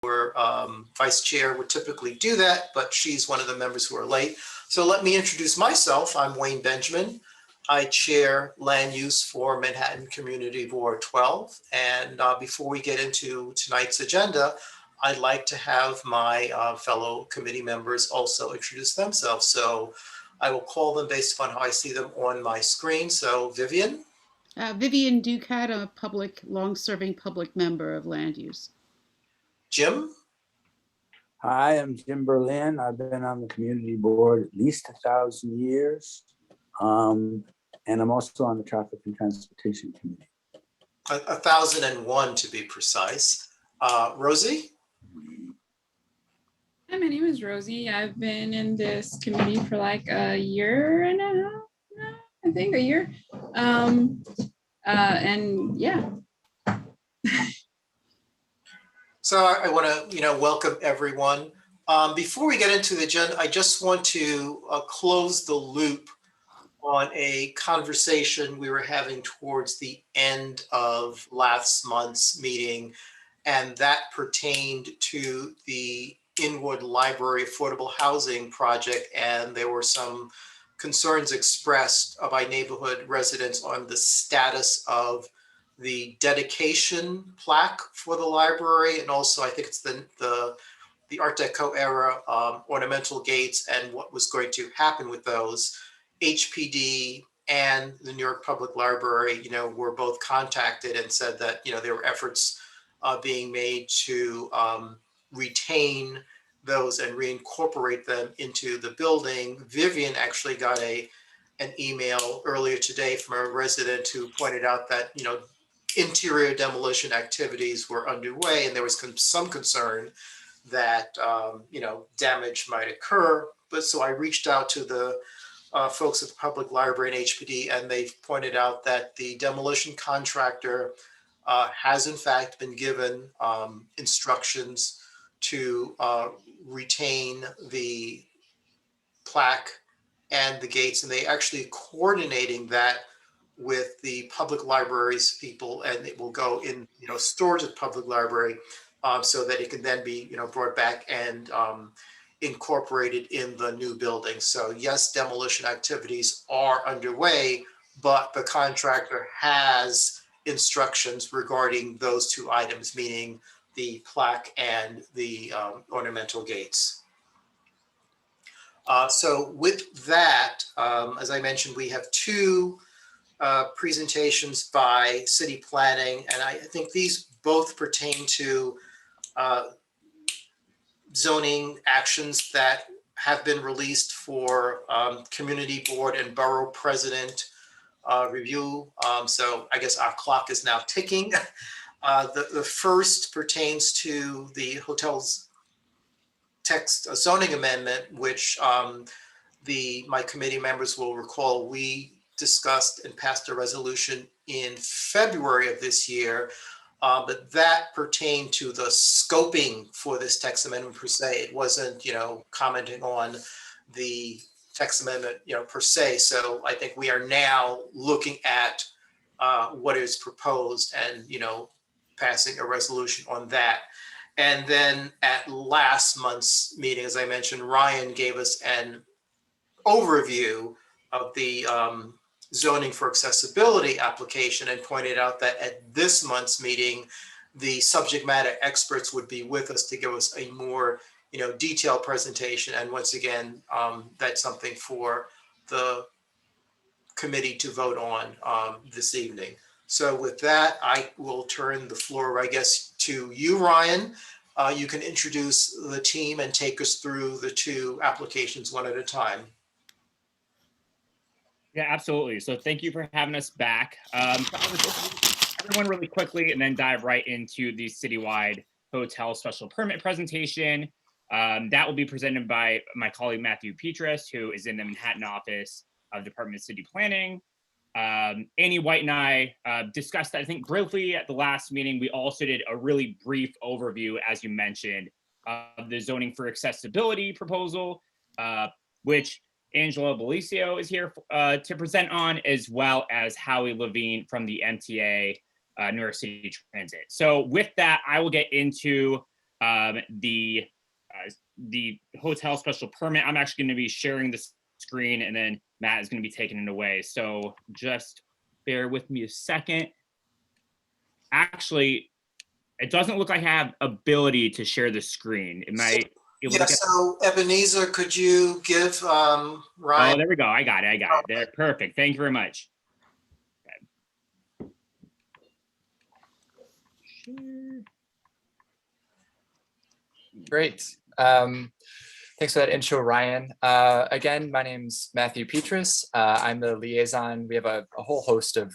vice chair would typically do that, but she's one of the members who are late. So let me introduce myself. I'm Wayne Benjamin. I chair land use for Manhattan Community Board 12. And before we get into tonight's agenda, I'd like to have my fellow committee members also introduce themselves. So I will call them based upon how I see them on my screen. So Vivian. Vivian Ducat, a long-serving public member of land use. Jim. Hi, I'm Jim Berlin. I've been on the community board at least 1,000 years. And I'm also on the Traffic and Transportation Committee. 1,001 to be precise. Rosie? Hi, my name is Rosie. I've been in this committee for like a year and a half now, I think a year. And yeah. So I want to, welcome everyone. Before we get into the agenda, I just want to close the loop on a conversation we were having towards the end of last month's meeting, and that pertained to the Inwood Library Affordable Housing Project, and there were some concerns expressed by neighborhood residents on the status of the dedication plaque for the library, and also I think it's the Art Deco era ornamental gates and what was going to happen with those. HPD and the New York Public Library, were both contacted and said that, there were efforts being made to retain those and reincorporate them into the building. Vivian actually got an email earlier today from a resident who pointed out that, interior demolition activities were underway, and there was some concern that damage might occur. But so I reached out to the folks at the Public Library and HPD, and they've pointed out that the demolition contractor has in fact been given instructions to retain the plaque and the gates, and they actually coordinating that with the public libraries people, and it will go in, storage at the public library so that it can then be, brought back and incorporated in the new building. So yes, demolition activities are underway, but the contractor has instructions regarding those two items, meaning the plaque and the ornamental gates. So with that, as I mentioned, we have two presentations by city planning, and I think these both pertain to zoning actions that have been released for community board and borough president review. So I guess our clock is now ticking. The first pertains to the hotel's text zoning amendment, which my committee members will recall we discussed and passed a resolution in February of this year, but that pertained to the scoping for this text amendment per se. It wasn't, commenting on the text amendment, per se. So I think we are now looking at what is proposed and, passing a resolution on that. And then at last month's meeting, as I mentioned, Ryan gave us an overview of the zoning for accessibility application and pointed out that at this month's meeting, the subject matter experts would be with us to give us a more, detailed presentation. And once again, that's something for the committee to vote on this evening. So with that, I will turn the floor, I guess, to you, Ryan. You can introduce the team and take us through the two applications one at a time. Yeah, absolutely. So thank you for having us back. So I'll just everyone really quickly and then dive right into the citywide hotel special permit presentation. That will be presented by my colleague Matthew Petrus, who is in the Manhattan office of Department of City Planning. Annie White and I discussed that, I think, briefly at the last meeting. We also did a really brief overview, as you mentioned, of the zoning for accessibility proposal, which Angela Belicio is here to present on, as well as Howie Levine from the MTA, New York City Transit. So with that, I will get into the hotel special permit. I'm actually going to be sharing the screen, and then Matt is going to be taking it away. So just bear with me a second. Actually, it doesn't look like I have ability to share the screen. Am I able Yeah, to get? so Ebenezer, could you give Oh, Ryan? there we go. I got it. There, perfect. Thank you very much. Okay. Share. Great. Thanks for that intro, Ryan. Again, my name's Matthew Petrus. I'm the liaison. We have a whole host of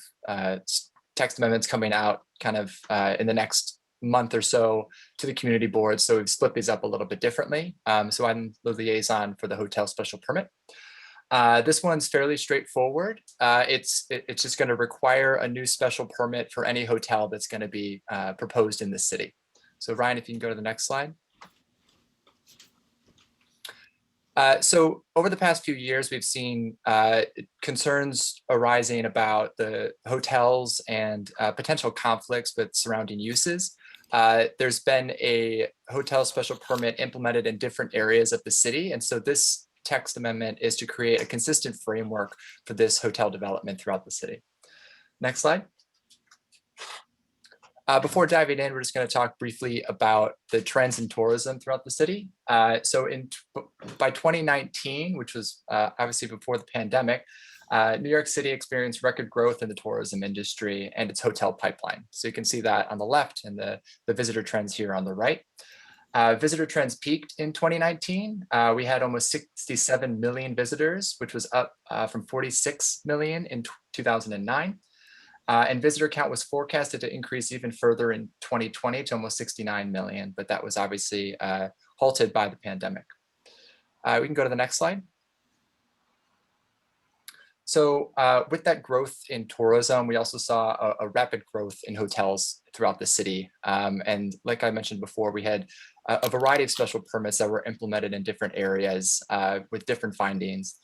text amendments coming out kind of in the next month or so to the community board. So we've split these up a little bit differently. So I'm the liaison for the hotel special permit. This one's fairly straightforward. It's just going to require a new special permit for any hotel that's going to be proposed in the city. So Ryan, if you can go to the next slide. So over the past few years, we've seen concerns arising about the hotels and potential conflicts with surrounding uses. There's been a hotel special permit implemented in different areas of the city. And so this text amendment is to create a consistent framework for this hotel development throughout the city. Next slide. Before diving in, we're just going to talk briefly about the trends in tourism throughout the city. So by 2019, which was obviously before the pandemic, New York City experienced record growth in the tourism industry and its hotel pipeline. So you can see that on the left and the visitor trends here on the right. Visitor trends peaked in 2019. We had almost 67 million visitors, which was up from 46 million in 2009. And visitor count was forecasted to increase even further in 2020 to almost 69 million, but that was obviously halted by the pandemic. We can go to the next slide. So with that growth in tourism, we also saw a rapid growth in hotels throughout the city. And like I mentioned before, we had a variety of special permits that were implemented in different areas with different findings.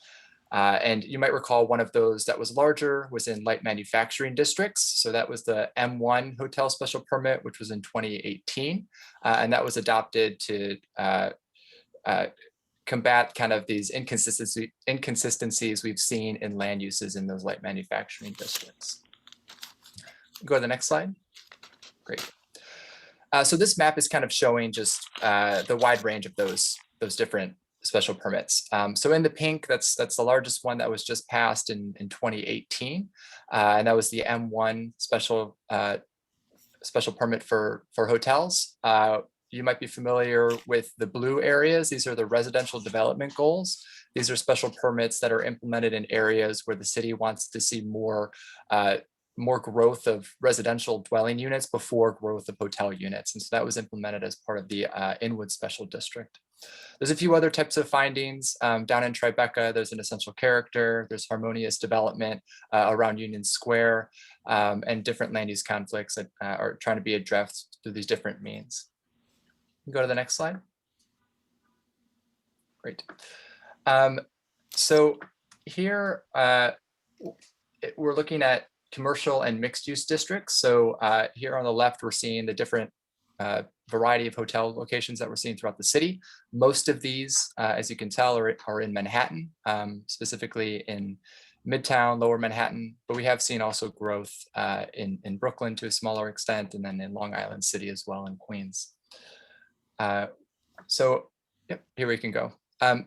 And you might recall one of those that was larger was in light manufacturing districts. So that was the M1 hotel special permit, which was in 2018. And that was adopted to combat kind of these inconsistencies we've seen in land uses in those light manufacturing districts. Go to the next slide. Great. So this map is kind of showing just the wide range of those different special permits. So in the pink, that's the largest one that was just passed in 2018. And that was the M1 special permit for hotels. You might be familiar with the blue areas. These are the residential development goals. These are special permits that are implemented in areas where the city wants to see more growth of residential dwelling units before growth of hotel units. And so that was implemented as part of the Inwood Special District. There's a few other types of findings down in Tribeca. There's an essential character, there's harmonious development around Union Square, and different land use conflicts that are trying to be addressed through these different means. Go to the next slide. Great. So here we're looking at commercial and mixed use districts. So here on the left, we're seeing the different variety of hotel locations that we're seeing throughout the city. Most of these, as you can tell, are in Manhattan, specifically in Midtown, Lower Manhattan, but we have seen also growth in Brooklyn to a smaller extent, and then in Long Island City as well, in Queens. So yep, here we can go.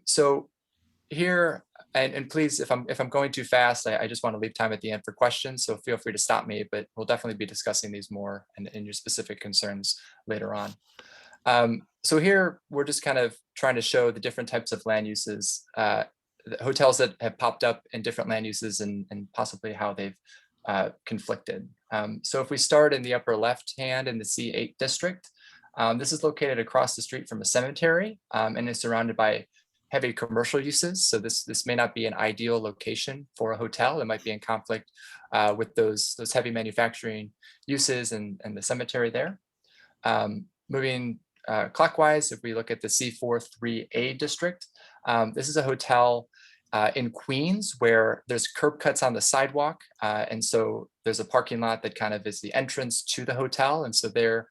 So here, and please, if I'm going too fast, I just want to leave time at the end for questions. So feel free to stop me, but we'll definitely be discussing these more and your specific concerns later on. So here we're just kind of trying to show the different types of land uses, hotels that have popped up in different land uses and possibly how they've conflicted. So if we start in the upper left hand in the C8 district, this is located across the street from a cemetery and is surrounded by heavy commercial uses. So this may not be an ideal location for a hotel. It might be in conflict with those heavy manufacturing uses and the cemetery there. Moving clockwise, if we look at the C43A district, this is a hotel in Queens where there's curb cuts on the sidewalk. And so there's a parking lot that kind of is the entrance to the hotel. And so there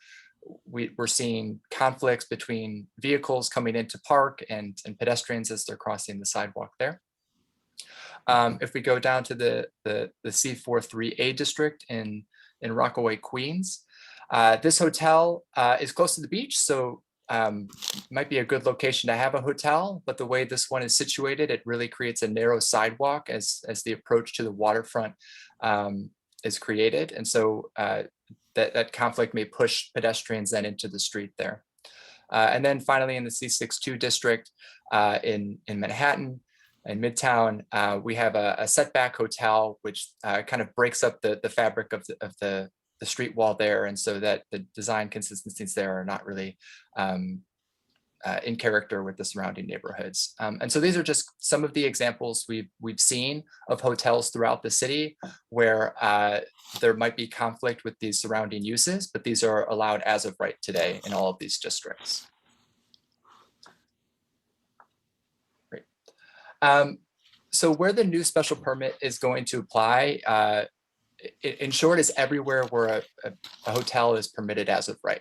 we're seeing conflicts between vehicles coming into park and pedestrians as they're crossing the sidewalk there. If we go down to the C43A district in Rockaway, Queens, this hotel is close to the beach, so might be a good location to have a hotel, but the way this one is situated, it really creates a narrow sidewalk as the approach to the waterfront is created. And so that conflict may push pedestrians then into the street there. And then finally in the C62 district in Manhattan, in Midtown, we have a setback hotel, which kind of breaks up the fabric of the street wall there. And so that the design consistencies there are not really in character with the surrounding neighborhoods. And so these are just some of the examples we've seen of hotels throughout the city where there might be conflict with these surrounding uses, but these are allowed as of right today in all of these districts. Great. So where the new special permit is going to apply, in short, is everywhere where a hotel is permitted as of right.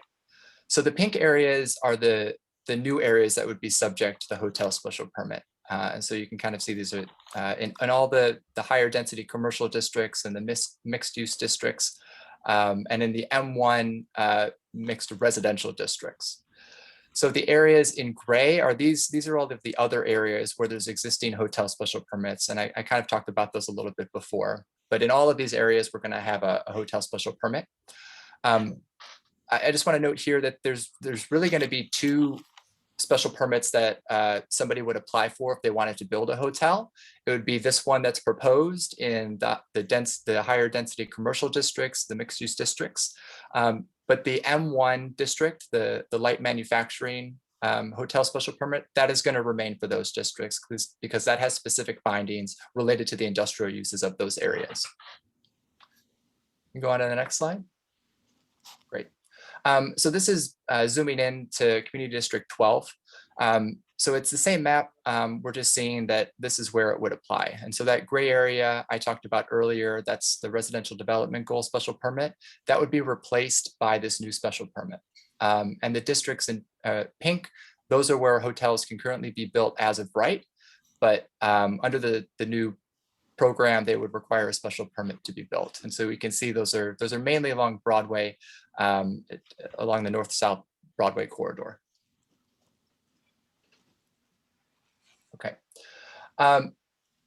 So the pink areas are the new areas that would be subject to the hotel special permit. And so you can kind of see these are in all the higher density commercial districts and the mixed use districts, and in the M1 mixed residential districts. So the areas in gray are these are all of the other areas where there's existing hotel special permits. And I kind of talked about those a little bit before, but in all of these areas, we're going to have a hotel special permit. I just want to note here that there's really going to be two special permits that somebody would apply for if they wanted to build a hotel. It would be this one that's proposed in the higher density commercial districts, the mixed use districts. But the M1 district, the light manufacturing hotel special permit, that is going to remain for those districts because that has specific findings related to the industrial uses of those areas. You can go on to the next slide. Great. So this is zooming in to Community District 12. So it's the same map. We're just seeing that this is where it would apply. And so that gray area I talked about earlier, that's the residential development goal special permit, that would be replaced by this new special permit. And the districts in pink, those are where hotels can currently be built as of right. But under the new program, they would require a special permit to be built. And so we can see those are mainly along Broadway, along the north-south Broadway corridor. Okay.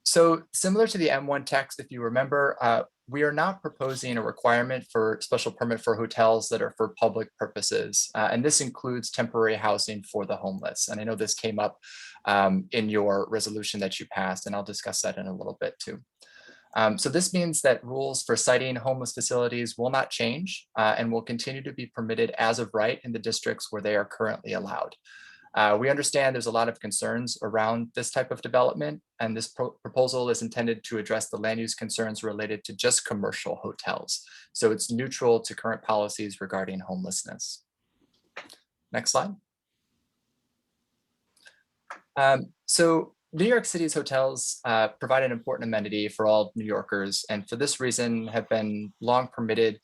So similar to the M1 text, if you remember, we are not proposing a requirement for special permit for hotels that are for public purposes. And this includes temporary housing for the homeless. And I know this came up in your resolution that you passed, and I'll discuss that in a little bit too. So this means that rules for siting homeless facilities will not change and will continue to be permitted as of right in the districts where they are currently allowed. We understand there's a lot of concerns around this type of development, and this proposal is intended to address the land use concerns related to just commercial hotels. So it's neutral to current policies regarding homelessness. Next slide. So New York City's hotels provide an important amenity for all New Yorkers, and for this reason have been long permitted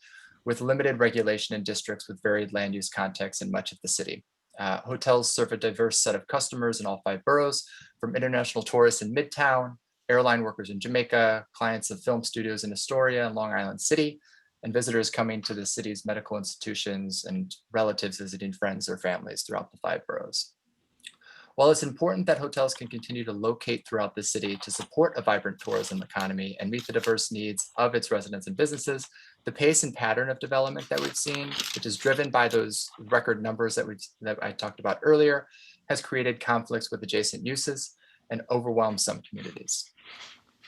with limited regulation in districts with varied land use contexts in much of the city. Hotels serve a diverse set of customers in all 5 boroughs, from international tourists in Midtown, airline workers in Jamaica, clients of film studios in Astoria and Long Island City, and visitors coming to the city's medical institutions and relatives visiting friends or families throughout the 5 boroughs. While it's important that hotels can continue to locate throughout the city to support a vibrant tourism economy and meet the diverse needs of its residents and businesses, the pace and pattern of development that we've seen, which is driven by those record numbers that I talked about earlier, has created conflicts with adjacent uses and overwhelmed some communities.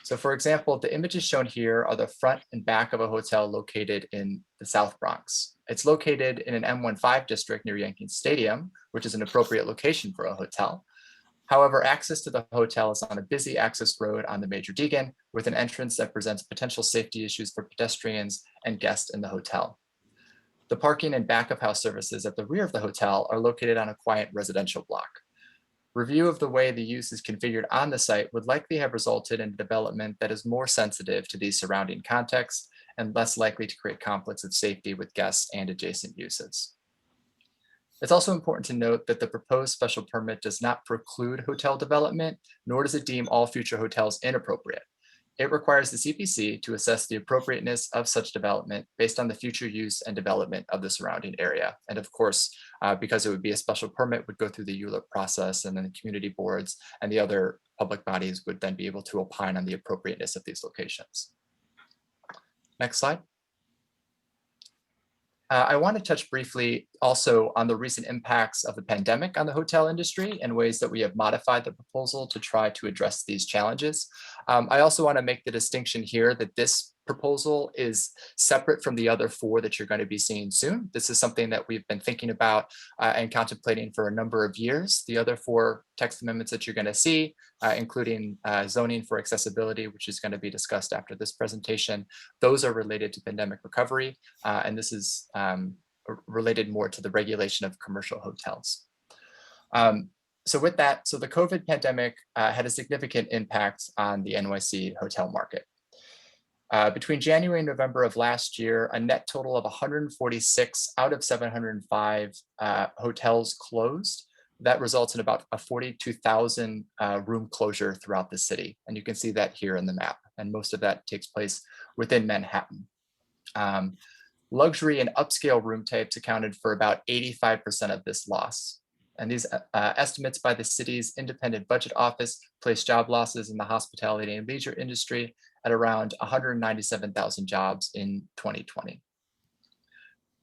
So for example, the images shown here are the front and back of a hotel located in the South Bronx. It's located in an M15 district near Yankee Stadium, which is an appropriate location for a hotel. However, access to the hotel is on a busy access road on the Major Deegan with an entrance that presents potential safety issues for pedestrians and guests in the hotel. The parking and back of house services at the rear of the hotel are located on a quiet residential block. Review of the way the use is configured on the site would likely have resulted in development that is more sensitive to these surrounding contexts and less likely to create conflicts of safety with guests and adjacent uses. It's also important to note that the proposed special permit does not preclude hotel development, nor does it deem all future hotels inappropriate. It requires the CPC to assess the appropriateness of such development based on the future use and development of the surrounding area. And of course, because it would be a special permit, would go through the ULURP process, and then the community boards and the other public bodies would then be able to opine on the appropriateness of these locations. Next slide. I want to touch briefly also on the recent impacts of the pandemic on the hotel industry and ways that we have modified the proposal to try to address these challenges. I also want to make the distinction here that this proposal is separate from the other 4 that you're going to be seeing soon. This is something that we've been thinking about and contemplating for a number of years. The other 4 text amendments that you're going to see, including zoning for accessibility, which is going to be discussed after this presentation, those are related to pandemic recovery, and this is related more to the regulation of commercial hotels. So with that, so the COVID pandemic had a significant impact on the NYC hotel market. Between January and November of last year, a net total of 146 out of 705 hotels closed. That results in about a 42,000 room closure throughout the city. And you can see that here in the map. And most of that takes place within Manhattan. Luxury and upscale room types accounted for about 85% of this loss. And these estimates by the city's independent budget office place job losses in the hospitality and leisure industry at around 197,000 jobs in 2020.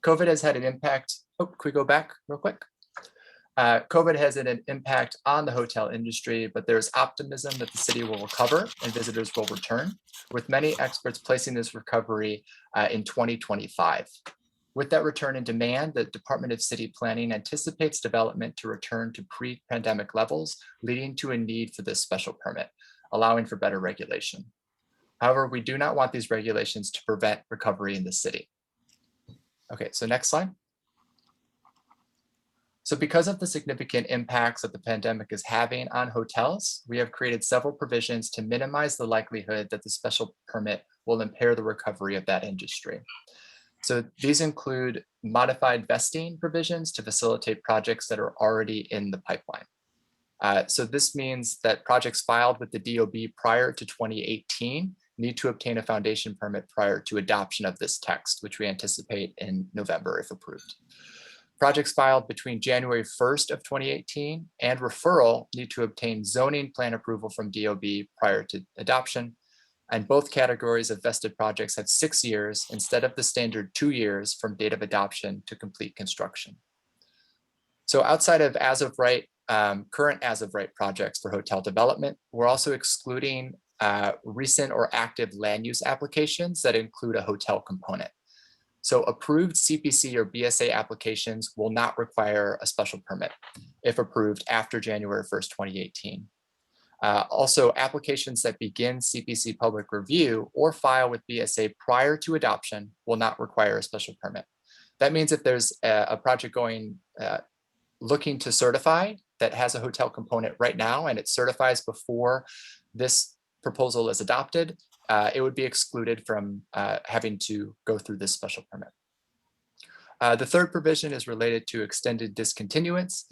COVID has had an impact. Oh, can we go back real quick? COVID has had an impact on the hotel industry, but there's optimism that the city will recover and visitors will return, with many experts placing this recovery in 2025. With that return in demand, the Department of City Planning anticipates development to return to pre-pandemic levels, leading to a need for this special permit, allowing for better regulation. However, we do not want these regulations to prevent recovery in the city. Okay, so next slide. So because of the significant impacts that the pandemic is having on hotels, we have created several provisions to minimize the likelihood that the special permit will impair the recovery of that industry. So these include modified vesting provisions to facilitate projects that are already in the pipeline. So this means that projects filed with the DOB prior to 2018 need to obtain a foundation permit prior to adoption of this text, which we anticipate in November if approved. Projects filed between January 1st of 2018 and referral need to obtain zoning plan approval from DOB prior to adoption. And both categories of vested projects have 6 years instead of the standard 2 years from date of adoption to complete construction. So outside of as of right, current as of right projects for hotel development, we're also excluding recent or active land use applications that include a hotel component. So approved CPC or BSA applications will not require a special permit if approved after January 1st, 2018. Also, applications that begin CPC public review or file with BSA prior to adoption will not require a special permit. That means if there's a project going looking to certify that has a hotel component right now and it certifies before this proposal is adopted, it would be excluded from having to go through this special permit. The third provision is related to extended discontinuance.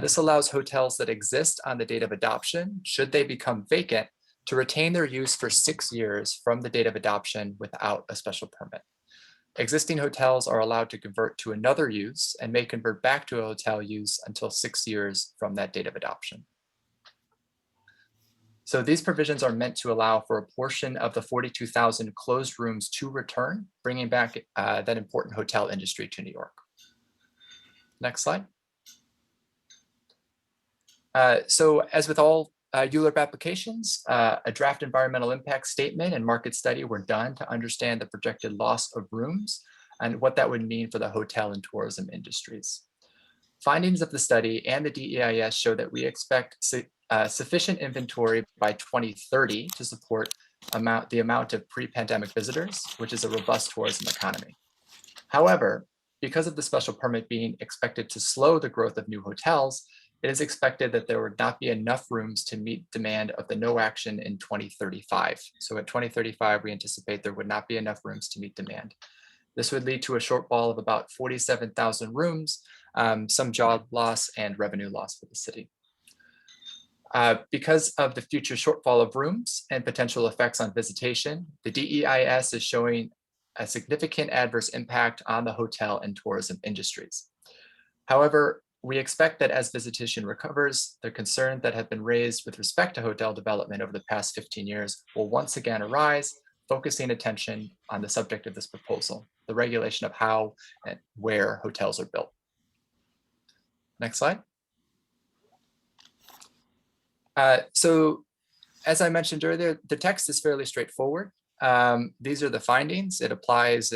This allows hotels that exist on the date of adoption, should they become vacant, to retain their use for 6 years from the date of adoption without a special permit. Existing hotels are allowed to convert to another use and may convert back to a hotel use until 6 years from that date of adoption. So these provisions are meant to allow for a portion of the 42,000 closed rooms to return, bringing back that important hotel industry to New York. Next slide. So as with all ULURP applications, a draft environmental impact statement and market study were done to understand the projected loss of rooms and what that would mean for the hotel and tourism industries. Findings of the study and the DEIS show that we expect sufficient inventory by 2030 to support the amount of pre-pandemic visitors, which is a robust tourism economy. However, because of the special permit being expected to slow the growth of new hotels, it is expected that there would not be enough rooms to meet demand of the no action in 2035. So at 2035, we anticipate there would not be enough rooms to meet demand. This would lead to a shortfall of about 47,000 rooms some job loss and revenue loss for the city. Because of the future shortfall of rooms and potential effects on visitation, the DEIS is showing a significant adverse impact on the hotel and tourism industries. However, we expect that as visitation recovers, the concerns that have been raised with respect to hotel development over the past 15 years will once again arise, focusing attention on the subject of this proposal, the regulation of how and where hotels are built. Next slide. So as I mentioned earlier, the text is fairly straightforward. These are the findings. It applies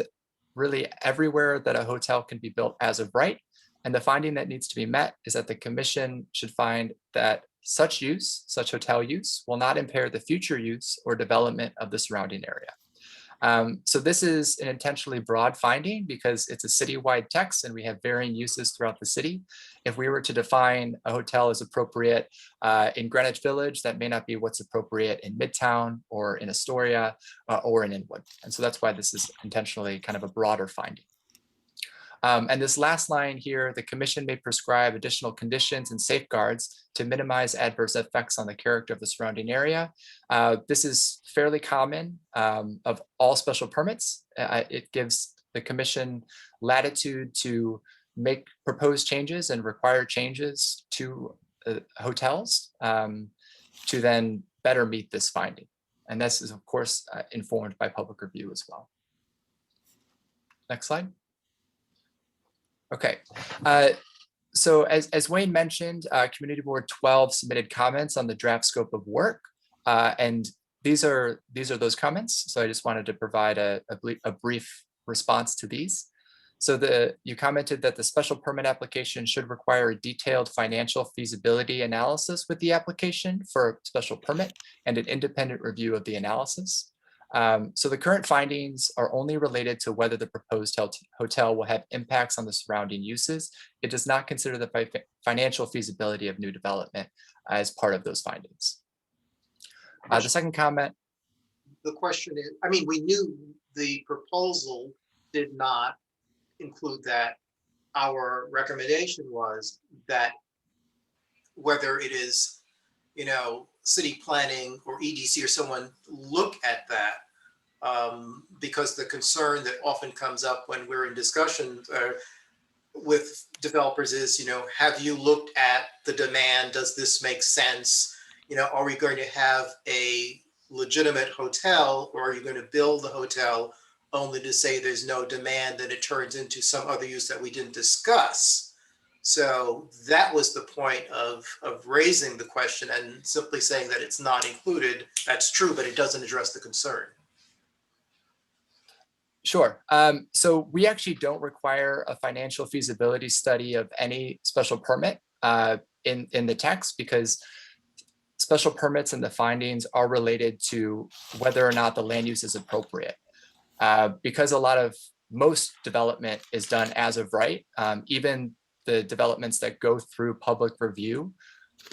really everywhere that a hotel can be built as of right. And the finding that needs to be met is that the commission should find that such use, such hotel use, will not impair the future use or development of the surrounding area. So this is an intentionally broad finding because it's a citywide text and we have varying uses throughout the city. If we were to define a hotel as appropriate in Greenwich Village, that may not be what's appropriate in Midtown or in Astoria or in Inwood. And so that's why this is intentionally kind of a broader finding. And this last line here, the commission may prescribe additional conditions and safeguards to minimize adverse effects on the character of the surrounding area. This is fairly common of all special permits. It gives the commission latitude to make proposed changes and require changes to hotels to then better meet this finding. And this is of course informed by public review as well. Next slide. Okay, so as Wayne mentioned, Community Board 12 submitted comments on the draft scope of work, and these are those comments. So I just wanted to provide a brief response to these. So you commented that the special permit application should require a detailed financial feasibility analysis with the application for a special permit and an independent review of the analysis. So the current findings are only related to whether the proposed hotel will have impacts on the surrounding uses. It does not consider the financial feasibility of new development as part of those findings. The second comment. The question is, I mean, we knew the proposal did not include that. Our recommendation was that whether it is, you know, city planning or EDC or someone look at that, because the concern that often comes up when we're in discussion with developers is, you know, have you looked at the demand? Does this make sense? You know, are we going to have a legitimate hotel, or are you going to build the hotel only to say there's no demand, then it turns into some other use that we didn't discuss? So that was the point of raising the question, and simply saying that it's not included. That's true, but it doesn't address the concern. Sure. So we actually don't require a financial feasibility study of any special permit in the text, because special permits and the findings are related to whether or not the land use is appropriate. Because most development is done as of right, even the developments that go through public review,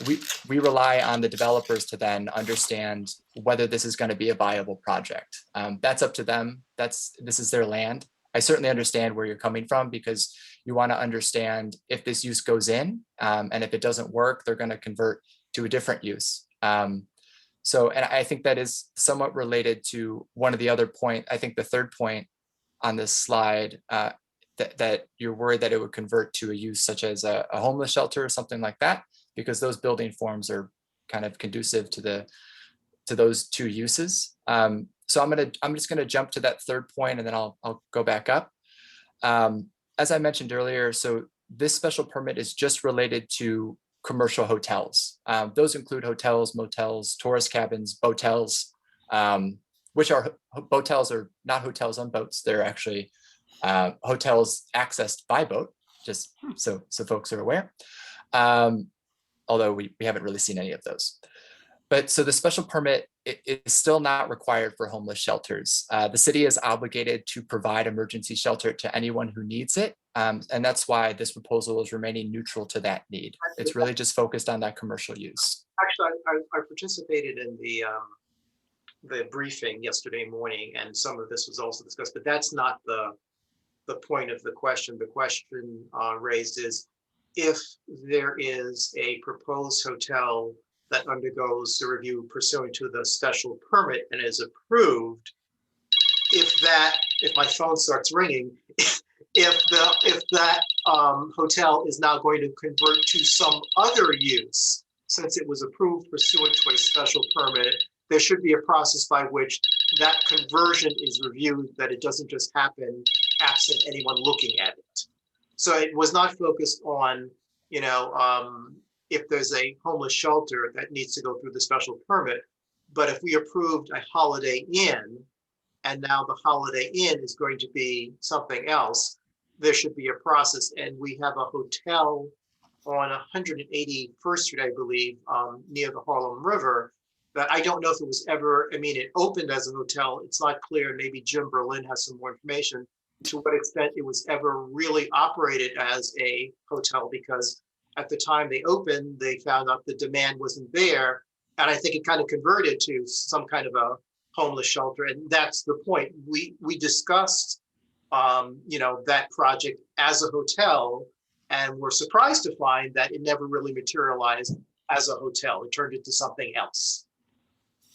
we rely on the developers to then understand whether this is going to be a viable project. That's up to them. This is their land. I certainly understand where you're coming from, because you want to understand if this use goes in, and if it doesn't work, they're going to convert to a different use. And I think that is somewhat related to one of the other point. I think the third point on this slide, that you're worried that it would convert to a use such as a homeless shelter or something like that, because those building forms are kind of conducive to those two uses. So I'm just gonna jump to that third point, and then I'll go back up. As I mentioned earlier, so this special permit is just related to commercial hotels. Those include hotels, motels, tourist cabins, botels, which are botels are not hotels on boats. They're actually hotels accessed by boat, just so folks are aware. Although we haven't really seen any of those. But so the special permit is still not required for homeless shelters. The city is obligated to provide emergency shelter to anyone who needs it. And that's why this proposal is remaining neutral to that need. It's really just focused on that commercial use. Actually, I participated in the briefing yesterday morning, and some of this was also discussed, but that's not the the point of the question. The question raised is, if there is a proposed hotel that undergoes the review pursuant to the special permit and is approved, if my phone starts ringing, if that hotel is now going to convert to some other use, since it was approved pursuant to a special permit, there should be a process by which that conversion is reviewed, that it doesn't just happen absent anyone looking at it. So it was not focused on, if there's a homeless shelter that needs to go through the special permit, but if we approved a Holiday Inn, and now the Holiday Inn is going to be something else, there should be a process. And we have a hotel on 181st Street, I believe, near the Harlem River, that I don't know if it was ever, it opened as a hotel. It's not clear. Maybe Jim Berlin has some more information to what extent it was ever really operated as a hotel, because at the time they opened, they found out the demand wasn't there. And I think it kind of converted to some kind of a homeless shelter. And that's the point. We discussed, that project as a hotel, and we're surprised to find that it never really materialized as a hotel. It turned into something else.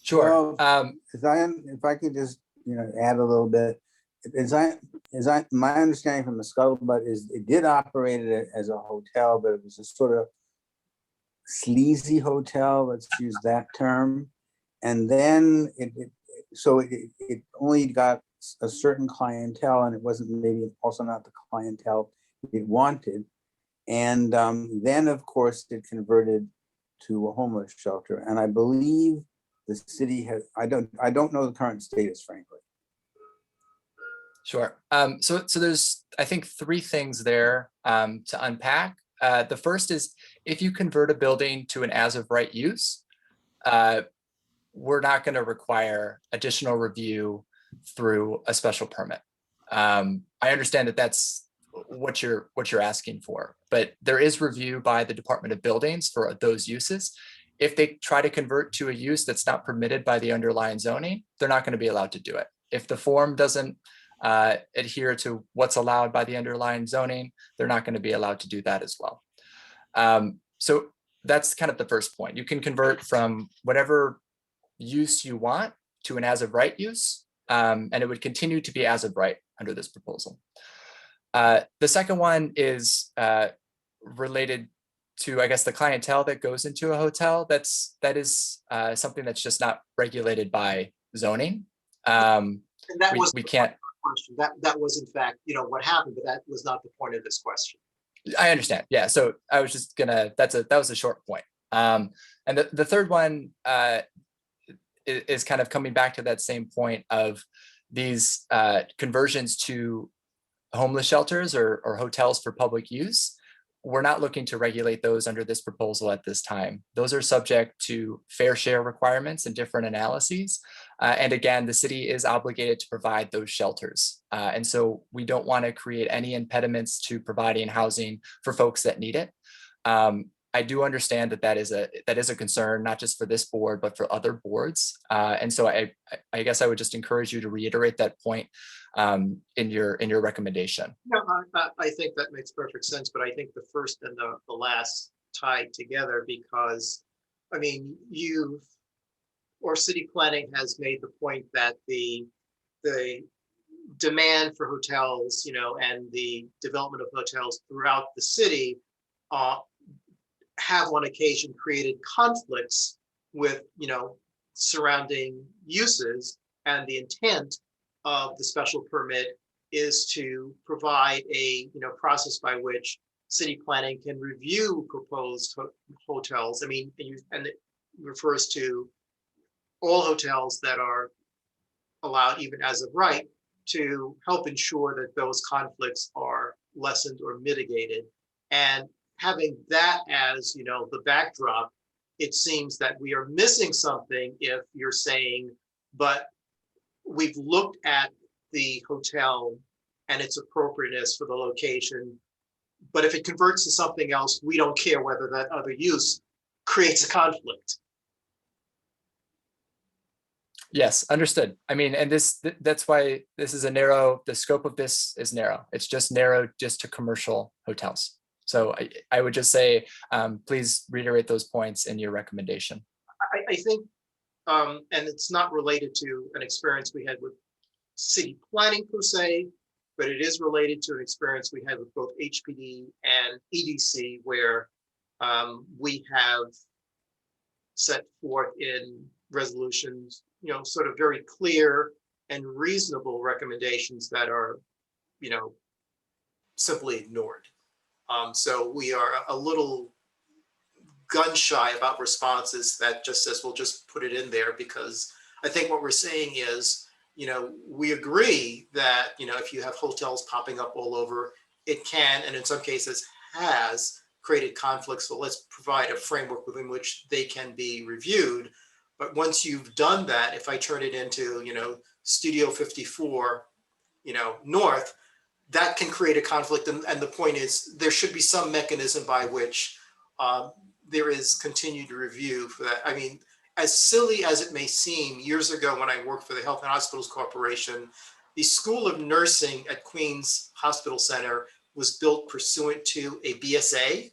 Sure. Well, if I could just, add a little bit, my understanding from the scuttlebutt is it did operate it as a hotel, but it was a sort of sleazy hotel, let's use that term. And then it only got a certain clientele, and it wasn't maybe also not the clientele it wanted. And then, of course, it converted to a homeless shelter. And I believe the city has, I don't know the current status, frankly. Sure. So there's, I think, three things there to unpack. The first is, if you convert a building to an as of right use, we're not going to require additional review through a special permit. I understand that that's what you're asking for, but there is review by the Department of Buildings for those uses. If they try to convert to a use that's not permitted by the underlying zoning, they're not going to be allowed to do it. If the form doesn't adhere to what's allowed by the underlying zoning, they're not going to be allowed to do that as well. So that's kind of the first point. You can convert from whatever use you want to an as of right use, and it would continue to be as of right under this proposal. The second one is related to, I guess, the clientele that goes into a hotel. That is something that's just not regulated by zoning. And that was we can't. Question. That was in fact, what happened, but that was not the point of this question. I understand. Yeah. So I was just gonna. That was a short point. And the third one is kind of coming back to that same point of these conversions to homeless shelters or hotels for public use. We're not looking to regulate those under this proposal at this time. Those are subject to fair share requirements and different analyses. And again, the city is obligated to provide those shelters. And so we don't want to create any impediments to providing housing for folks that need it. I do understand that is a concern, not just for this board, but for other boards. And so I guess I would just encourage you to reiterate that point in your recommendation. No, I think that makes perfect sense, but I think the first and the last tied together, because you or city planning has made the point that the demand for hotels, and the development of hotels throughout the city have on occasion created conflicts with, surrounding uses, and the intent of the special permit is to provide a process by which city planning can review proposed hotels. And it refers to all hotels that are allowed even as of right, to help ensure that those conflicts are lessened or mitigated. And having that as the backdrop, it seems that we are missing something if you're saying, but we've looked at the hotel and its appropriateness for the location, but if it converts to something else, we don't care whether that other use creates a conflict. Yes, understood. I mean, and that's why this is the scope of this is narrow. It's just narrow just to commercial hotels. So I would just say, please reiterate those points in your recommendation. I think, and it's not related to an experience we had with city planning per se, but it is related to an experience we had with both HPD and EDC, where we have set forth in resolutions, sort of very clear and reasonable recommendations that are, simply ignored. So we are a little gun shy about responses that just says, we'll just put it in there, because I think what we're saying is, we agree that, if you have hotels popping up all over, it can, and in some cases has created conflicts. So let's provide a framework within which they can be reviewed. But once you've done that, if I turn it into, Studio 54, North, that can create a conflict. And the point is, there should be some mechanism by which there is continued review for that. I mean, as silly as it may seem, years ago when I worked for the Health and Hospitals Corporation, the School of Nursing at Queens Hospital Center was built pursuant to a BSA.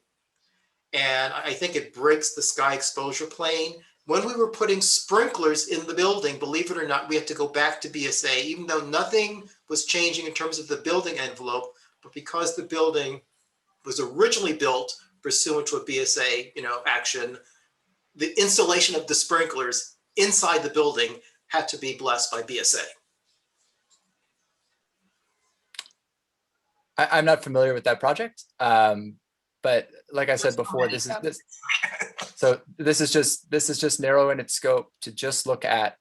And I think it breaks the sky exposure plane. When we were putting sprinklers in the building, believe it or not, we had to go back to BSA, even though nothing was changing in terms of the building envelope, but because the building was originally built pursuant to a BSA, action, the installation of the sprinklers inside the building had to be blessed by BSA. I'm not familiar with that project, but like I said before, this is just narrow in its scope to just look at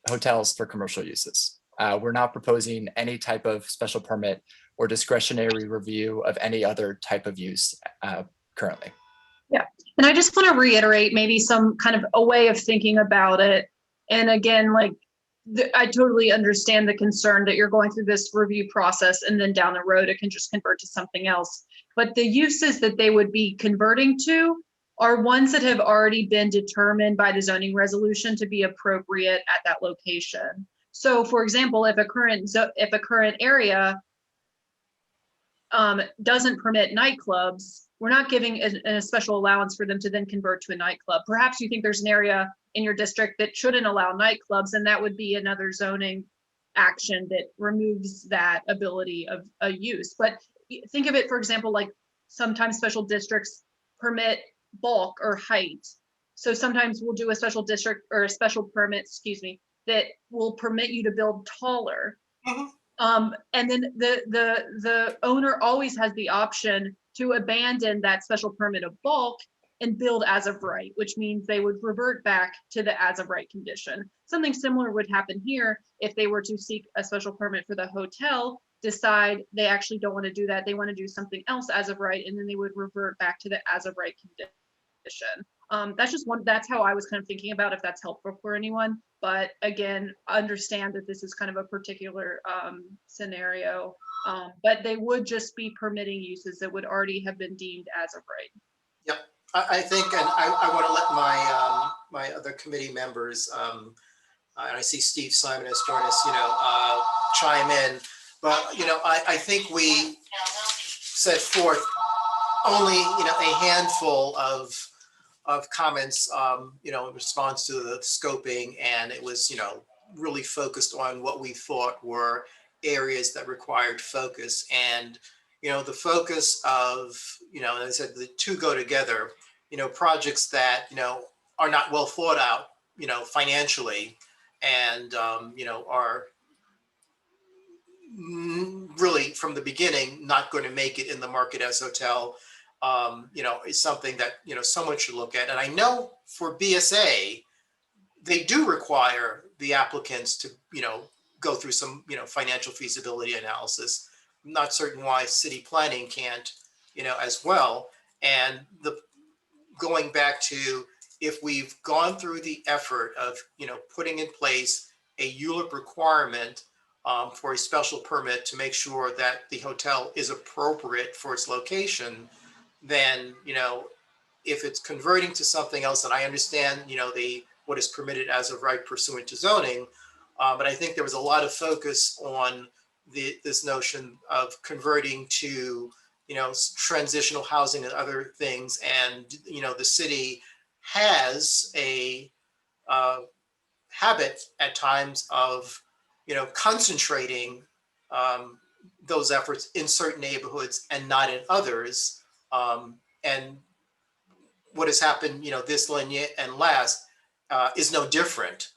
hotels for commercial uses. We're not proposing any type of special permit or discretionary review of any other type of use currently. Yeah, and I just want to reiterate maybe some kind of a way of thinking about it. And again, I totally understand the concern that you're going through this review process and then down the road it can just convert to something else. But the uses that they would be converting to are ones that have already been determined by the zoning resolution to be appropriate at that location. So for example, if a current area doesn't permit nightclubs, we're not giving a special allowance for them to then convert to a nightclub. Perhaps you think there's an area in your district that shouldn't allow nightclubs, and that would be another zoning action that removes that ability of a use. But think of it, for example, like sometimes special districts permit bulk or height. So sometimes we'll do a special district or a special permit, that will permit you to build taller. And then the owner always has the option to abandon that special permit of bulk and build as of right, which means they would revert back to the as of right condition. Something similar would happen here if they were to seek a special permit for the hotel, decide they actually don't want to do that, they want to do something else as of right, and then they would revert back to the as of right condition. That's how I was kind of thinking about, if that's helpful for anyone. But again, understand that this is kind of a particular scenario, but they would just be permitting uses that would already have been deemed as of right. Yep, I think, and I want to let my other committee members, and I see Steve Simon has joined us, chime in. But I think we set forth only a handful of comments, in response to the scoping, and it was, really focused on what we thought were areas that required focus. And, the focus of, as I said, the two go together, projects that, are not well thought out, financially, and, are really from the beginning not going to make it in the market as hotel, is something that, someone should look at. And I know for BSA, they do require the applicants to, go through some, financial feasibility analysis. I'm not certain why city planning can't, as well. And going back to, if we've gone through the effort of, putting in place a ULIP requirement for a special permit to make sure that the hotel is appropriate for its location, then, if it's converting to something else, and I understand, the what is permitted as of right pursuant to zoning. But I think there was a lot of focus on this notion of converting to, transitional housing and other things. And, the city has a habit at times of, concentrating those efforts in certain neighborhoods and not in others. And what has happened, this linear and last is no different.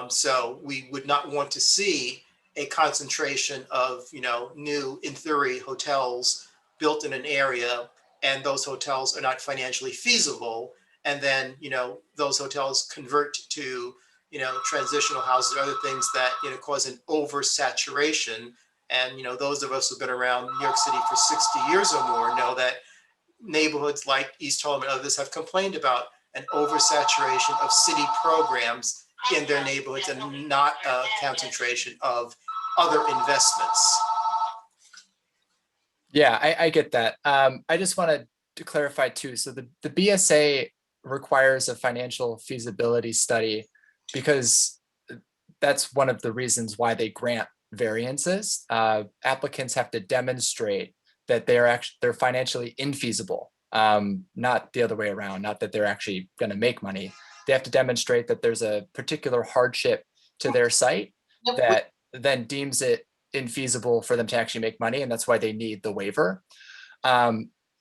So we would not want to see a concentration of, new, in theory, hotels built in an area, and those hotels are not financially feasible. And then, those hotels convert to, transitional houses or other things that, cause an oversaturation. And, those of us who've been around New York City for 60 years or more know that neighborhoods like East Harlem and others have complained about an oversaturation of city programs in their neighborhoods and not a concentration of other investments. Yeah, I get that. I just wanted to clarify too. So the BSA requires a financial feasibility study because that's one of the reasons why they grant variances. Applicants have to demonstrate that they're financially infeasible, not the other way around, not that they're actually going to make money. They have to demonstrate that there's a particular hardship to their site that then deems it infeasible for them to actually make money, and that's why they need the waiver.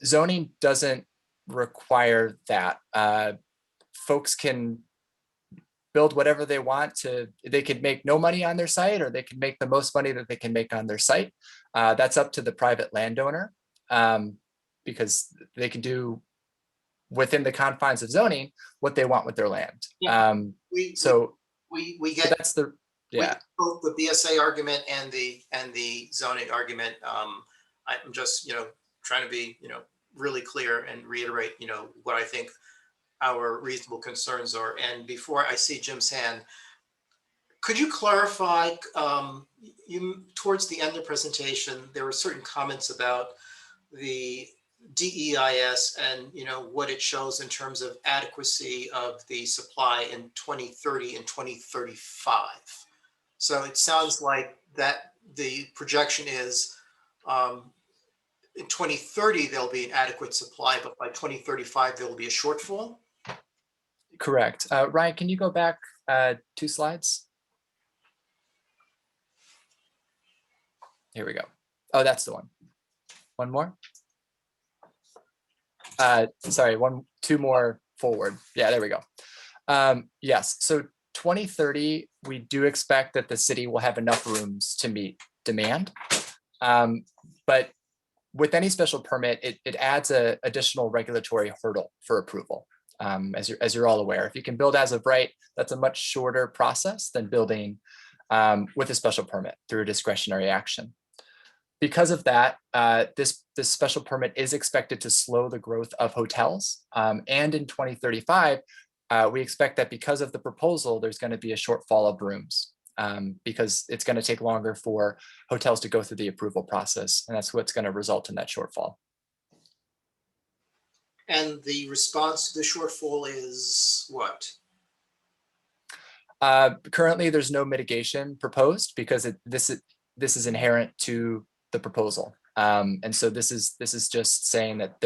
Zoning doesn't require that. Folks can build whatever they want they could make no money on their site, or they can make the most money that they can make on their site. That's up to the private landowner, because they can do within the confines of zoning what they want with their land. We get that's the, yeah. both the BSA argument and the zoning argument. I'm just, trying to be, really clear and reiterate, what I think our reasonable concerns are. And before I see Jim's hand, could you clarify, you towards the end of the presentation, there were certain comments about the DEIS and, what it shows in terms of adequacy of the supply in 2030 and 2035. So it sounds like that the projection is in 2030, there'll be an adequate supply, but by 2035, there will be a shortfall. Correct. Ryan, can you go back 2 slides? Here we go. Oh, that's the one. One more. Sorry, 2 more forward. Yeah, there we go. Yes, so 2030, we do expect that the city will have enough rooms to meet demand. But with any special permit, it adds an additional regulatory hurdle for approval. As you're all aware, if you can build as of right, that's a much shorter process than building with a special permit through a discretionary action. Because of that, this special permit is expected to slow the growth of hotels. And in 2035, we expect that because of the proposal, there's going to be a shortfall of rooms because it's going to take longer for hotels to go through the approval process. And that's what's going to result in that shortfall. And the response to the shortfall is what? Currently, there's no mitigation proposed because this is inherent to the proposal. And so this is just saying that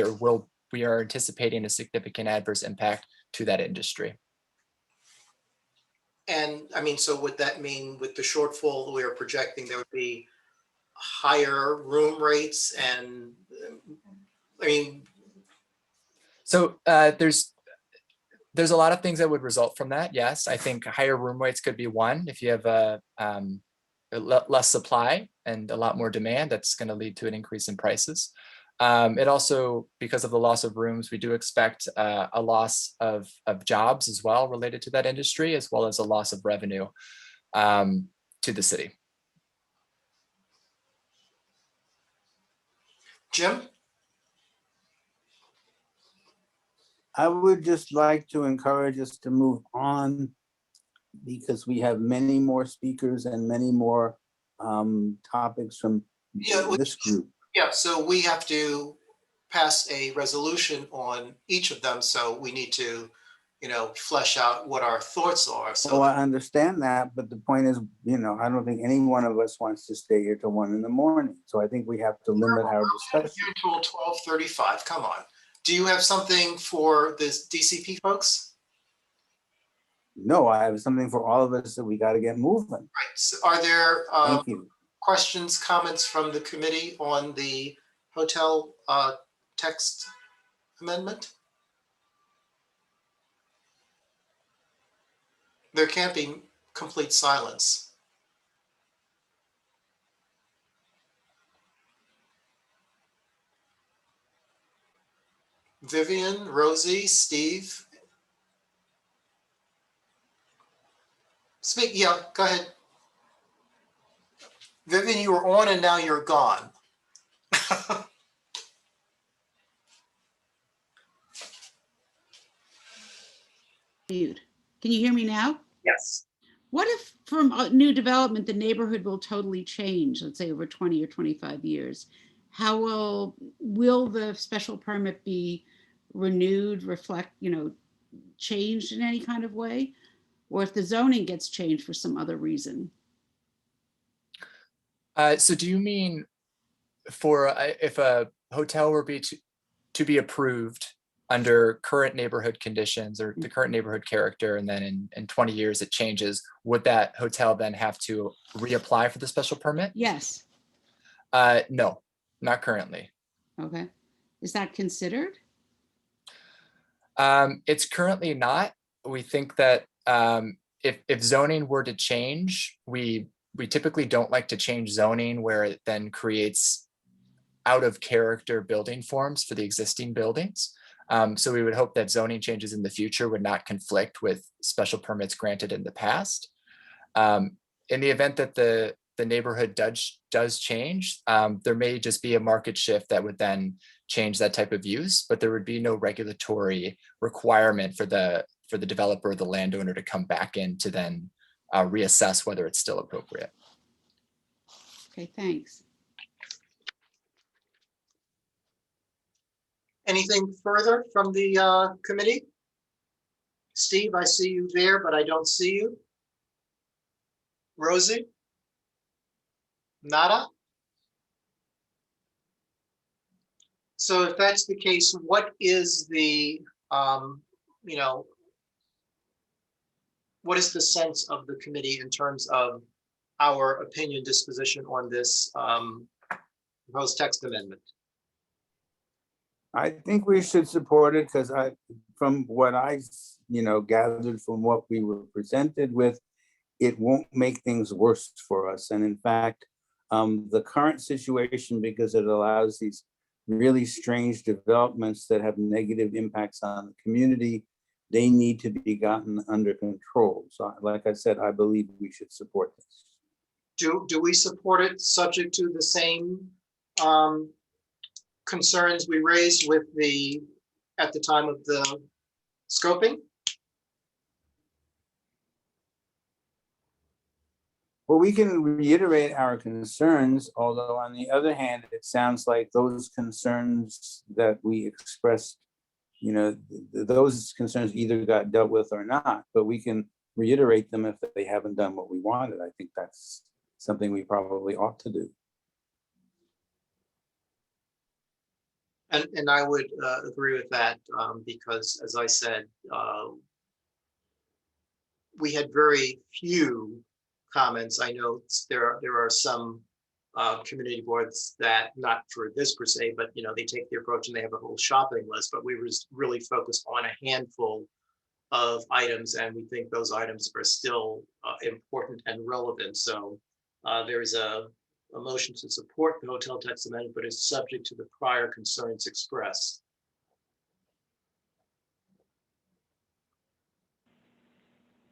we are anticipating a significant adverse impact to that industry. And I mean, so would that mean with the shortfall we are projecting, there would be higher room rates? And I mean, so there's a lot of things that would result from that. Yes, I think higher room rates could be one. If you have less supply and a lot more demand, that's going to lead to an increase in prices. It also, because of the loss of rooms, we do expect a loss of jobs as well related to that industry, as well as a loss of revenue to the city. Jim? I would just like to encourage us to move on because we have many more speakers and many more topics from this group. Yeah, so we have to pass a resolution on each of them. So we need to, flesh out what our thoughts are. So So I understand that, but the point is, I don't think any one of us wants to stay here till 1 a.m. So I think we have to limit our discussion. here until 12:35. Come on. Do you have something for this DCP folks? No, I have something for all of us that we got to get moving. Right. So are there Thank you. questions, comments from the committee on the hotel text amendment? There can't be complete silence. Vivian, Rosie, Steve? Speak, yeah, go ahead. Vivian, you were on and now you're gone. Mute. Can you hear me now? Yes. What if from a new development, the neighborhood will totally change, let's say over 20 or 25 years? How will the special permit be renewed, reflect, changed in any kind of way? Or if the zoning gets changed for some other reason? So do you mean for if a hotel were to be approved under current neighborhood conditions or the current neighborhood character, and then in 20 years it changes, would that hotel then have to reapply for the special permit? Yes. No, not currently. Okay. Is that considered? It's currently not. We think that if zoning were to change, we typically don't like to change zoning where it then creates out of character building forms for the existing buildings. So we would hope that zoning changes in the future would not conflict with special permits granted in the past. In the event that the neighborhood does change, there may just be a market shift that would then change that type of use, but there would be no regulatory requirement for the developer or the landowner to come back in to then reassess whether it's still appropriate. Okay, thanks. Anything further from the committee? Steve, I see you there, but I don't see you. Rosie? Nada? So if that's the case, what is the, what is the sense of the committee in terms of our opinion disposition on this proposed text amendment? I think we should support it because from what I, gathered from what we were presented with, it won't make things worse for us. And in fact, the current situation, because it allows these really strange developments that have negative impacts on the community, they need to be gotten under control. So like I said, I believe we should support this. Do we support it subject to the same concerns we raised with at the time of the scoping? Well, we can reiterate our concerns, although on the other hand, it sounds like those concerns that we expressed, those concerns either got dealt with or not, but we can reiterate them if they haven't done what we wanted. I think that's something we probably ought to do. And I would agree with that because, as I said, we had very few comments. I know there are some community boards that, not for this per se, but they take the approach and they have a whole shopping list. But we were really focused on a handful of items, and we think those items are still important and relevant. So there is a motion to support the hotel text amendment, but is subject to the prior concerns expressed.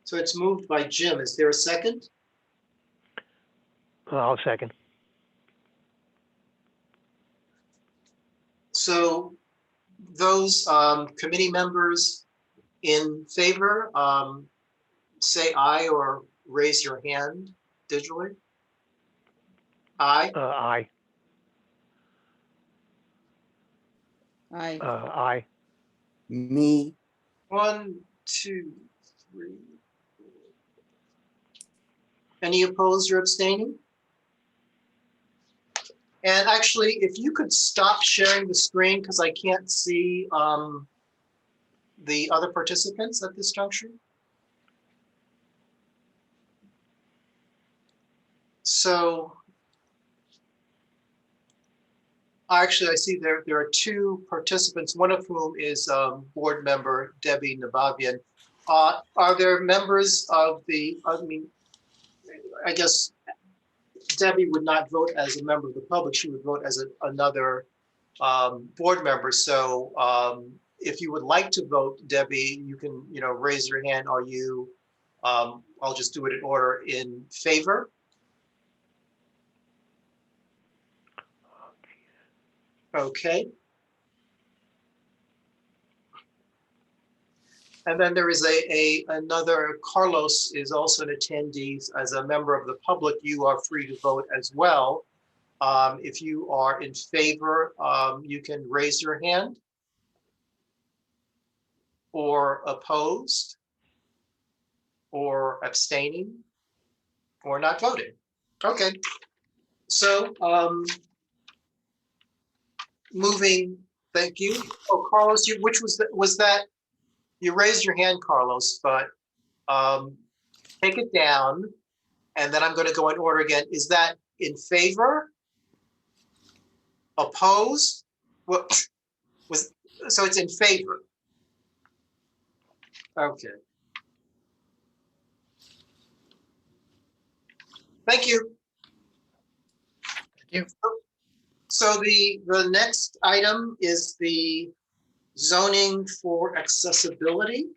So it's moved by Jim. Is there a second? I'll second. So those committee members in favor, say aye or raise your hand digitally. Aye. Aye. Aye. Aye. Me, 1, 2, 3. Any opposed or abstaining? And actually, if you could stop sharing the screen, because I can't see the other participants at this juncture. So actually, I see there are 2 participants, one of whom is board member Debbie Nabavian. Are there members of I guess Debbie would not vote as a member of the public. She would vote as another board member. So if you would like to vote, Debbie, you can, raise your hand. Are you, I'll just do it in order, in favor? Okay. And then there is another, Carlos is also an attendee. As a member of the public, you are free to vote as well. If you are in favor, you can raise your hand. Or opposed, or abstaining, or not voting. Okay, so moving, thank you. Oh, Carlos, which was that? You raised your hand, Carlos, but take it down, and then I'm going to go in order again. Is that in favor? Opposed? What was? So it's in favor. Okay. Thank you. Thank you. So the next item is the zoning for accessibility.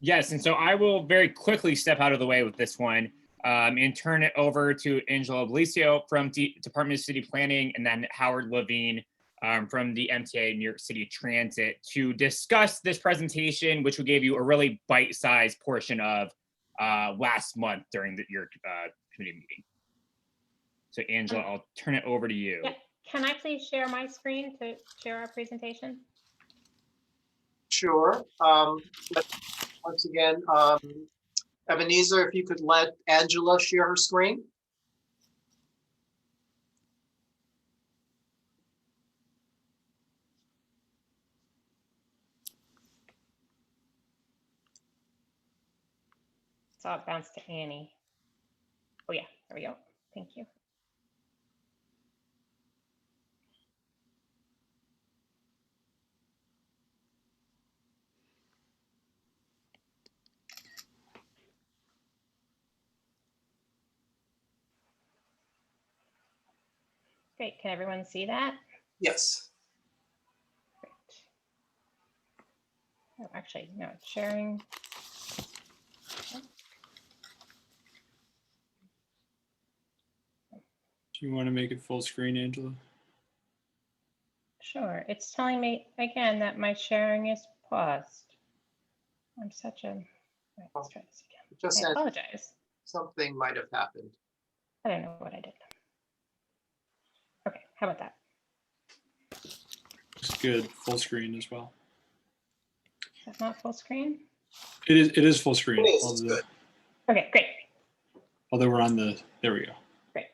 Yes, and so I will very quickly step out of the way with this one and turn it over to Angela Belicio from Department of City Planning, and then Howard Levine from the MTA New York City Transit to discuss this presentation, which we gave you a really bite-sized portion of last month during your committee meeting. So Angela, I'll turn it over to you. Yeah. Can I please share my screen to share our presentation? Sure. Once again, Ebenezer, if you could let Angela share her screen. So it bounced to Annie. Oh yeah, there we go. Thank you. Great, can everyone see that? Yes. Great. Oh, actually, no, it's sharing. Do you want to make it full screen, Angela? Sure, it's telling me again that my sharing is paused. I'm such a, right, let's try this again. Just I said apologize. something might have happened. I don't know what I did. Okay, how about that? It's good. Full screen as well. Is that not full screen? It is full screen. It is, it's good. Okay, great. Although we're on there we go. Great.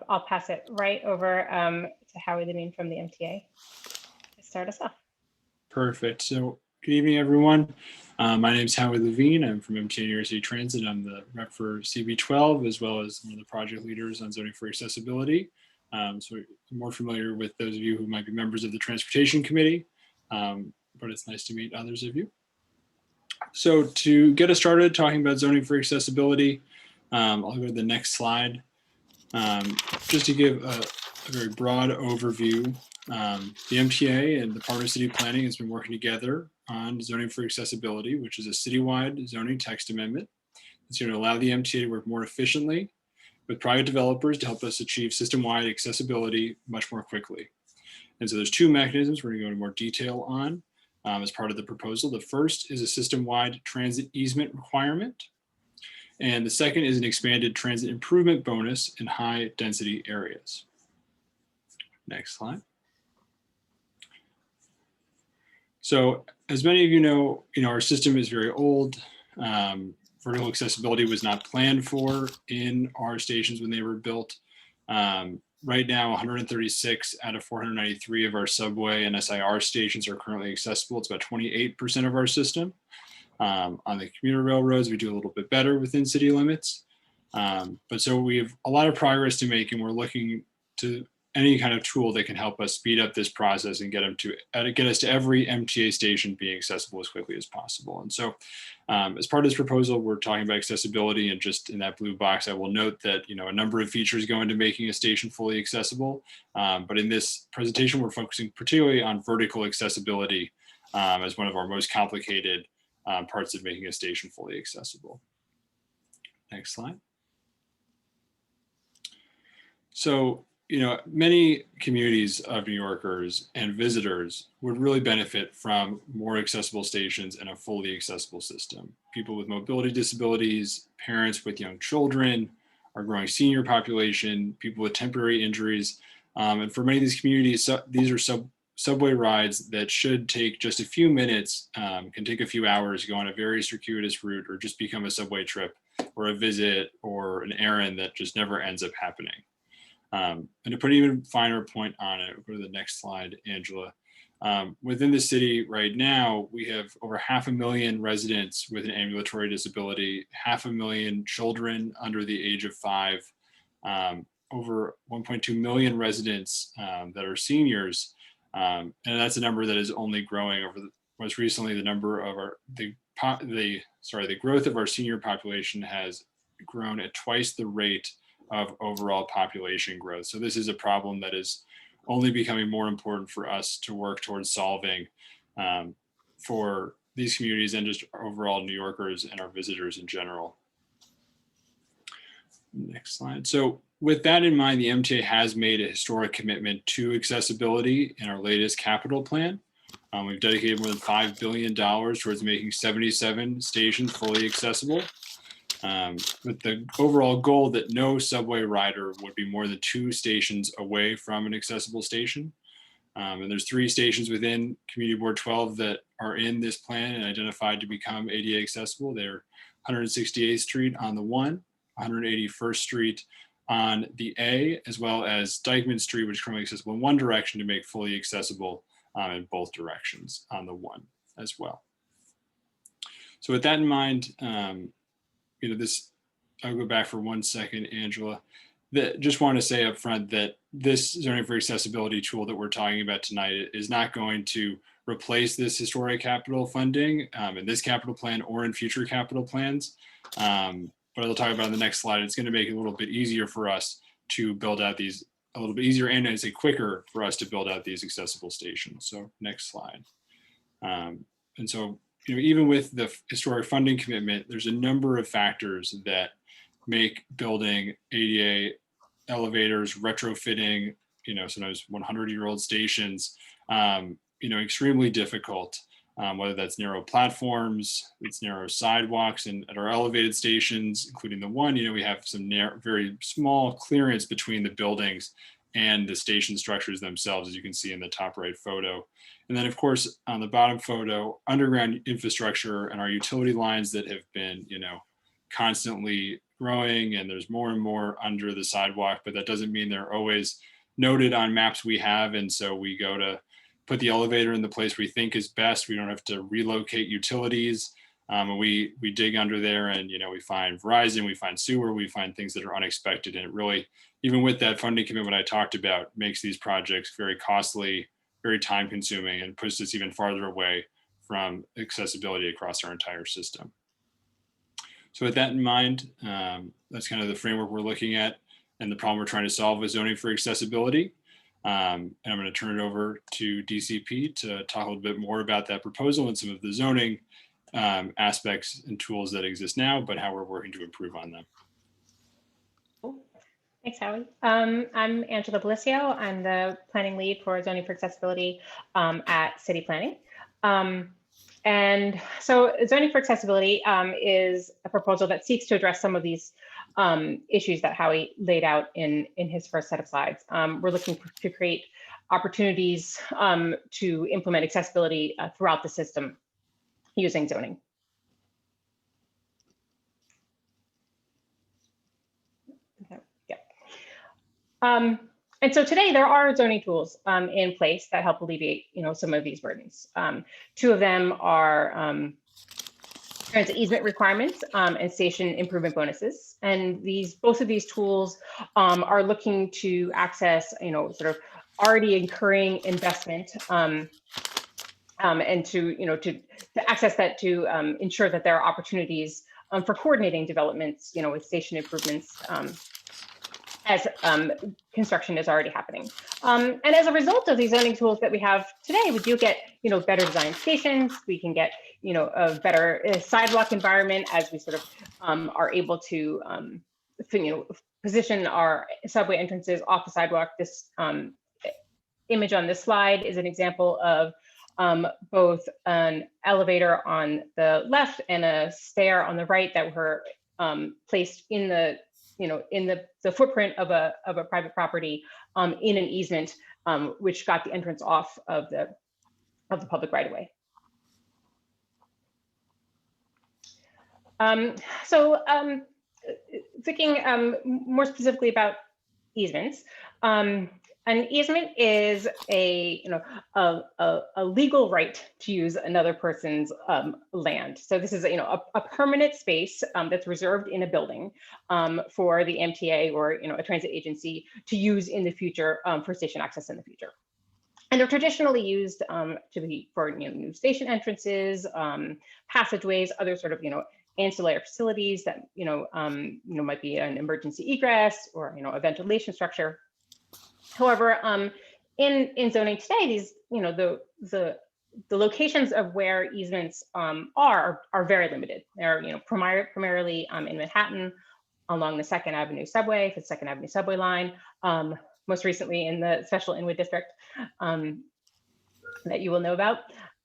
I'll pass it right over to Howard Levine from the MTA to start us off. Perfect. So good evening, everyone. My name is Howard Levine. I'm from MTA New York City Transit. I'm the rep for CB12, as well as one of the project leaders on zoning for accessibility. So I'm more familiar with those of you who might be members of the Transportation Committee, but it's nice to meet others of you. So to get us started talking about zoning for accessibility, I'll go to the next slide. Just to give a very broad overview, the MTA and the Department of City Planning has been working together on zoning for accessibility, which is a citywide zoning text amendment. It's going to allow the MTA to work more efficiently with private developers to help us achieve system-wide accessibility much more quickly. And so there's 2 mechanisms we're going to go into more detail on as part of the proposal. The first is a system-wide transit easement requirement. And the second is an expanded transit improvement bonus in high density areas. Next slide. So as many of you know, our system is very old. Vertical accessibility was not planned for in our stations when they were built. Right now, 136 out of 493 of our subway and SIR stations are currently accessible. It's about 28% of our system. On the commuter railroads, we do a little bit better within city limits. But so we have a lot of progress to make, and we're looking to any kind of tool that can help us speed up this process and get us to every MTA station being accessible as quickly as possible. And so as part of this proposal, we're talking about accessibility, and just in that blue box, I will note that, a number of features go into making a station fully accessible. But in this presentation, we're focusing particularly on vertical accessibility as one of our most complicated parts of making a station fully accessible. Next slide. So, many communities of New Yorkers and visitors would really benefit from more accessible stations and a fully accessible system. People with mobility disabilities, parents with young children, our growing senior population, people with temporary injuries. And for many of these communities, these are subway rides that should take just a few minutes, can take a few hours, go on a very circuitous route, or just become a subway trip or a visit or an errand that just never ends up happening. And to put an even finer point on it, go to the next slide, Angela. Within the city right now, we have over 500,000 residents with an ambulatory disability, 500,000 children under the age of 5, over 1.2 million residents that are seniors. And that's a number that is only growing. Over most recently, the number of the growth of our senior population has grown at twice the rate of overall population growth. So this is a problem that is only becoming more important for us to work towards solving for these communities and just overall New Yorkers and our visitors in general. Next slide. So with that in mind, the MTA has made a historic commitment to accessibility in our latest capital plan. We've dedicated more than $5 billion towards making 77 stations fully accessible. With the overall goal that no subway rider would be more than 2 stations away from an accessible station. And there's 3 stations within Community Board 12 that are in this plan and identified to become ADA accessible. They're 168th Street on the 1, 181st Street on the A, as well as Dyckman Street, which is currently accessible in one direction, to make fully accessible in both directions on the 1 as well. So with that in mind, I'll go back for 1 second, Angela. Just want to say up front that this zoning for accessibility tool that we're talking about tonight is not going to replace this historic capital funding in this capital plan or in future capital plans. But I'll talk about in the next slide. It's going to make it a little bit easier for us to build out these, a little bit easier and I'd say quicker for us to build out these accessible stations. So next slide. And so, even with the historic funding commitment, there's a number of factors that make building ADA elevators, retrofitting, sometimes 100-year-old stations, extremely difficult, whether that's narrow platforms, it's narrow sidewalks, and at our elevated stations, including the 1, we have some very small clearance between the buildings and the station structures themselves, as you can see in the top right photo. And then, of course, on the bottom photo, underground infrastructure and our utility lines that have been, constantly growing, and there's more and more under the sidewalk, but that doesn't mean they're always noted on maps we have. And so we go to put the elevator in the place we think is best. We don't have to relocate utilities. And we dig under there and, we find Verizon, we find sewer, we find things that are unexpected. And it really, even with that funding commitment I talked about, makes these projects very costly, very time consuming, and pushes us even farther away from accessibility across our entire system. So with that in mind, that's kind of the framework we're looking at and the problem we're trying to solve with zoning for accessibility. And I'm going to turn it over to DCP to talk a little bit more about that proposal and some of the zoning aspects and tools that exist now, but how we're working to improve on them. Cool. Thanks, Howie. I'm Angela Belicio. I'm the planning lead for zoning for accessibility at City Planning. And so zoning for accessibility is a proposal that seeks to address some of these issues that Howie laid out in his first set of slides. We're looking to create opportunities to implement accessibility throughout the system using zoning. Okay, yeah. And so today there are zoning tools in place that help alleviate, some of these burdens. Two of them are transit easement requirements and station improvement bonuses. And both of these tools are looking to access, sort of already incurring investment and to access that to ensure that there are opportunities for coordinating developments, with station improvements as construction is already happening. And as a result of these zoning tools that we have today, we do get, better designed stations. We can get, a better sidewalk environment as we sort of are able to, position our subway entrances off the sidewalk. This image on this slide is an example of both an elevator on the left and a stair on the right that were placed in the in the footprint of a private property in an easement, which got the entrance off of the public right of way. Thinking more specifically about easements, an easement is a legal right to use another person's land. So this is a permanent space that's reserved in a building for the MTA or a transit agency to use in the future for station access in the future. And they're traditionally used for new station entrances, passageways, other sort of ancillary facilities that might be an emergency egress or a ventilation structure. However, in zoning today, these the locations of where easements are very limited. They're primarily in Manhattan along the 2nd Avenue subway, the 2nd Avenue subway line. Most recently in the Special Inwood District that you will know about,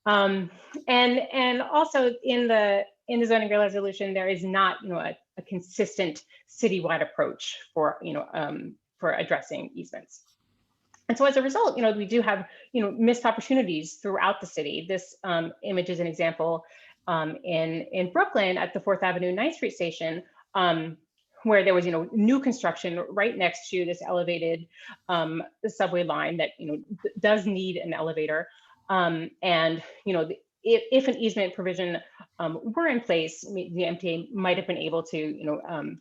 and also in the zoning resolution, there is not a consistent citywide approach for addressing easements. And so as a result, we do have, missed opportunities throughout the city. This image is an example in Brooklyn at the 4th Avenue 9th Street station, where there was, new construction right next to this elevated subway line that, does need an elevator. And, if an easement provision were in place, the MTA might have been able to,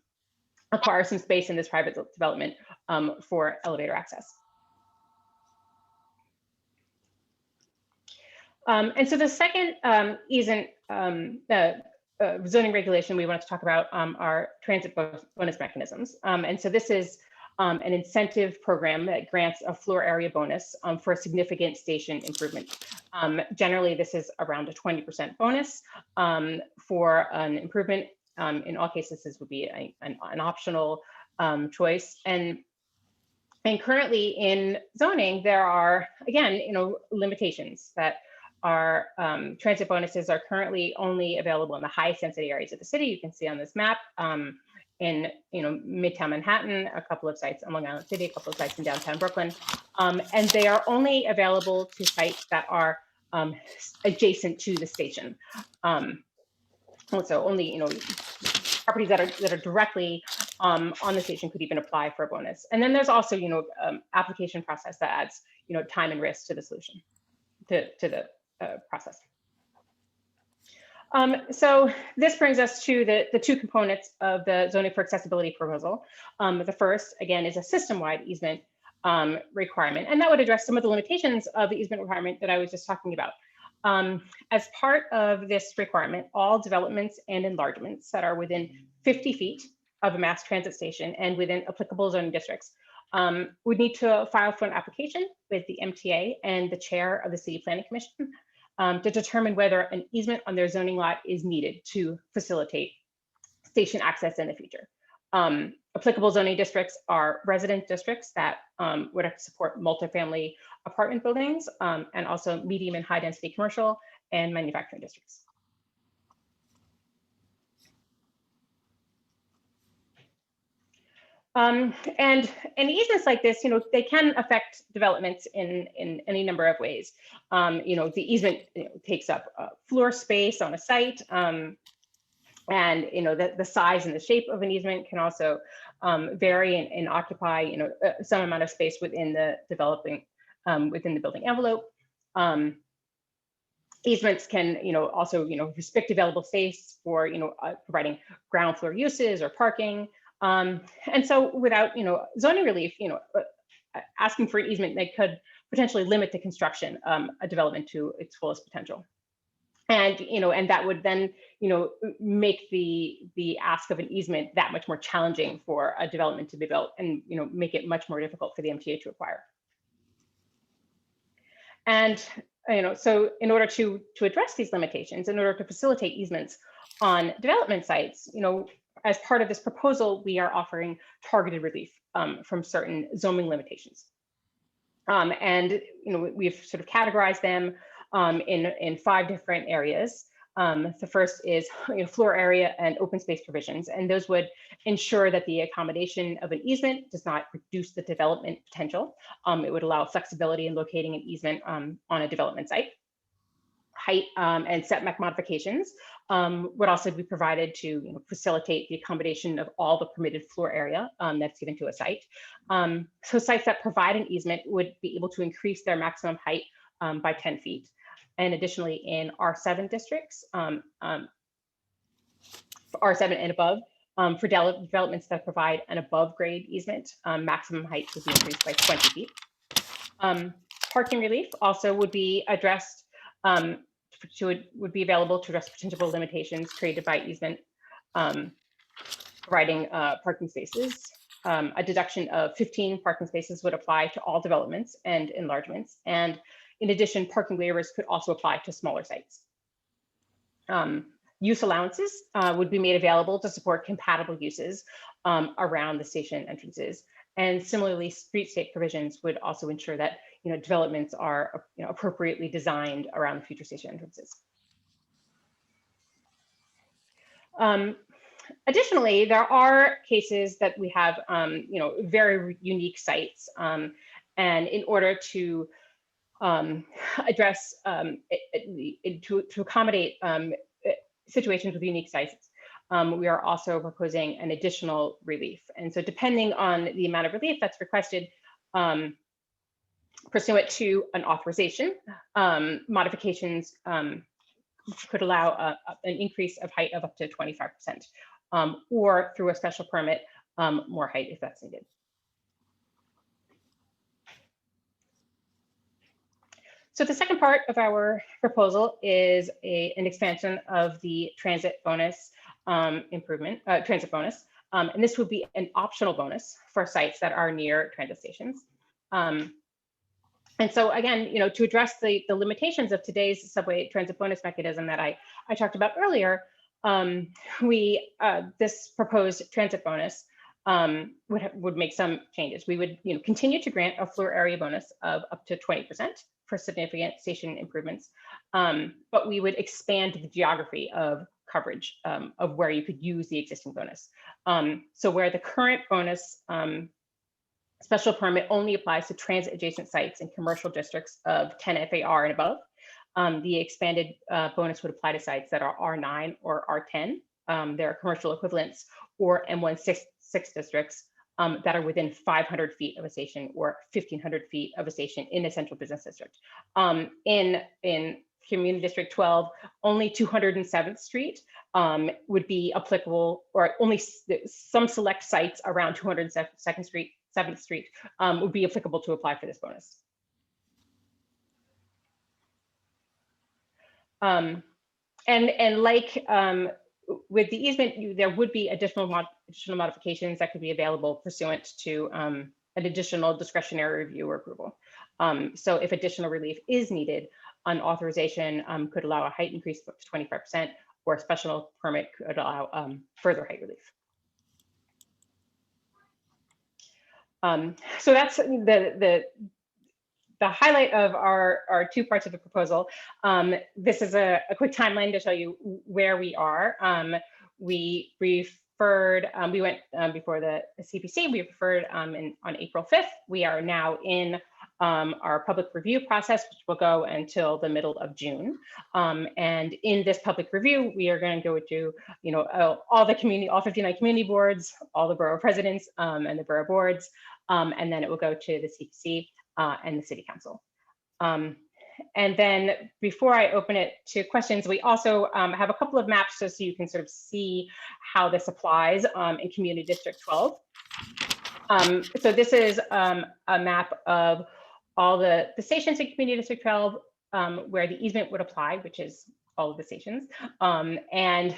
acquire some space in this private development for elevator access. And so the second easement zoning regulation we want to talk about are transit bonus mechanisms. And so this is an incentive program that grants a floor area bonus for a significant station improvement. Generally, this is around a 20% bonus for an improvement. In all cases, this would be an optional choice. And currently in zoning, there are, again, limitations that our transit bonuses are currently only available in the highest density areas of the city. You can see on this map in Midtown Manhattan, a couple of sites in Long Island City, a couple of sites in downtown Brooklyn, and they are only available to sites that are adjacent to the station. So only properties that are directly on the station could even apply for a bonus. And then there's also application process that adds time and risk to the solution to the process. So this brings us to the two components of the zoning for accessibility proposal. The first, again, is a system-wide easement requirement, and that would address some of the limitations of the easement requirement that I was just talking about. As part of this requirement, all developments and enlargements that are within 50 feet of a mass transit station and within applicable zoning districts would need to file for an application with the MTA and the chair of the City Planning Commission to determine whether an easement on their zoning lot is needed to facilitate station access in the future. Applicable zoning districts are resident districts that would have to support multifamily apartment buildings and also medium and high density commercial and manufacturing districts. And easements like this, they can affect developments in any number of ways. The easement takes up floor space on a site, and the size and the shape of an easement can also vary and occupy some amount of space within the within the building envelope. Easements can also restrict available space for providing ground floor uses or parking. And so without, zoning relief, asking for an easement, they could potentially limit the construction, a development to its fullest potential. And, and that would then, make the ask of an easement that much more challenging for a development to be built and, make it much more difficult for the MTA to acquire. And, so in order to address these limitations, in order to facilitate easements on development sites, as part of this proposal, we are offering targeted relief from certain zoning limitations. And we've sort of categorized them in 5 different areas. The first is floor area and open space provisions, and those would ensure that the accommodation of an easement does not reduce the development potential. It would allow flexibility in locating an easement on a development site. Height and setback modifications would also be provided to facilitate the accommodation of all the permitted floor area that's given to a site. So sites that provide an easement would be able to increase their maximum height by 10 feet. And additionally, in R7 districts, R7 and above, for developments that provide an above grade easement, maximum height would be increased by 20 feet. Parking relief also would be addressed, would be available to address potential limitations created by easement, providing parking spaces. A deduction of 15 parking spaces would apply to all developments and enlargements. And in addition, parking waivers could also apply to smaller sites. Use allowances would be made available to support compatible uses around the station entrances. And similarly, streetscape provisions would also ensure that developments are appropriately designed around the future station entrances. Additionally, there are cases that we have very unique sites, and in order to address to accommodate situations with unique sites, we are also proposing an additional relief. And so depending on the amount of relief that's requested, pursuant to an authorization, modifications could allow an increase of height of up to 25%, or through a special permit, more height if that's needed. So the second part of our proposal is an expansion of the transit bonus transit bonus. And this would be an optional bonus for sites that are near transit stations. And so again, to address the limitations of today's subway transit bonus mechanism that I talked about earlier, this proposed transit bonus would make some changes. We would continue to grant a floor area bonus of up to 20% for significant station improvements, but we would expand the geography of coverage of where you could use the existing bonus. So where the current bonus special permit only applies to transit adjacent sites in commercial districts of 10 FAR and above, the expanded bonus would apply to sites that are R9 or R10, their commercial equivalents, or M16 districts that are within 500 feet of a station or 1,500 feet of a station in a central business district. In Community District 12, only 207th Street would be applicable, or only some select sites around 202nd Street, 7th Street would be applicable to apply for this bonus. And like with the easement, there would be additional modifications that could be available pursuant to an additional discretionary review or approval. So if additional relief is needed, an authorization could allow a height increase of up to 25%, or a special permit could allow further height relief. So that's the highlight of our 2 parts of the proposal. This is a quick timeline to show you where we are. We referred, we went before the CPC, we referred on April 5th. We are now in our public review process, which will go until the middle of June. And in this public review, we are going to go to, all the community, all 59 community boards, all the borough presidents and the borough boards, and then it will go to the CPC and the city council. And then before I open it to questions, we also have a couple of maps so you can sort of see how this applies in Community District 12. So this is a map of all the stations in Community District 12 where the easement would apply, which is all of the stations, and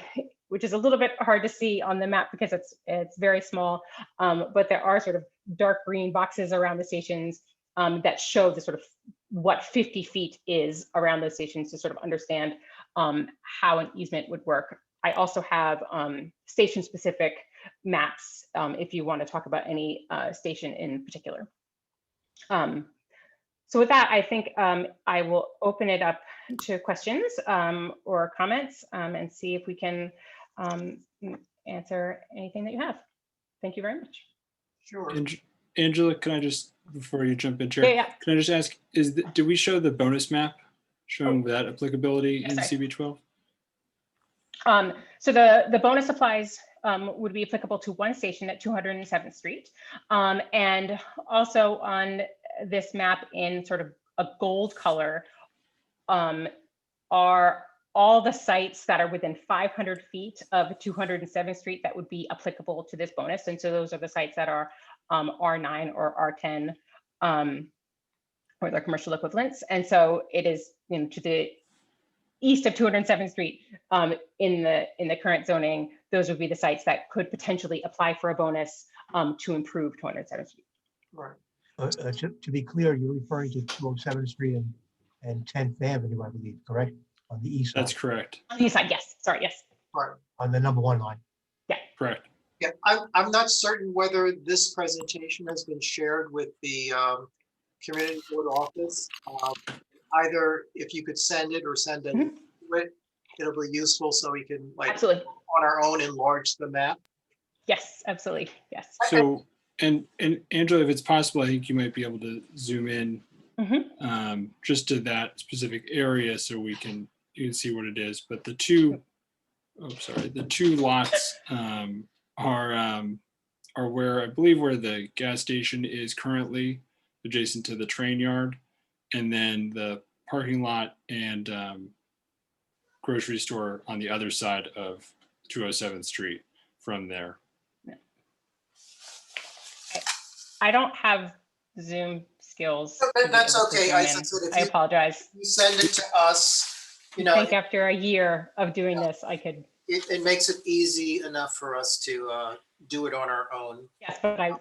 which is a little bit hard to see on the map because it's very small, but there are sort of dark green boxes around the stations that show the sort of what 50 feet is around those stations to sort of understand how an easement would work. I also have station specific maps if you want to talk about any station in particular. So with that, I think I will open it up to questions or comments and see if we can answer anything that you have. Thank you very much. Sure. Angela, can I just, before you jump in, Chair, Yeah. can I just ask, do we show the bonus map showing that applicability in Yes, CB12? So the bonus applies would be applicable to one station at 207th Street. And also on this map in sort of a gold color are all the sites that are within 500 feet of 207th Street that would be applicable to this bonus. And so those are the sites that are R9 or R10 or their commercial equivalents. And so it is to the east of 207th Street in the current zoning, those would be the sites that could potentially apply for a bonus to improve 207th Street. Right. To be clear, you're referring to 207th Street and 10th Avenue, I believe, correct? On the east side. That's correct. On the east side, yes. Sorry, yes. Right. On the number 1 line. Correct. Yeah, I'm not certain whether this presentation has been shared with the community board office. Either if you could send it or send it, it'll be useful so we can Absolutely. on our own enlarge the map. Yes, absolutely. Yes. So, and Angela, if it's possible, I think you might be able to zoom in just to that specific area so you can see what it is. But the two lots are where I believe where the gas station is currently, adjacent to the train yard, and then the parking lot and grocery store on the other side of 207th Street from there. I don't have Zoom skills. That's okay. I If apologize. you send it to us, I think after a year of doing this, I could. it makes it easy enough for us to do it on our own. Yes, but I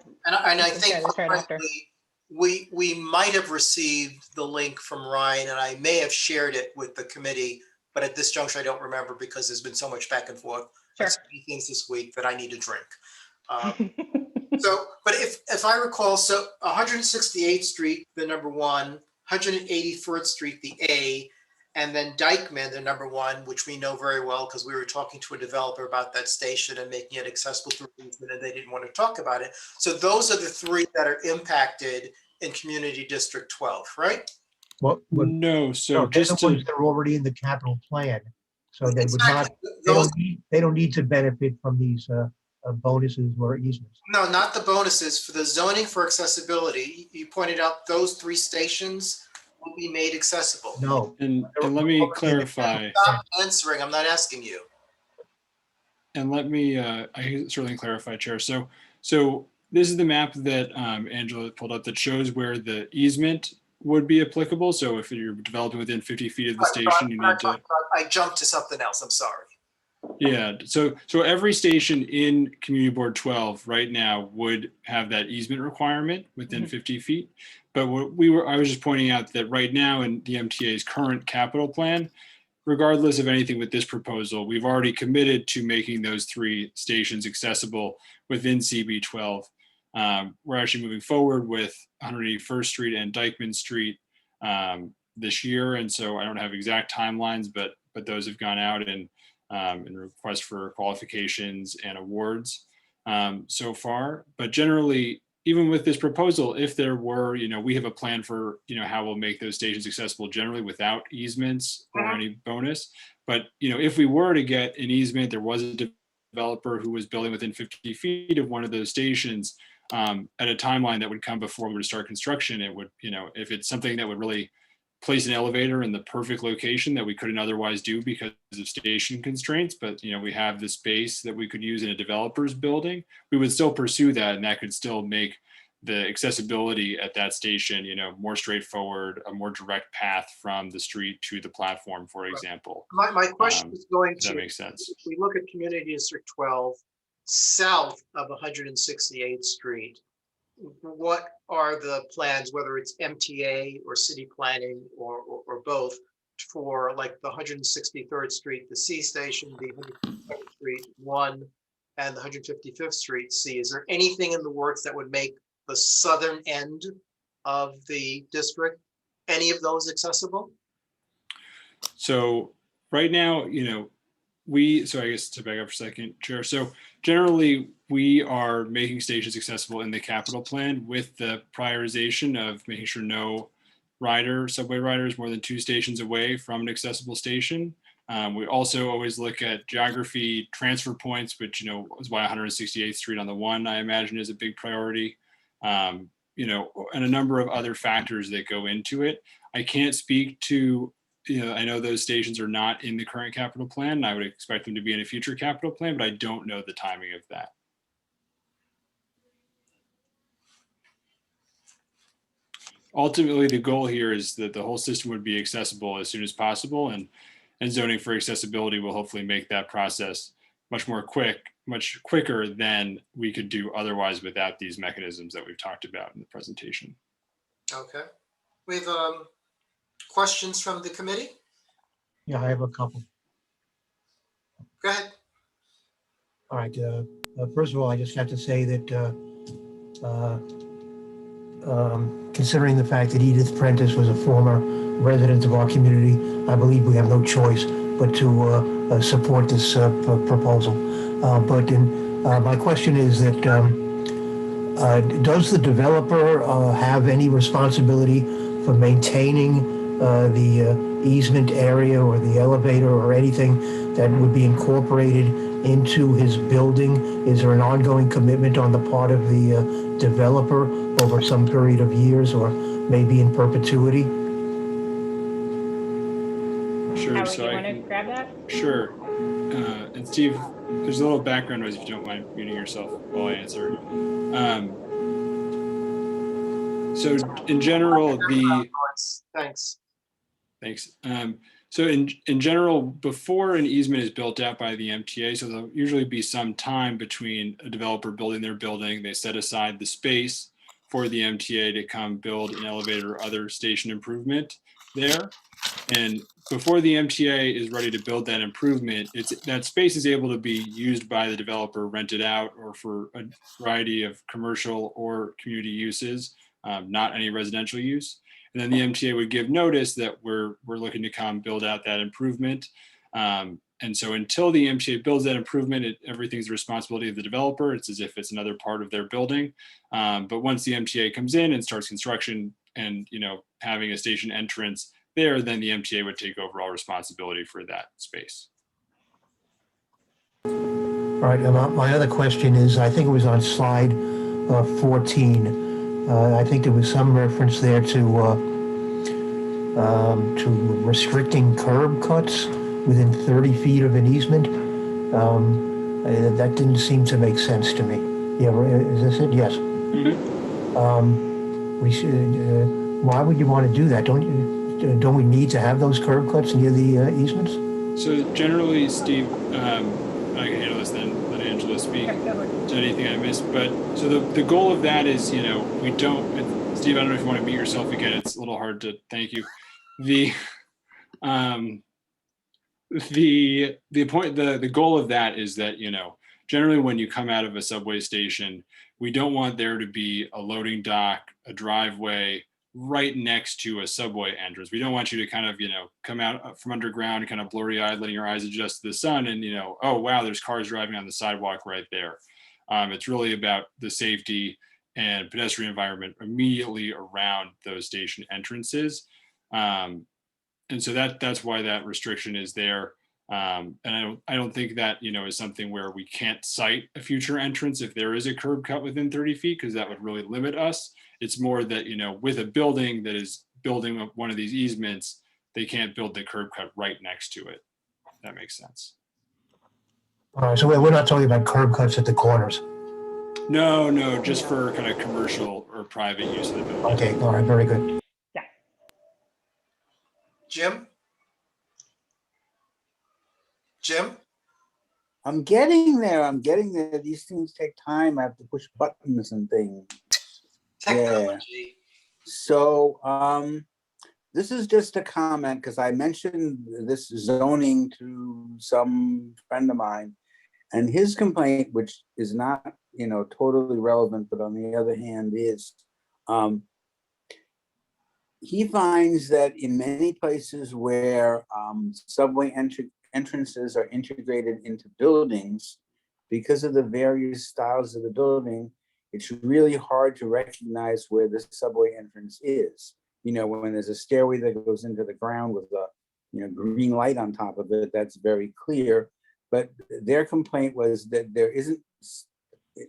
think right after. we might have received the link from Ryan, and I may have shared it with the committee, but at this juncture, I don't remember because there's been so much back and forth. Sure. So many things this week that I need to drink. But if I recall, so 168th Street, the number 1, 184th Street, the A, and then Dykeman, the number 1, which we know very well because we were talking to a developer about that station and making it accessible through easement, and they didn't want to talk about it. So those are the 3 that are impacted in Community District 12, right? Well, No, so no, they're just the ones to, that are already in the capital plan. So they would not, Exactly. Those, they don't need to benefit from these bonuses or easements. no, not the bonuses. For the zoning for accessibility, you pointed out those 3 stations will be made accessible. No. and let me clarify, Stop answering. I'm not asking you. and let me, I can certainly clarify, Chair. So this is the map that Angela pulled up that shows where the easement would be applicable. So if you're developing within 50 feet of the station, you need to. I jumped to something else. I'm sorry. Yeah, so every station in Community Board 12 right now would have that easement requirement within 50 feet. But I was just pointing out that right now in the MTA's current capital plan, regardless of anything with this proposal, we've already committed to making those 3 stations accessible within CB 12. We're actually moving forward with 181st Street and Dykeman Street this year. And so I don't have exact timelines, but those have gone out, and and requests for qualifications and awards so far. But generally, even with this proposal, if there were, we have a plan for, how we'll make those stations accessible generally without easements or any bonus. But, if we were to get an easement, there was a developer who was building within 50 feet of one of those stations at a timeline that would come before we would start construction, it would, if it's something that would really place an elevator in the perfect location that we couldn't otherwise do because of station constraints, but we have the space that we could use in a developer's building, we would still pursue that, and that could still make the accessibility at that station, more straightforward, a more direct path from the street to the platform, for example. My question is going Does that to, make sense? if we look at Community District 12, south of 168th Street, what are the plans, whether it's MTA or city planning or both, for like the 163rd Street, the C station, the 157th Street 1, and the 155th Street C? Is there anything in the works that would make the southern end of the district, any of those accessible? So right now, so I guess to back up for a second, Chair. So generally, we are making stations accessible in the capital plan with the prioritization of making sure no subway rider is more than 2 stations away from an accessible station. We also always look at geography, transfer points, which, is why 168th Street on the 1, I imagine, is a big priority. And a number of other factors that go into it. I can't speak to, I know those stations are not in the current capital plan, and I would expect them to be in a future capital plan, but I don't know the timing of that. Ultimately, the goal here is that the whole system would be accessible as soon as possible, and zoning for accessibility will hopefully make that process much quicker than we could do otherwise without these mechanisms that we've talked about in the presentation. Okay. We have questions from the committee? Yeah, I have a couple. Go ahead. All right. First of all, I just have to say that considering the fact that Edith Prentice was a former resident of our community, I believe we have no choice but to support this proposal. My question is that does the developer have any responsibility for maintaining the easement area or the elevator or anything that would be incorporated into his building? Is there an ongoing commitment on the part of the developer over some period of years or maybe in perpetuity? Sure. Howard, So you want to grab that? Sure. And Steve, there's a little background noise if you don't mind muting yourself while I answer. So in general, Thanks. Thanks. So in general, before an easement is built out by the MTA, so there'll usually be some time between a developer building their building, they set aside the space for the MTA to come build an elevator or other station improvement there. And before the MTA is ready to build that improvement, that space is able to be used by the developer, rented out, or for a variety of commercial or community uses, not any residential use. And then the MTA would give notice that we're looking to come build out that improvement. And so until the MTA builds that improvement, everything's the responsibility of the developer. It's as if it's another part of their building. But once the MTA comes in and starts construction and having a station entrance there, then the MTA would take overall responsibility for that space. All right. My other question is, I think it was on slide 14. I think there was some reference there to restricting curb cuts within 30 feet of an easement. That didn't seem to make sense to me. Yeah, is this it? Yes. Mm-hmm. Why would you want to do that? Don't we need to have those curb cuts near the easements? So generally, Steve, I can handle this then, let Angela speak to anything I missed. But so the goal of that is, we don't, Steve, I don't know if you want to mute yourself again. It's a little hard to, thank you. The goal of that is that, generally when you come out of a subway station, we don't want there to be a loading dock, a driveway, right next to a subway entrance. We don't want you to kind of, come out from underground, kind of blurry eyed, letting your eyes adjust to the sun and, oh, wow, there's cars driving on the sidewalk right there. It's really about the safety and pedestrian environment immediately around those station entrances. And so that's why that restriction is there. And I don't think that, is something where we can't cite a future entrance if there is a curb cut within 30 feet, because that would really limit us. It's more that, with a building that is building one of these easements, they can't build the curb cut right next to it. If that makes sense. All right, so we're not talking about curb cuts at the corners. No, just for kind of commercial or private use of the building. Okay, all right, very good. Jim? Jim? I'm getting there. These things take time. I have to push buttons and things. Technology. So this is just a comment because I mentioned this zoning to some friend of mine, and his complaint, which is not, totally relevant, but on the other hand is, he finds that in many places where subway entrances are integrated into buildings, because of the various styles of the building, it's really hard to recognize where the subway entrance is. When there's a stairway that goes into the ground with a green light on top of it, that's very clear. But their complaint was that there isn't,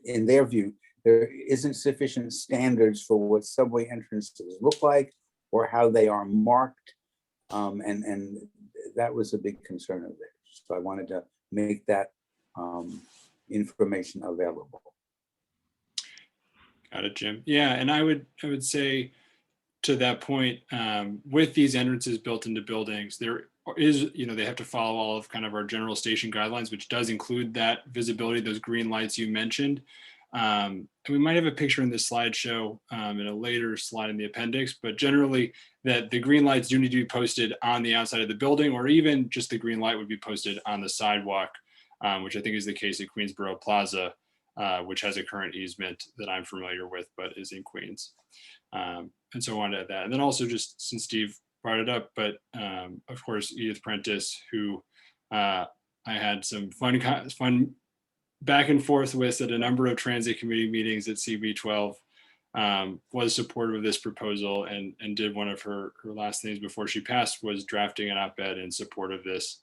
in their view, there isn't sufficient standards for what subway entrances look like or how they are marked. And that was a big concern of theirs. So I wanted to make that information available. Got it, Jim. Yeah, and I would say to that point, with these entrances built into buildings, there is, they have to follow all of kind of our general station guidelines, which does include that visibility, those green lights you mentioned. And we might have a picture in this slideshow in a later slide in the appendix, but generally that the green lights do need to be posted on the outside of the building, or even just the green light would be posted on the sidewalk, which I think is the case at Queensboro Plaza, which has a current easement that I'm familiar with, but is in Queens. And so I wanted to add that. And then also, just since Steve brought it up, but of course, Edith Prentice, who I had some fun back and forth with at a number of transit committee meetings at CB12, was supportive of this proposal and did one of her last things before she passed was drafting an op-ed in support of this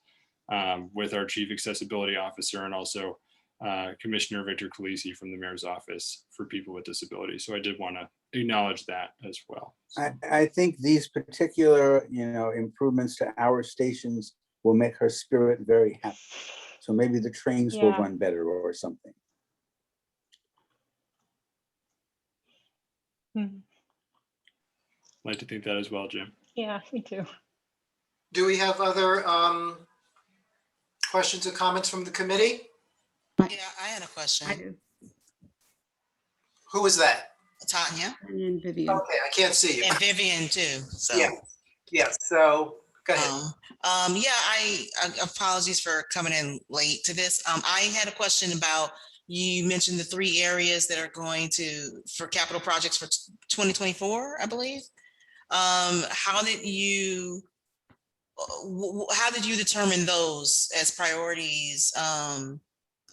with our chief accessibility officer and also Commissioner Victor Calisi from the mayor's office for people with disabilities. So I did want to acknowledge that as well. I think these particular, improvements to our stations will make her spirit very happy. So maybe the trains will run better or something. Like to think that as well, Jim. Yeah, me too. Do we have other questions or comments from the committee? Yeah, I had a I question. do. Who was that? Tanya And Vivian. Okay, I can't see you. and Vivian too. So, Yeah, so go ahead. I apologies for coming in late to this. I had a question about, you mentioned the 3 areas that are going for capital projects for 2024, I believe. How did you determine those as priorities?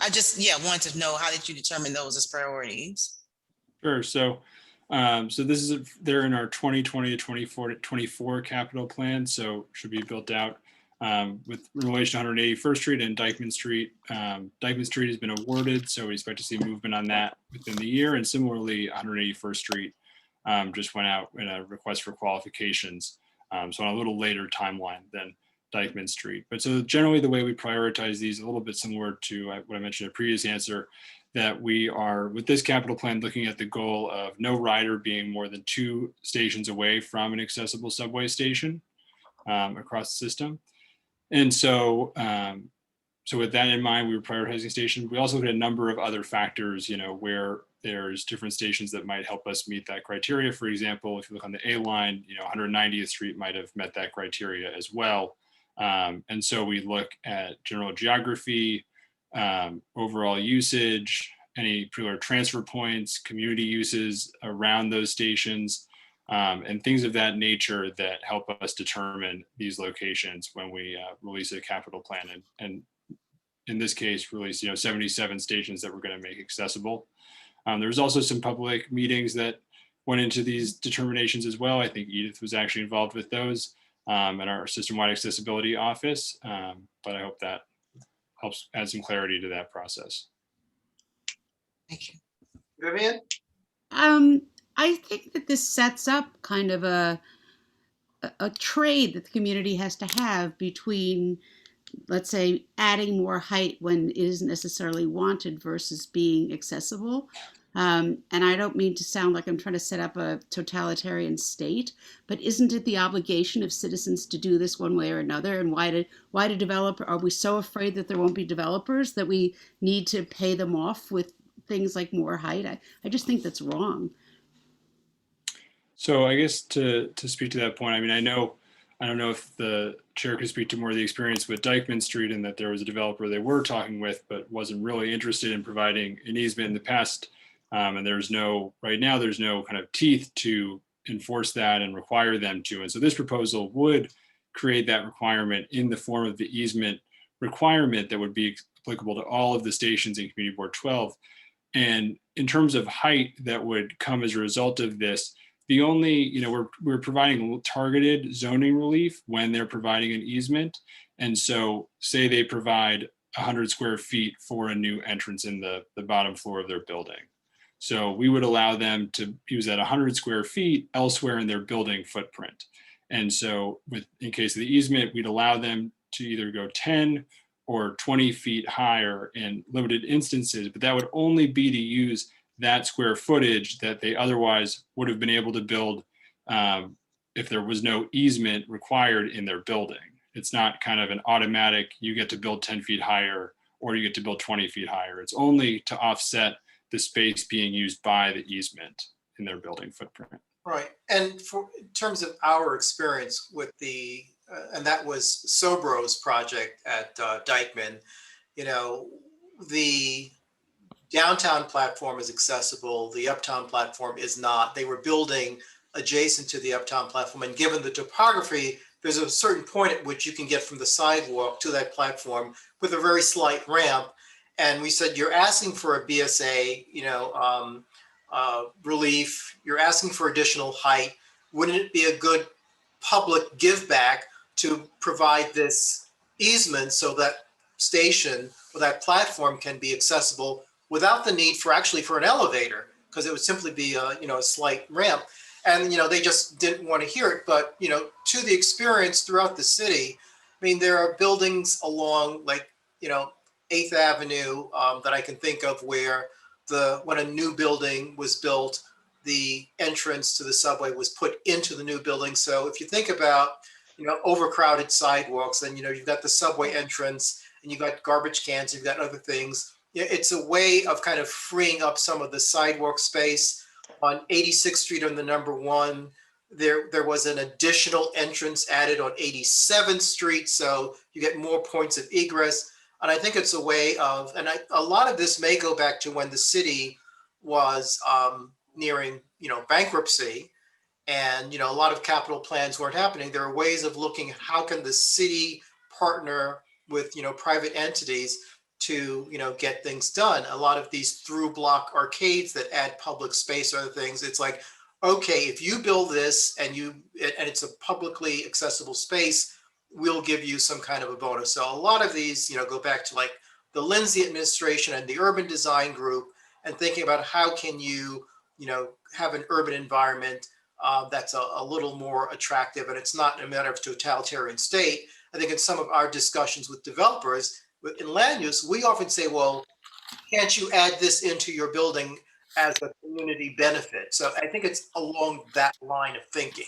I just, wanted to know, how did you determine those as priorities? Sure. So, this is, they're in our 2020 to 24 capital plan. So should be built out with relation to 181st Street and Dyckman Street. Dyckman Street has been awarded, so we expect to see movement on that within the year. And similarly, 181st Street just went out in a request for qualifications. So on a little later timeline than Dyckman Street. But so generally the way we prioritize these, a little bit similar to what I mentioned in a previous answer, that we are, with this capital plan, looking at the goal of no rider being more than 2 stations away from an accessible subway station across the system. And so, so with that in mind, we were prioritizing stations. We also looked at a number of other factors, where there's different stations that might help us meet that criteria. For example, if you look on the A line, 190th Street might have met that criteria as well. And so we look at general geography, overall usage, any particular transfer points, community uses around those stations, and things of that nature that help us determine these locations when we release a capital plan. And in this case, release 77 stations that we're going to make accessible. There's also some public meetings that went into these determinations as well. I think Edith was actually involved with those at our system-wide accessibility office. But I hope that helps add some clarity to that process. Thank you. Vivian? I think that this sets up kind of a trade that the community has to have between, let's say, adding more height when it isn't necessarily wanted versus being accessible. And I don't mean to sound like I'm trying to set up a totalitarian state, but isn't it the obligation of citizens to do this one way or another? And why do developer? Are we so afraid that there won't be developers that we need to pay them off with things like more height? I just think that's wrong. So I guess to speak to that point, I mean, I don't know if the chair could speak to more of the experience with Dykeman Street and that there was a developer they were talking with, but wasn't really interested in providing an easement in the past. And right now, there's no kind of teeth to enforce that and require them to. And so this proposal would create that requirement in the form of the easement requirement that would be applicable to all of the stations in Community Board 12. And in terms of height that would come as a result of this, the only, we're providing targeted zoning relief when they're providing an easement. And so say they provide 100 square feet for a new entrance in the bottom floor of their building. So we would allow them to use that 100 square feet elsewhere in their building footprint. And so in case of the easement, we'd allow them to either go 10 or 20 feet higher in limited instances, but that would only be to use that square footage that they otherwise would have been able to build if there was no easement required in their building. It's not kind of an automatic, you get to build 10 feet higher or you get to build 20 feet higher. It's only to offset the space being used by the easement in their building footprint. Right. And in terms of our experience with and that was Sobro's project at Dykeman, the downtown platform is accessible. The uptown platform is not. They were building adjacent to the uptown platform. And given the topography, there's a certain point at which you can get from the sidewalk to that platform with a very slight ramp. And we said, you're asking for a BSA, relief. You're asking for additional height. Wouldn't it be a good public give back to provide this easement so that station or that platform can be accessible without the need for an elevator, because it would simply be a slight ramp. And they just didn't want to hear it. But to the experience throughout the city, I mean, there are buildings along 8th Avenue that I can think of where when a new building was built, the entrance to the subway was put into the new building. So if you think about overcrowded sidewalks, then you've got the subway entrance and you've got garbage cans, you've got other things. It's a way of kind of freeing up some of the sidewalk space. On 86th Street on the number 1, there was an additional entrance added on 87th Street, so you get more points of egress. And I think it's a way of, a lot of this may go back to when the city was nearing, bankruptcy, and a lot of capital plans weren't happening. There are ways of looking at how can the city partner with private entities to get things done. A lot of these through block arcades that add public space or other things, it's like, okay, if you build this and it's a publicly accessible space, we'll give you some kind of a bonus. So a lot of these go back to like the Lindsay administration and the urban design group, and thinking about how can you have an urban environment that's a little more attractive, and it's not a matter of totalitarian state. I think in some of our discussions with developers in land use, we often say, well, can't you add this into your building as a community benefit? So I think it's along that line of thinking.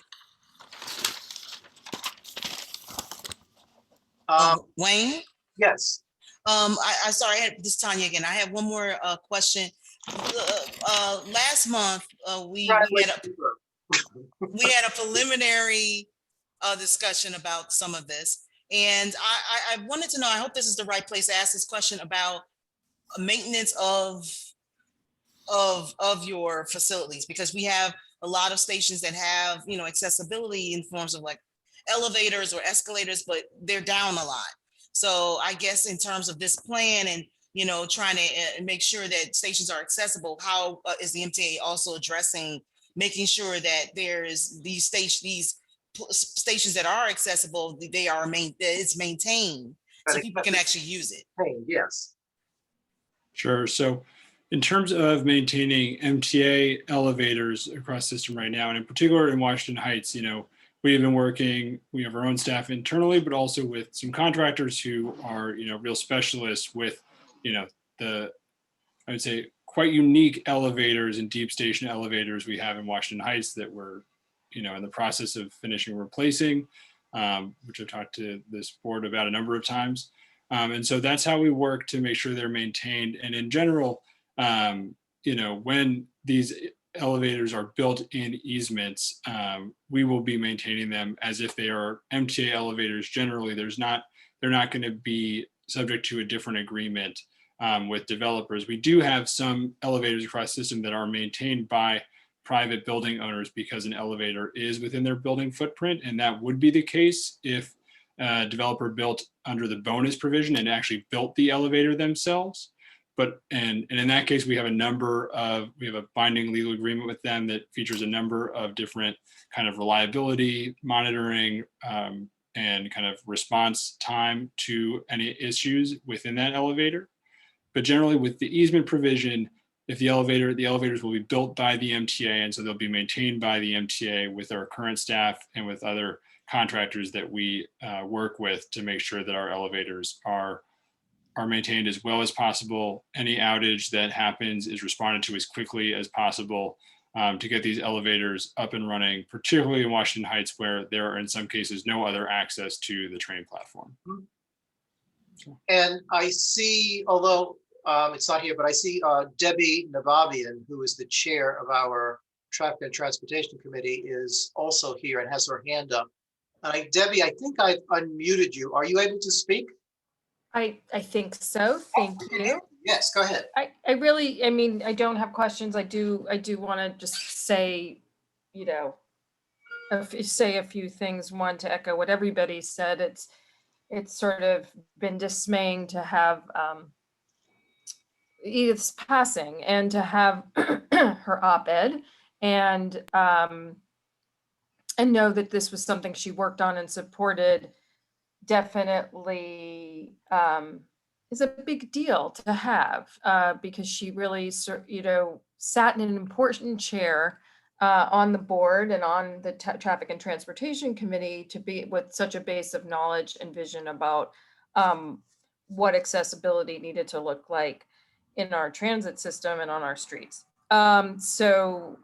Wayne? Yes. I'm sorry, this is Tanya again. I have one more question. Last month, we had a preliminary discussion about some of this. And I wanted to know, I hope this is the right place to ask this question about maintenance of your facilities, because we have a lot of stations that have, accessibility in forms of like elevators or escalators, but they're down a lot. So I guess in terms of this plan and, trying to make sure that stations are accessible, how is the MTA also addressing making sure that there's these stations that are accessible, it's maintained so people can actually use it? Yes. Sure. So in terms of maintaining MTA elevators across the system right now, and in particular in Washington Heights, we have been working, we have our own staff internally, but also with some contractors who are, real specialists with, I would say, quite unique elevators and deep station elevators we have in Washington Heights that we're, in the process of finishing replacing, which I've talked to this board about a number of times. And so that's how we work to make sure they're maintained. And in general, when these elevators are built in easements, we will be maintaining them as if they are MTA elevators. Generally, they're not going to be subject to a different agreement with developers. We do have some elevators across the system that are maintained by private building owners because an elevator is within their building footprint, and that would be the case if a developer built under the bonus provision and actually built the elevator themselves. But and in that case, we have a binding legal agreement with them that features a number of different kind of reliability monitoring and kind of response time to any issues within that elevator. But generally with the easement provision, if the elevators will be built by the MTA, and so they'll be maintained by the MTA with our current staff and with other contractors that we work with to make sure that our elevators are maintained as well as possible. Any outage that happens is responded to as quickly as possible to get these elevators up and running, particularly in Washington Heights, where there are in some cases no other access to the train platform. And I see, although it's not here, but I see Debbie Navabian, who is the chair of our Traffic and Transportation Committee, is also here and has her hand up. Debbie, I think I've unmuted you. Are you able to speak? I think so. Thank you. Yes, go ahead. I don't have questions. I do want to just say, say a few things. One, to echo what everybody said. It's sort of been dismaying to have Edith's passing and to have her op-ed and know that this was something she worked on and supported. Definitely is a big deal to have because she really, sat in an important chair on the board and on the Traffic and Transportation Committee to be with such a base of knowledge and vision about what accessibility needed to look like in our transit system and on our streets. So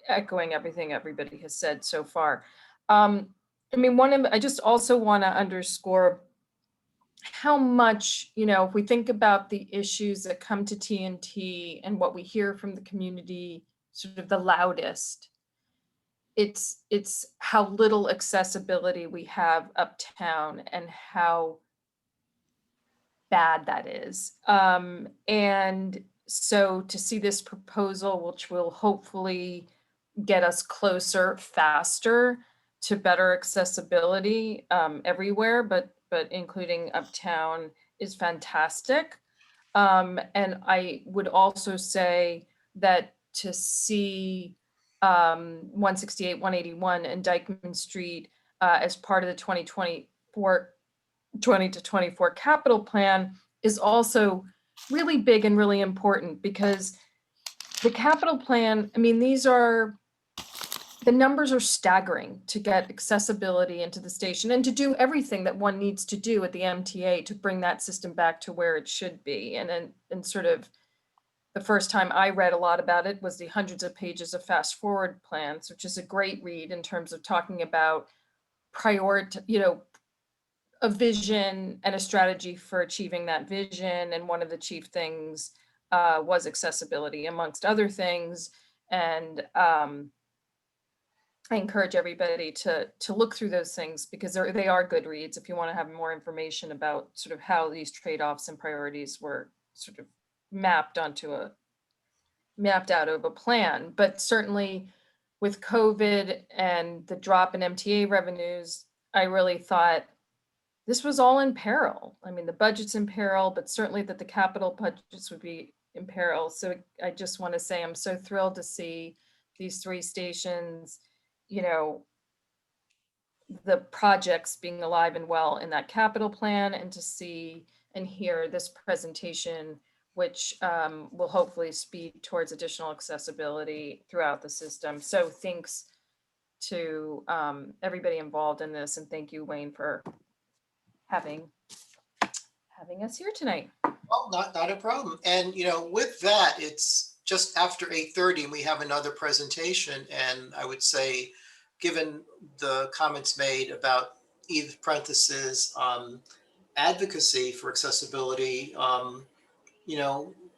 echoing everything everybody has said so far. I just also want to underscore how much, if we think about the issues that come to TNT and what we hear from the community, sort of the loudest, it's how little accessibility we have uptown and how bad that is. And so to see this proposal, which will hopefully get us closer, faster to better accessibility everywhere, but including uptown, is fantastic. And I would also say that to see 168, 181 and Dyckman Street as part of the 20 to 24 capital plan is also really big and really important, because the capital plan, the numbers are staggering to get accessibility into the station and to do everything that one needs to do at the MTA to bring that system back to where it should be. And sort of the first time I read a lot about it was the hundreds of pages of fast forward plans, which is a great read in terms of talking about a vision and a strategy for achieving that vision. And one of the chief things was accessibility, amongst other things. And I encourage everybody to look through those things, because they are good reads if you want to have more information about sort of how these trade-offs and priorities were sort of mapped out of a plan. But certainly with COVID and the drop in MTA revenues, I really thought this was all in peril. I mean, the budget's in peril, but certainly that the capital budgets would be in peril. So I just want to say I'm so thrilled to see these 3 stations, you know, the projects being alive and well in that capital plan, and to see and hear this presentation, which will hopefully speed towards additional accessibility throughout the system. So thanks to everybody involved in this, and thank you, Wayne, for having us here tonight. Well, not a problem. And, with that, it's just after 8:30 and we have another presentation. And I would say, given the comments made about Edith Prentice's advocacy for accessibility,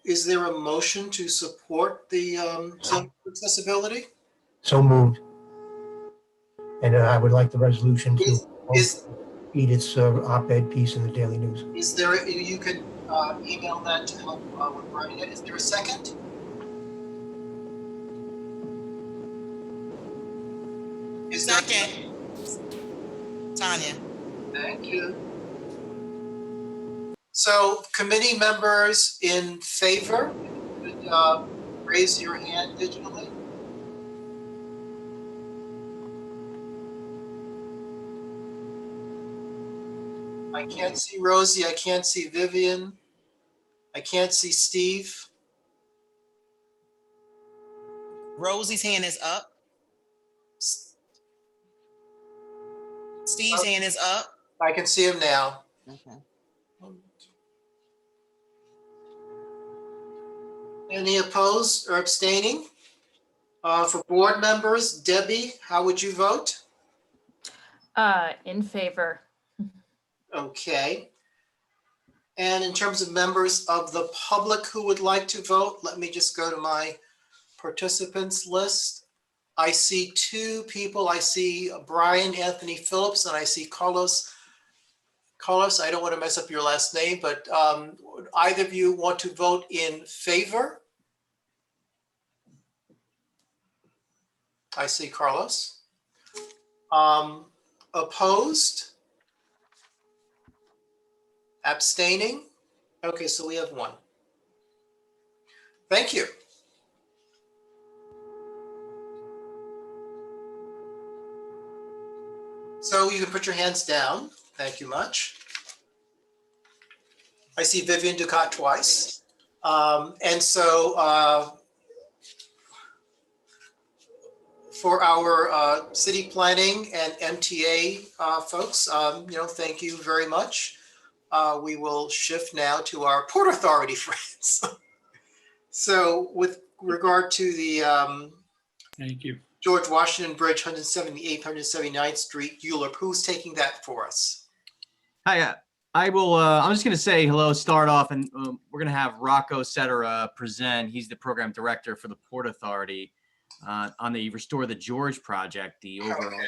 is there a motion to support the Zone for accessibility? So moved. And I would like the resolution to Is Edith's op-ed piece in the Daily News. Is there, you can email that to help with writing it. Is there a second? Is there? Second. Tanya. Thank you. So committee members in favor, could raise your hand digitally. I can't see Rosie, I can't see Vivian. I can't see Steve. Rosie's hand is up. Steve's hand is up. I can see him now. Okay. Any opposed or abstaining? For board members, Debbie, how would you vote? In favor. Okay. And in terms of members of the public who would like to vote, let me just go to my participants list. I see 2 people. I see Brian Anthony Phillips and I see Carlos. Carlos, I don't want to mess up your last name, but would either of you want to vote in favor? I see Carlos. Opposed? Abstaining? Okay, so we have 1. Thank you. So you can put your hands down. Thank you much. I see Vivian Ducat twice. And so for our city planning and MTA folks, thank you very much. We will shift now to our Port Authority friends. So with regard to the Thank you. George Washington Bridge, 178th, 179th Street, ULURP, who's taking that for us? Hi, I will, I'm just going to say hello, start off, and we're going to have Rocco Cetera present. He's the program director for the Port Authority on the Restore the George project, the overall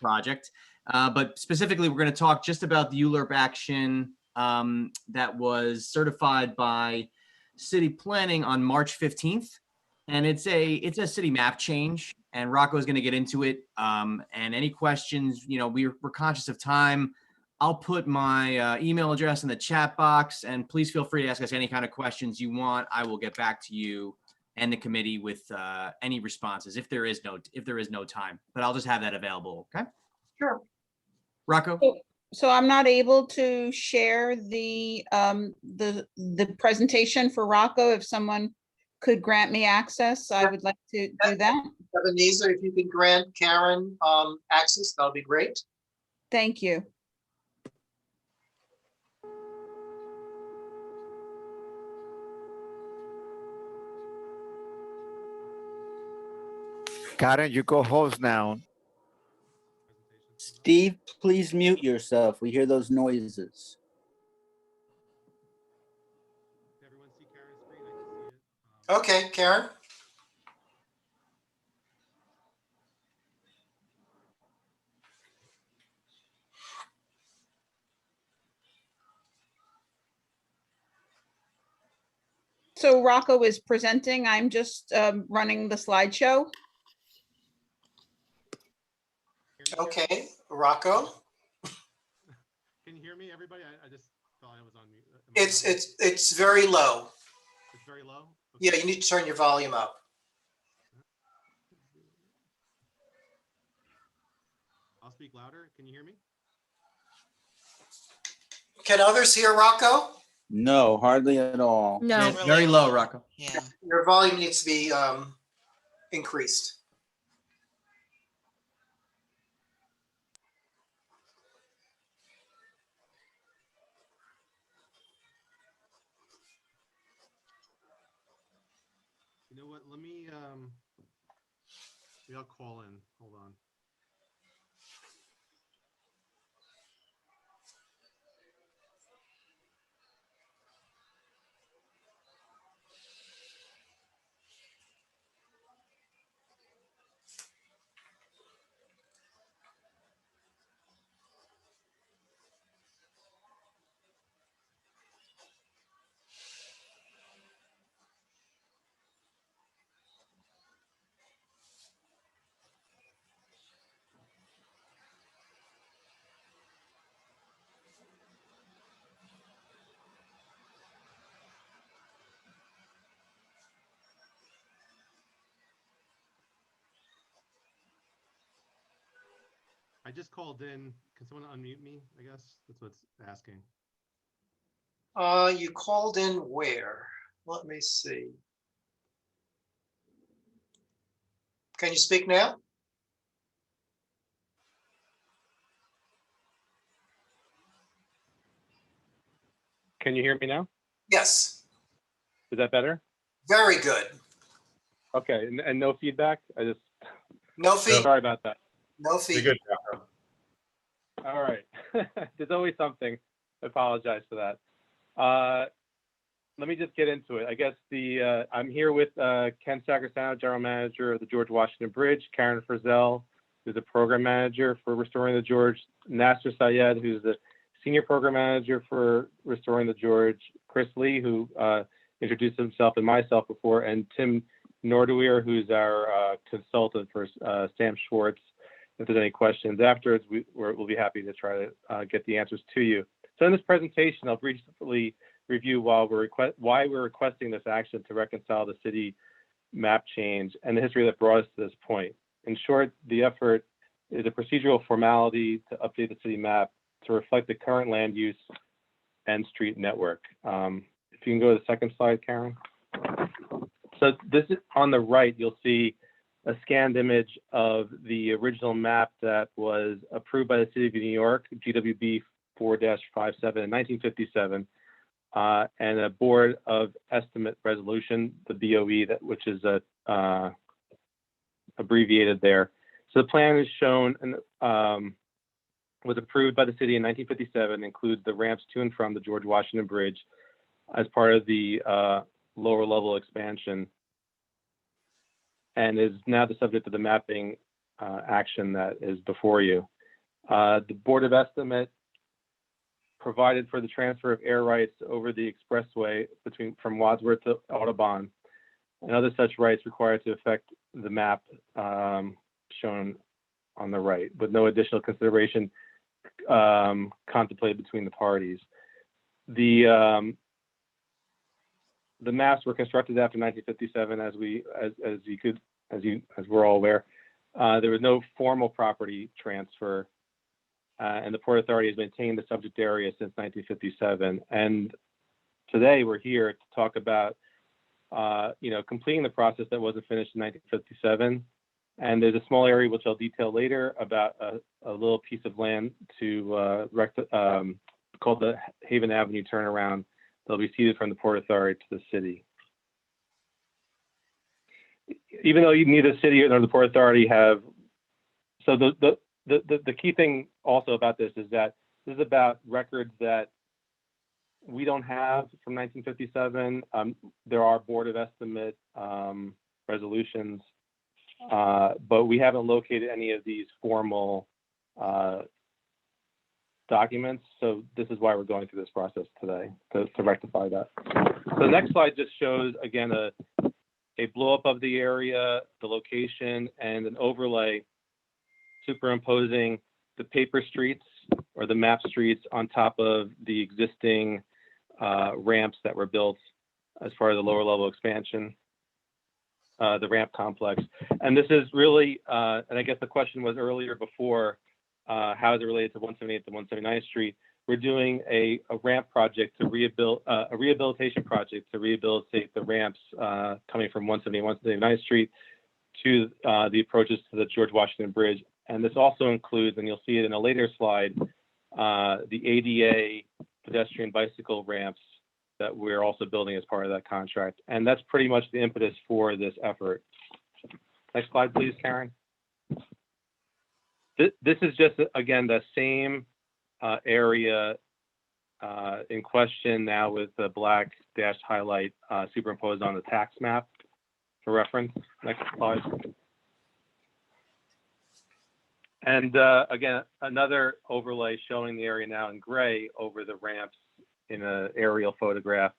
project. But specifically, we're going to talk just about the ULURP action that was certified by city planning on March 15th. And it's a city map change, and Rocco is going to get into it. And any questions, we're conscious of time. I'll put my email address in the chat box, and please feel free to ask us any kind of questions you want. I will get back to you and the committee with any responses if there is no time. But I'll just have that available. Okay. Sure. Rocco. So I'm not able to share the presentation for Rocco. If someone could grant me access, I would like to do that. Ebenezer, if you could grant Karen access, that'll be great. Thank you. Karen, you co-host now. Steve, please mute yourself. We hear those noises. Okay, Karen. So Rocco is presenting. I'm just running the slideshow. Okay, Rocco? Can you hear me, everybody? I just thought I was on mute. Am I It's very low. It's very low? Yeah, you need to turn your volume up. I'll speak louder. Can you hear me? Can others hear Rocco? No, hardly at all. No. Very low, Rocco. Yeah. Your volume needs to be increased. You know what? Let me maybe I'll call in. Hold on. I just called in. Can someone unmute me? I guess that's what's asking. You called in where? Let me see. Can you speak now? Can you hear me now? Yes, Is that better? very good. Okay, and no feedback? No feedback. Sorry about that. No feedback. All right. There's always something. I apologize for that. Let me just get into it. I guess I'm here with Ken Sacrosano, General Manager of the George Washington Bridge, Karen Frizzell, who's the Program Manager for Restoring the George, Nasser Syed, who's the Senior Program Manager for Restoring the George, Chris Lee, who introduced himself and myself before, and Tim Nordeweer, who's our consultant for Sam Schwartz. If there's any questions afterwards, we'll be happy to try to get the answers to you. So in this presentation, I'll briefly review why we're requesting this action to reconcile the city map change and the history that brought us to this point. In short, the effort is a procedural formality to update the city map to reflect the current land use and street network. If you can go to the second slide, Karen. So this is on the right, you'll see a scanned image of the original map that was approved by the City of New York, GWB 4-57 in 1957, and a Board of Estimate Resolution, the BOE, which is abbreviated there. So the plan is shown and was approved by the city in 1957, includes the ramps to and from the George Washington Bridge as part of the lower level expansion, and is now the subject of the mapping action that is before you. The Board of Estimate provided for the transfer of air rights over the expressway from Wadsworth to Audubon, and other such rights required to affect the map shown on the right, with no additional consideration contemplated between the parties. The maps were constructed after 1957, as we're all aware. There was no formal property transfer, and the Port Authority has maintained the subject area since 1957. And today we're here to talk about, completing the process that wasn't finished in 1957. And there's a small area which I'll detail later about a little piece of land to called the Haven Avenue turnaround. They'll be ceded from the Port Authority to the city. Even though neither the city nor the Port Authority have, so the key thing also about this is that this is about records that we don't have from 1957. There are Board of Estimate resolutions, but we haven't located any of these formal documents. So this is why we're going through this process today, to rectify that. So the next slide just shows, again, a blow up of the area, the location, and an overlay superimposing the paper streets or the map streets on top of the existing ramps that were built as part of the lower level expansion, the ramp complex. And this is really, and I guess the question was earlier before, how is it related to 178th and 179th Street? We're doing a ramp project to a rehabilitation project to rehabilitate the ramps coming from 178th, 179th Street to the approaches to the George Washington Bridge. And this also includes, and you'll see it in a later slide, the ADA pedestrian bicycle ramps that we're also building as part of that contract. And that's pretty much the impetus for this effort. Next slide, please, Karen. This is just, again, the same area in question now with the black dashed highlight superimposed on the tax map for reference. Next slide. And again, another overlay showing the area now in gray over the ramps in an aerial photograph.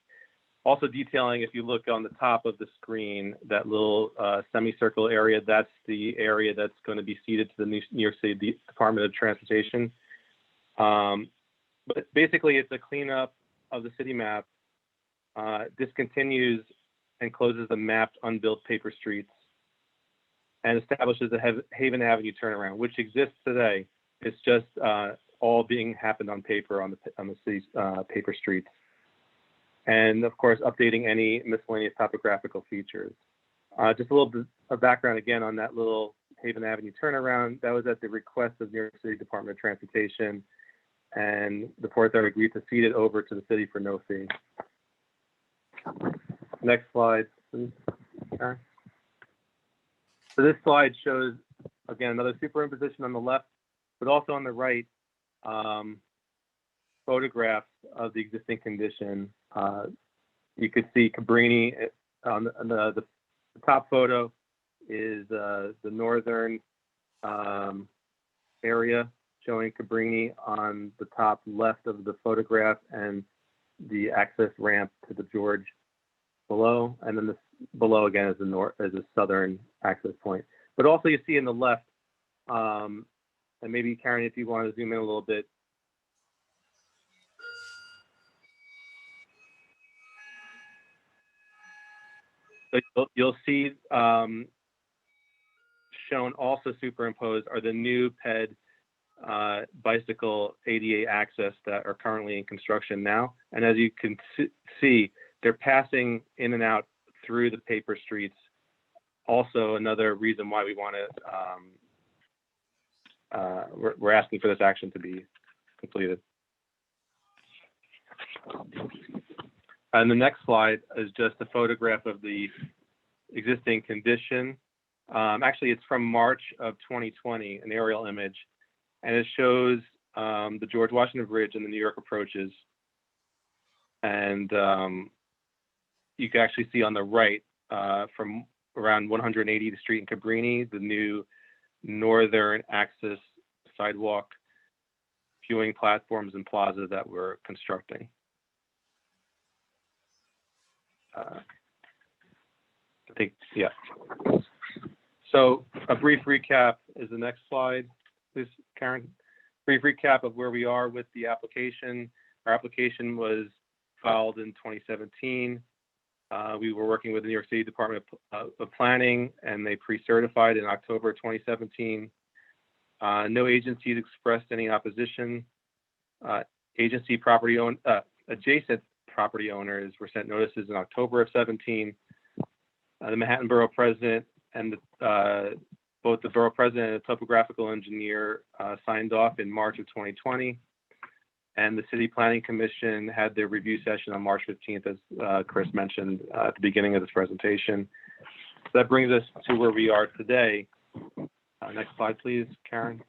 Also detailing, if you look on the top of the screen, that little semicircle area, that's the area that's going to be ceded to the New York City Department of Transportation. But basically, it's a cleanup of the city map, discontinues and closes the mapped unbuilt paper streets, and establishes a Haven Avenue turnaround, which exists today. It's just all being happened on paper on the city's paper streets. And of course, updating any miscellaneous topographical features. Just a little bit of background again on that little Haven Avenue turnaround. That was at the request of New York City Department of Transportation, and the Port Authority agreed to cede it over to the city for no fee. Next slide, please, Karen. So this slide shows, again, another superimposition on the left, but also on the right, photographs of the existing condition. You could see Cabrini on the top photo is the northern area, showing Cabrini on the top left of the photograph, and the access ramp to the George below, and then this below again is the southern access point. But also you see in the left, and maybe Karen, if you want to zoom in a little bit. So you'll see shown also superimposed are the new PED bicycle ADA access that are currently in construction now. And as you can see, they're passing in and out through the paper streets. Also, another reason why we want to, we're asking for this action to be completed. And the next slide is just a photograph of the existing condition. Actually, it's from March of 2020, an aerial image, and it shows the George Washington Bridge and the New York approaches. And you can actually see on the right, from around 180th Street in Cabrini, the new northern access sidewalk, viewing platforms and plaza that we're constructing. I think, yeah. So a brief recap is the next slide, please, Karen. Brief recap of where we are with the application. Our application was filed in 2017. We were working with the New York City Department of Planning, and they pre-certified in October 2017. No agencies expressed any opposition. Agency property adjacent property owners were sent notices in October of 17. The Manhattan Borough President and both the Borough President and the topographical engineer signed off in March of 2020. And the City Planning Commission had their review session on March 15th, as Chris mentioned at the beginning of this presentation. So that brings us to where we are today. Next slide, please, Karen.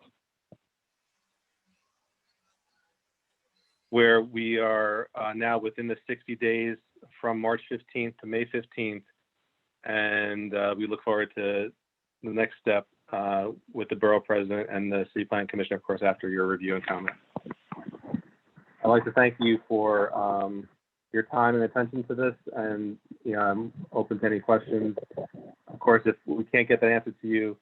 Where we are now within the 60 days from March 15th to May 15th. And we look forward to the next step with the Borough President and the City Planning Commission, of course, after your review and comment. I'd like to thank you for your time and attention to this, and I'm open to any questions. Of course, if we can't get that answer to you,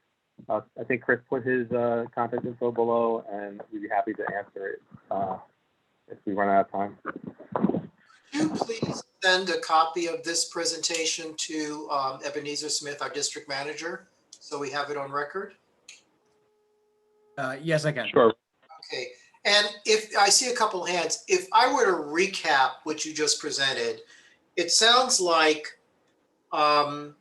I think Chris put his contact info below, and we'd be happy to answer it if we run out of time. Could you please send a copy of this presentation to Ebenezer Smith, our district manager, so we have it on record? Yes, I can. Sure. Okay, and if I see a couple hands, if I were to recap what you just presented, it sounds like on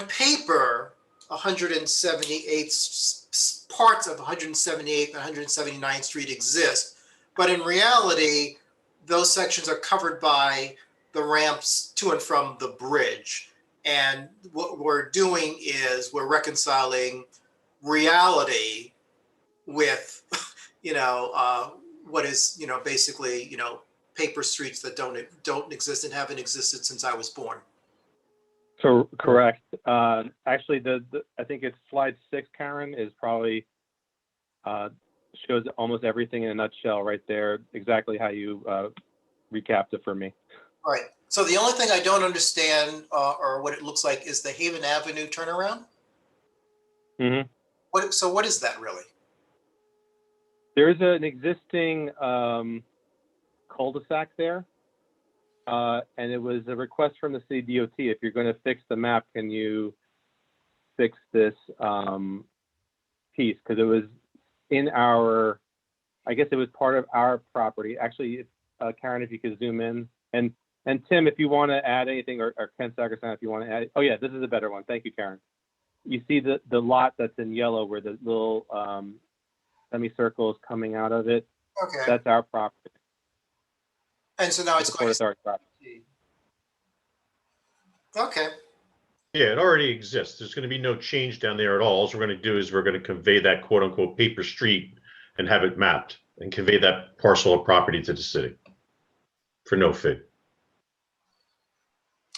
paper, 178th parts of 178th and 179th Street exist, but in reality, those sections are covered by the ramps to and from the bridge. And what we're doing is we're reconciling reality with, what is, basically, paper streets that don't exist and haven't existed since I was born. So correct. Actually, I think it's slide 6, Karen, is probably shows almost everything in a nutshell right there. Exactly how you recapped it for me. All right. So the only thing I don't understand, or what it looks like, is the Haven Avenue turnaround. Mm-hmm. What is that really? There's an existing cul-de-sac there. And it was a request from the city DOT. If you're going to fix the map, can you fix this piece? Because it was in our, I guess it was part of our property. Actually, Karen, if you could zoom in. And Tim, if you want to add anything, or Ken Sagerson, if you want to add. Oh yeah, this is a better one. Thank you, Karen. You see the lot that's in yellow where the little semicircle is coming out of it. Okay. That's our property. And so now it's going to. our property. Okay. Yeah, it already exists. There's going to be no change down there at all. All we're going to do is we're going to convey that quote unquote paper street and have it mapped and convey that parcel of property to the city for no fee.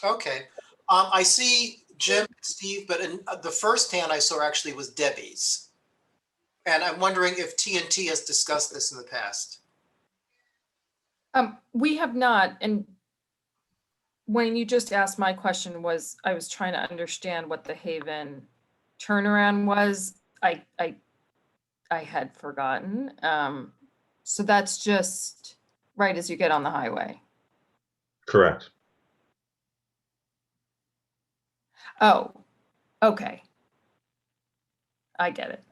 Okay. I see Jim, Steve, but in the first hand I saw actually was Debbie's. And I'm wondering if TNT has discussed this in the past. We have not, and when you just asked, my question was, I was trying to understand what the Haven turnaround was. I had forgotten. So that's just right as you get on the highway. Correct. Oh, okay. I get it.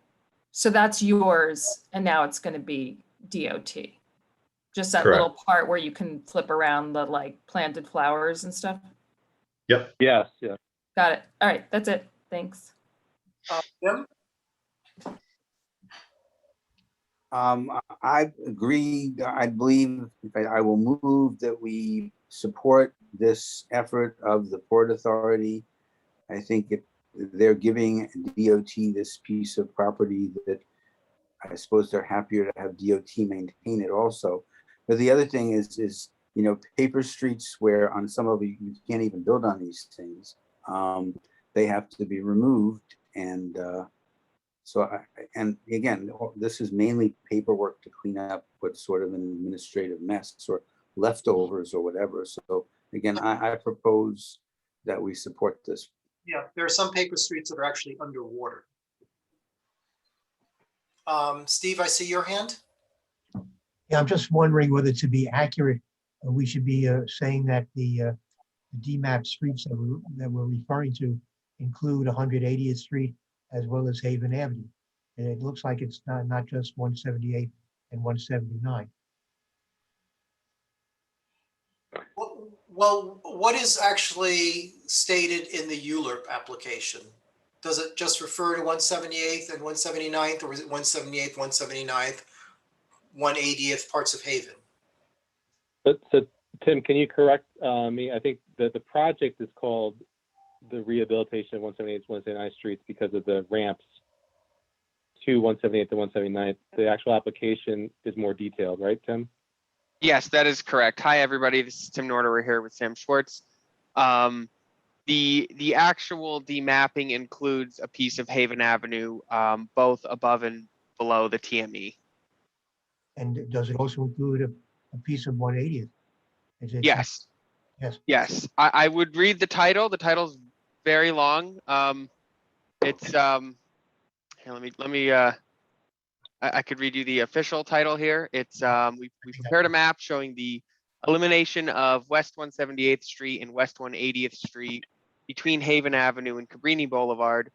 So that's yours, and now it's going to be DOT. Just that Correct. little part where you can flip around the like planted flowers and stuff. Yep. Yes. Yeah. Got it. All right. That's it. Thanks. Jim? I agree. I believe I will move that we support this effort of the Port Authority. I think if they're giving DOT this piece of property, that I suppose they're happier to have DOT maintain it also. But the other thing is paper streets where on some of you can't even build on these things. They have to be removed, and and again, this is mainly paperwork to clean up what's sort of an administrative mess or leftovers or whatever. So again, I propose that we support this. Yeah, there are some paper streets that are actually underwater. Steve, I see your hand. Yeah, I'm just wondering whether to be accurate, we should be saying that the DMAP streets that we're referring to include 180th Street as well as Haven Avenue. And it looks like it's not just 178 and 179. Well, what is actually stated in the ULURP application? Does it just refer to 178th and 179th, or is it 178th, 179th, 180th parts of Haven? So Tim, can you correct me? I think that the project is called the rehabilitation of 178th, 179th streets because of the ramps to 178th to 179th. The actual application is more detailed, right, Tim? Yes, that is correct. Hi, everybody. This is Tim Norder. We're here with Sam Schwartz. The actual demapping includes a piece of Haven Avenue, both above and below the TME. And does it also include a piece of 180th? Yes. Yes. Yes. I would read the title. The title's very long. It's Here, I could read you the official title here. It's, we prepared a map showing the elimination of West 178th Street and West 180th Street between Haven Avenue and Cabrini Boulevard,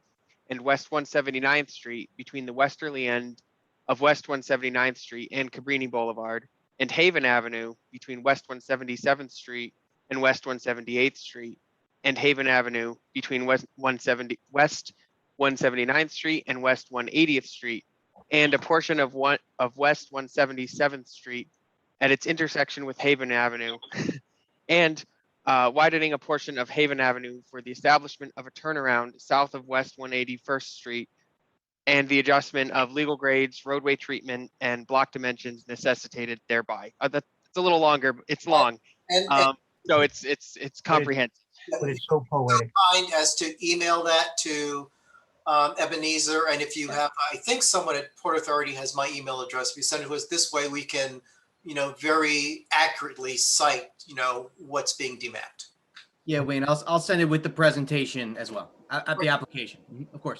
and West 179th Street between the westerly end of West 179th Street and Cabrini Boulevard, and Haven Avenue between West 177th Street and West 178th Street, and Haven Avenue between West 179th Street and West 180th Street, and a portion of West 177th Street at its intersection with Haven Avenue, and widening a portion of Haven Avenue for the establishment of a turnaround south of West 181st Street, and the adjustment of legal grades, roadway treatment, and block dimensions necessitated thereby. That's a little longer, but it's long. So it's comprehensive. But it's so poetic. Kind as to email that to Ebenezer, and if you have, I think someone at Port Authority has my email address. If you send it to us this way, we can, very accurately cite, what's being demapped. Yeah, Wayne, I'll send it with the presentation as well, at the application, of course.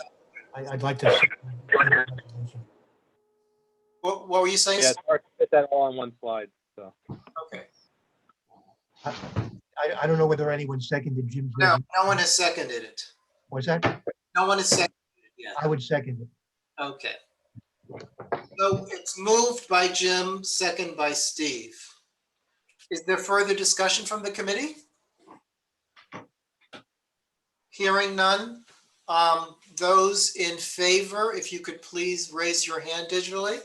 I'd like to. What were you saying? Yeah, it's hard to fit that all on one slide, so. Okay. I don't know whether anyone seconded Jim's. No, no one has seconded it. What's that? No one has seconded it yet. I would second it. Okay. So it's moved by Jim, second by Steve. Is there further discussion from the committee? Hearing none. Those in favor, if you could please raise your hand digitally.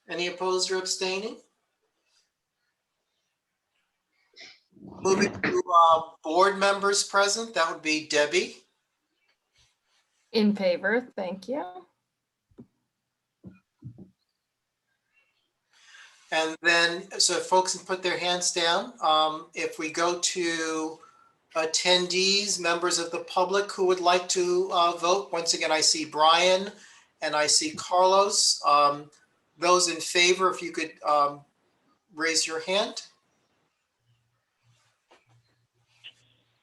Any opposed or abstaining? Moving to board members present, that would be Debbie. In favor, thank you. And then, so if folks can put their hands down, if we go to attendees, members of the public who would like to vote, once again, I see Brian and I see Carlos. Those in favor, if you could raise your hand.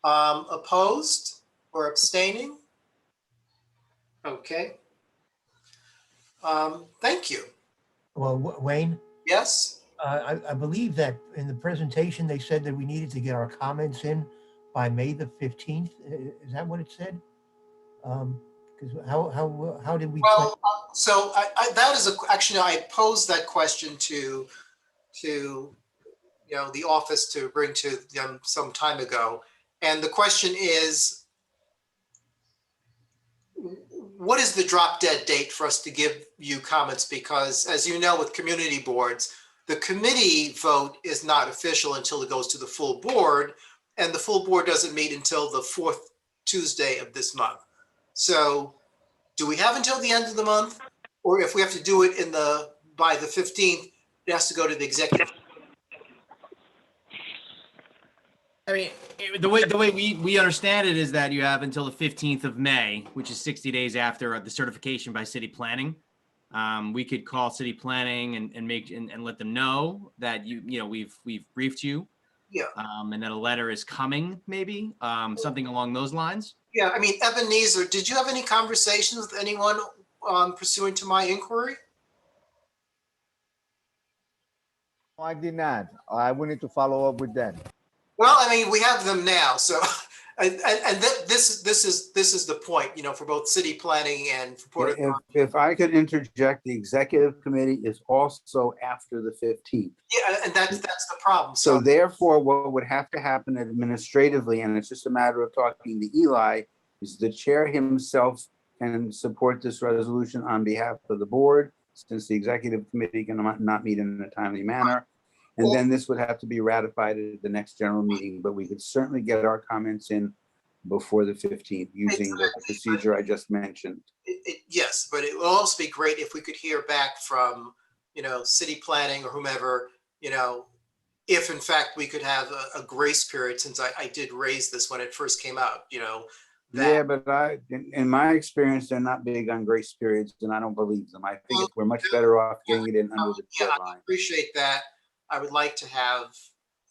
Opposed or abstaining? Okay. Thank you. Well, Wayne, Yes? I believe that in the presentation, they said that we needed to get our comments in by May the 15th. Is that what it said? Because how did we? Well, so that is actually, I posed that question to the office to bring to them some time ago. And the question is, what is the drop dead date for us to give you comments? Because as you know, with community boards, the committee vote is not official until it goes to the full board, and the full board doesn't meet until the 4th Tuesday of this month. So do we have until the end of the month? Or if we have to do it by the 15th, it has to go to the executive. I mean, the way we understand it is that you have until the 15th of May, which is 60 days after the certification by city planning. We could call city planning and let them know that we've briefed you. Yeah. And that a letter is coming, maybe something along those lines. Yeah, I mean, Ebenezer, did you have any conversations with anyone pursuant to my inquiry? No, I did not. I will need to follow up with them. Well, I mean, we have them now, so this is the point, for both city planning and for Port Authority. If I could interject, the executive committee is also after the 15th. Yeah, and that's the problem. So therefore, what would have to happen administratively, and it's just a matter of talking to Eli, is the chair himself can support this resolution on behalf of the board, since the executive committee cannot meet in a timely manner. And then this would have to be ratified at the next general meeting, but we could certainly get our comments in before the 15th using the procedure I just mentioned. Yes, but it will also be great if we could hear back from, city planning or whomever, if in fact we could have a grace period, since I did raise this when it first came out, Yeah, but in my experience, they're not big on grace periods, and I don't believe them. I think we're much better off getting it in under the Yeah, I deadline. appreciate that. I would like to have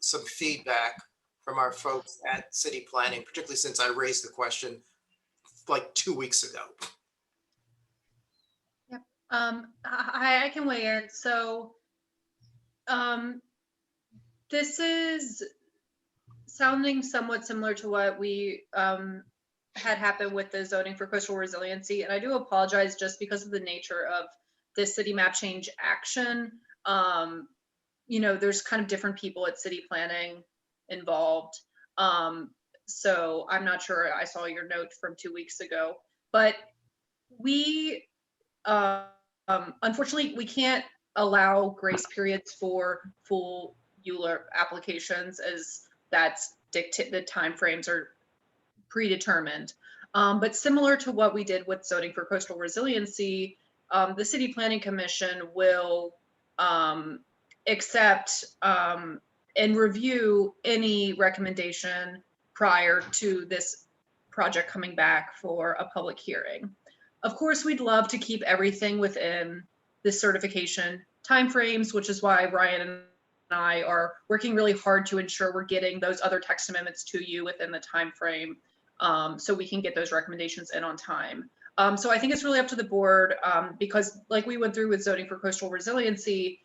some feedback from our folks at city planning, particularly since I raised the question like 2 weeks ago. I can weigh in. So, this is sounding somewhat similar to what we had happened with the zoning for coastal resiliency. And I do apologize just because of the nature of this city map change action. You know, there's kind of different people at city planning involved. So I'm not sure I saw your note from 2 weeks ago, but we, unfortunately, we can't allow grace periods for full EULA applications, as that's the timeframes are predetermined. But similar to what we did with zoning for coastal resiliency, the City Planning Commission will accept and review any recommendation prior to this project coming back for a public hearing. Of course, we'd love to keep everything within the certification timeframes, which is why Ryan and I are working really hard to ensure we're getting those other text amendments to you within the timeframe, so we can get those recommendations in on time. So I think it's really up to the board, because like we went through with zoning for coastal resiliency,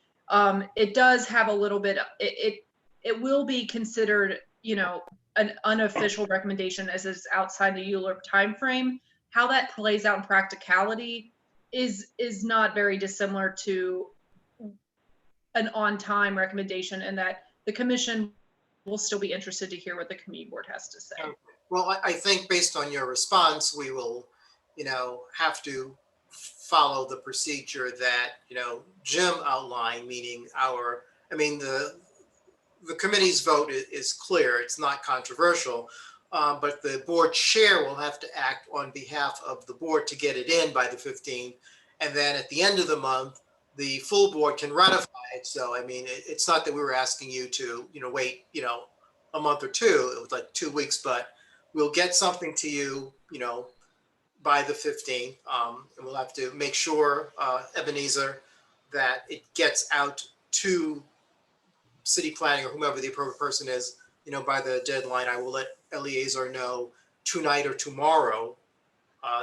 it does have a little bit, it will be considered, you know, an unofficial recommendation as is outside the EULA timeframe. How that plays out in practicality is not very dissimilar to an on-time recommendation, and that the commission will still be interested to hear what the committee board has to say. Well, I think based on your response, we will, you know, have to follow the procedure that, you know, Jim outlined, meaning the committee's vote is clear. It's not controversial. But the board chair will have to act on behalf of the board to get it in by the 15th. And then at the end of the month, the full board can ratify it. So, I mean, it's not that we were asking you to, you know, wait, you know, a month or two. It was like 2 weeks, but we'll get something to you, you know, by the 15th. And we'll have to make sure, Ebenezer, that it gets out to city planning or whomever the appropriate person is, you know, by the deadline. I will let Eleazar know tonight or tomorrow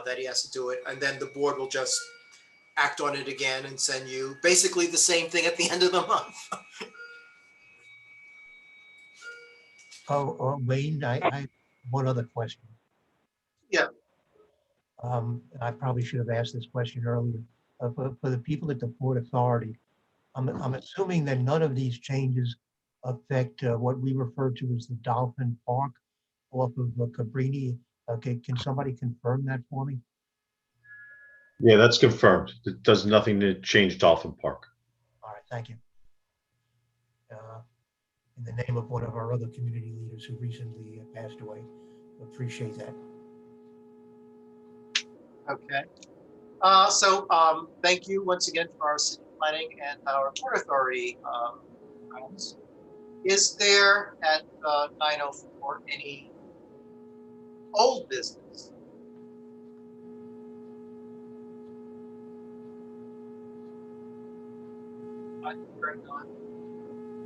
that he has to do it. And then the board will just act on it again and send you basically the same thing at the end of the month. Wayne, I have one other question. Yeah. And I probably should have asked this question earlier. For the people at the Port Authority, I'm assuming that none of these changes affect what we refer to as the Dolphin Park off of Cabrini. Okay, can somebody confirm that for me? Yeah, that's confirmed. It does nothing to change Dolphin Park. All right, thank you. In the name of one of our other community leaders who recently passed away, appreciate that. Okay. So thank you once again for our city planning and our Port Authority items. Is there at 9:04 any old business? I think we're not.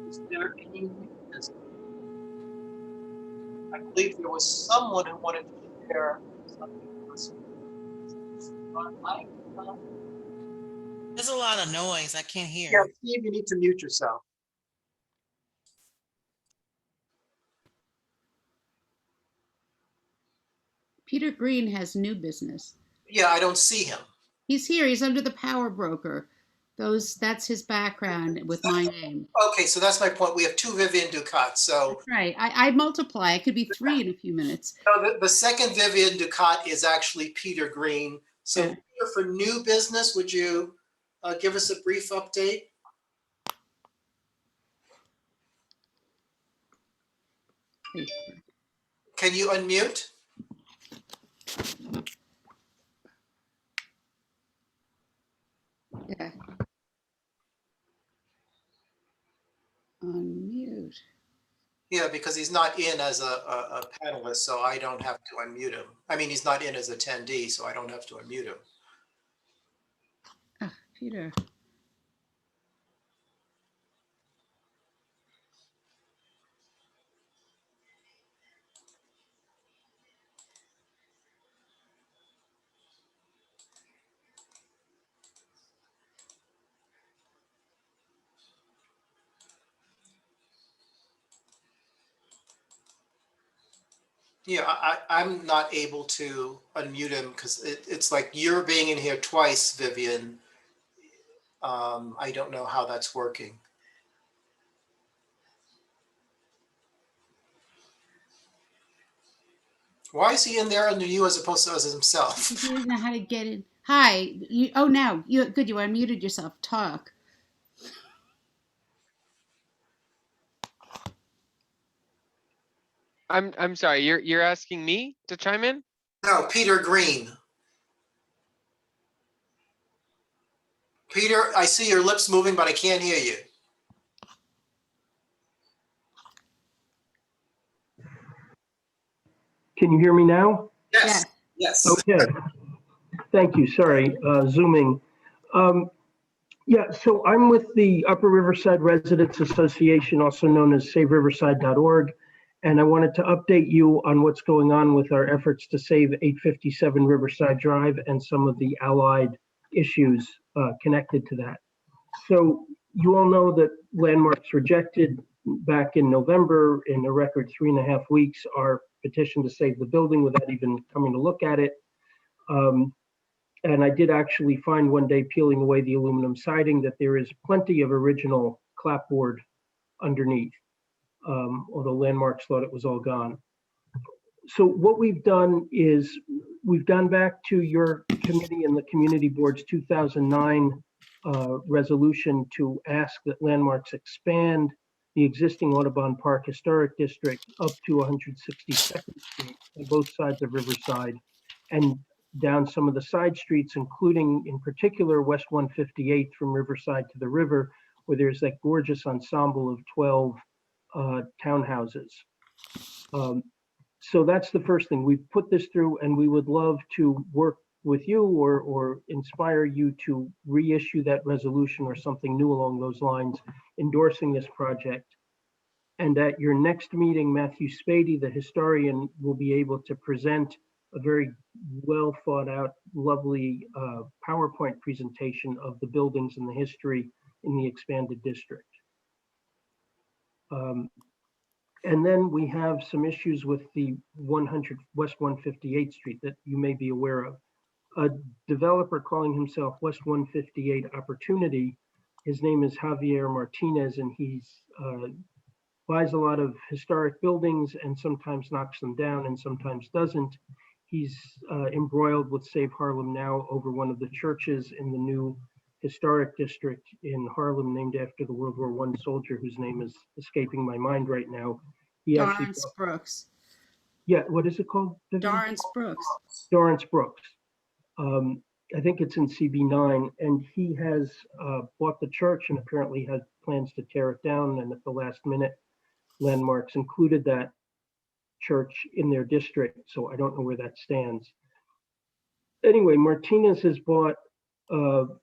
Is there any new business? I believe there was someone who wanted to share something with us. There's a lot of noise. I can't hear. Yeah, Steve, you need to mute yourself. Peter Green has new business. Yeah, I don't see him. He's here. He's under the power broker. That's his background with my name. Okay, so that's my point. We have two Vivian Ducat. So That's right. I multiply. It could be 3 in a few minutes. the second Vivian Ducat is actually Peter Green. So Yeah. Peter, for new business, would you give us a brief update? Can you unmute? Yeah. Unmute. Yeah, because he's not in as a panelist, so I don't have to unmute him. I mean, he's not in as attendee, so I don't have to unmute him. Peter. Yeah, I'm not able to unmute him because it's like you're being in here twice, Vivian. I don't know how that's working. Why is he in there under you as opposed to as himself? He doesn't know how to get in. Hi, oh, now, good, you unmuted yourself, talk. I'm sorry, you're asking me to chime in? No, Peter Green. Peter, I see your lips moving, but I can't hear you. Can you hear me now? Yes, yes. Okay. Thank you. Sorry, zooming. Yeah, so I'm with the Upper Riverside Residents Association, also known as SaveRiverside.org, and I wanted to update you on what's going on with our efforts to save 857 Riverside Drive and some of the allied issues connected to that. So you all know that Landmarks rejected back in November, in a record 3.5 weeks, our petition to save the building without even coming to look at it. And I did actually find one day, peeling away the aluminum siding, that there is plenty of original clapboard underneath, although Landmarks thought it was all gone. So what we've done is we've gone back to your committee and the community board's 2009 resolution to ask that Landmarks expand the existing Audubon Park Historic District up to 162nd Street on both sides of Riverside, and down some of the side streets, including in particular West 158th from Riverside to the river, where there's that gorgeous ensemble of 12 townhouses. So that's the first thing. We've put this through, and we would love to work with you or inspire you to reissue that resolution or something new along those lines, endorsing this project. And at your next meeting, Matthew Spady, the historian, will be able to present a very well thought out, lovely PowerPoint presentation of the buildings and the history in the expanded district. And then we have some issues with the 100 West 158th Street that you may be aware of. A developer calling himself West 158 Opportunity, his name is Javier Martinez, and he's buys a lot of historic buildings and sometimes knocks them down and sometimes doesn't. He's embroiled with Save Harlem Now over one of the churches in the new historic district in Harlem, named after the World War I soldier whose name is escaping my mind right now. He actually, Dorrance Brooks. yeah, what is it called? Dorrance Brooks. Dorrance Brooks. I think it's in CB9, and he has bought the church and apparently had plans to tear it down. And at the last minute, Landmarks included that church in their district, so I don't know where that stands. Anyway, Martinez has bought,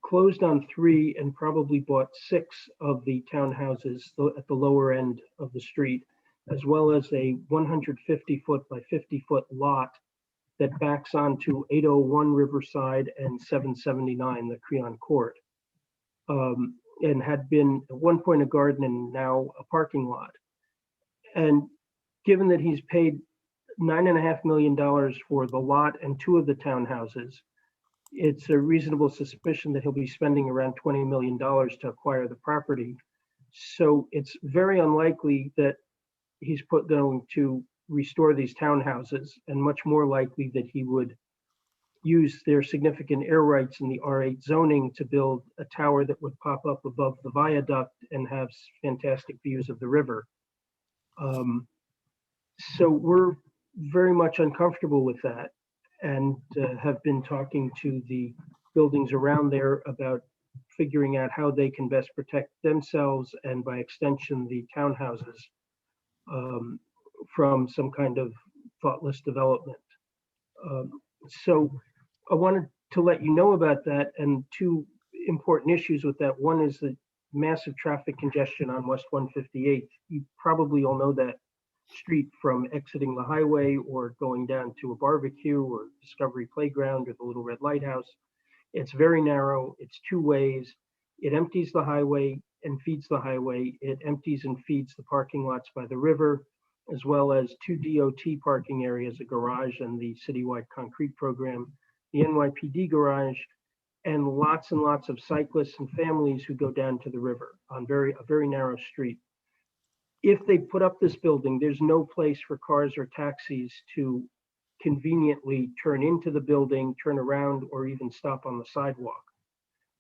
closed on 3 and probably bought 6 of the townhouses at the lower end of the street, as well as a 150-foot by 50-foot lot that backs onto 801 Riverside and 779, the Creon Court, and had been at one point a garden and now a parking lot. And given that he's paid $9.5 million for the lot and 2 of the townhouses, it's a reasonable suspicion that he'll be spending around $20 million to acquire the property. So it's very unlikely that he's going to restore these townhouses, and much more likely that he would use their significant air rights in the R8 zoning to build a tower that would pop up above the viaduct and have fantastic views of the river. So we're very much uncomfortable with that, and have been talking to the buildings around there about figuring out how they can best protect themselves and by extension the townhouses from some kind of thoughtless development. So I wanted to let you know about that, and 2 important issues with that. One is the massive traffic congestion on West 158th. You probably all know that street from exiting the highway or going down to a barbecue or Discovery Playground or the Little Red Lighthouse. It's very narrow, it's 2 ways. It empties the highway and feeds the highway. It empties and feeds the parking lots by the river. as well as 2 DOT parking areas, a garage and the citywide concrete program, the NYPD garage, and lots of cyclists and families who go down to the river on a very narrow street. If they put up this building, there's no place for cars or taxis to conveniently turn into the building, turn around, or even stop on the sidewalk.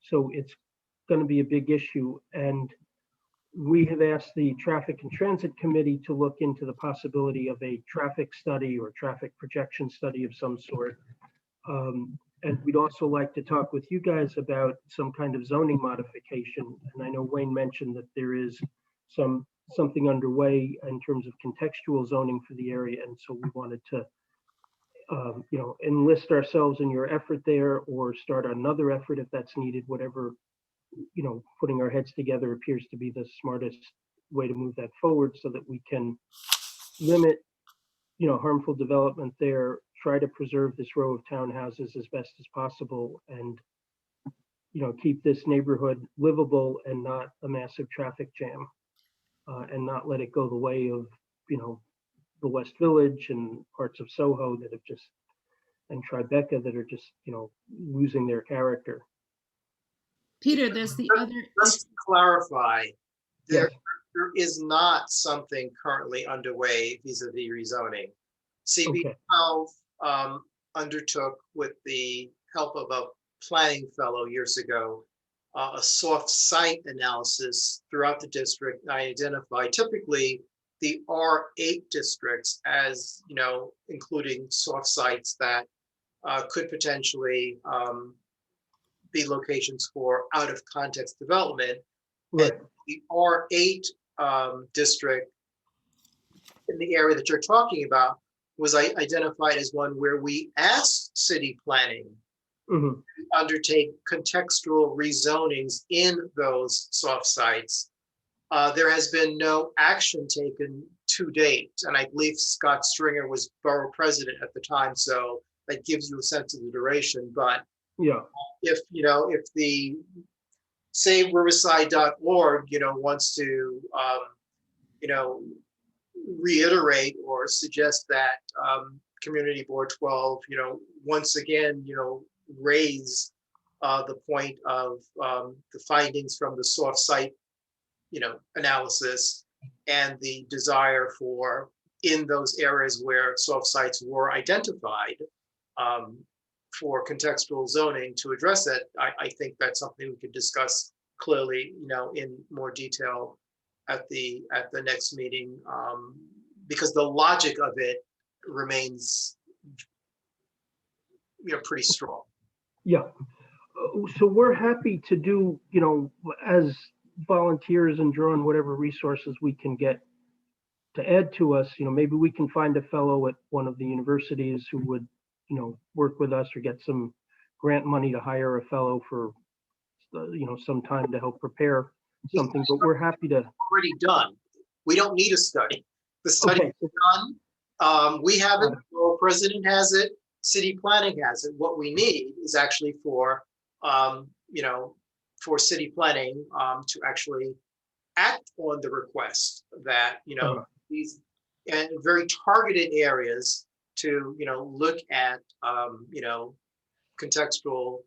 So it's going to be a big issue. And we have asked the Traffic and Transit Committee to look into the possibility of a traffic study or traffic projection study of some sort. And we'd also like to talk with you guys about some kind of zoning modification. And I know Wayne mentioned that there is something underway in terms of contextual zoning for the area. And so we wanted to enlist ourselves in your effort there, or start another effort if that's needed, whatever, putting our heads together appears to be the smartest way to move that forward so that we can limit, harmful development there, try to preserve this row of townhouses as best as possible, and, keep this neighborhood livable and not a massive traffic jam, and not let it go the way of, the West Village and parts of Soho that have just, and Tribeca that are just, losing their character. Peter, there's the other. Just to clarify, Yes. there is not something currently underway vis-a-vis rezoning. CB12 undertook, with the help of a planning fellow years ago, a soft site analysis throughout the district. I identified typically the R8 districts as, including soft sites that could potentially be locations for out of context development. Right. And the R8 district in the area that you're talking about was identified as one where we asked city planning Mhm. to undertake contextual rezonings in those soft sites. There has been no action taken to date, and I believe Scott Stringer was borough president at the time, so that gives you a sense of the duration. But Yeah. if the SaveRiverside.org, wants to, reiterate or suggest that Community Board 12, once again, raise the point of the findings from the soft site, analysis, and the desire for, in those areas where soft sites were identified, for contextual zoning to address it. I think that's something we could discuss clearly, in more detail at the next meeting, because the logic of it remains, pretty strong. Yeah. So we're happy to do, as volunteers, and draw on whatever resources we can get to add to us. Maybe we can find a fellow at one of the universities who would, work with us, or get some grant money to hire a fellow for, some time to help prepare something. But we're happy to. Already done. We don't need a study. The study Okay. is done. We have it, the borough president has it, city planning has it. What we need is actually for, for city planning to actually act on the request that, these, and very targeted areas to, look at, contextual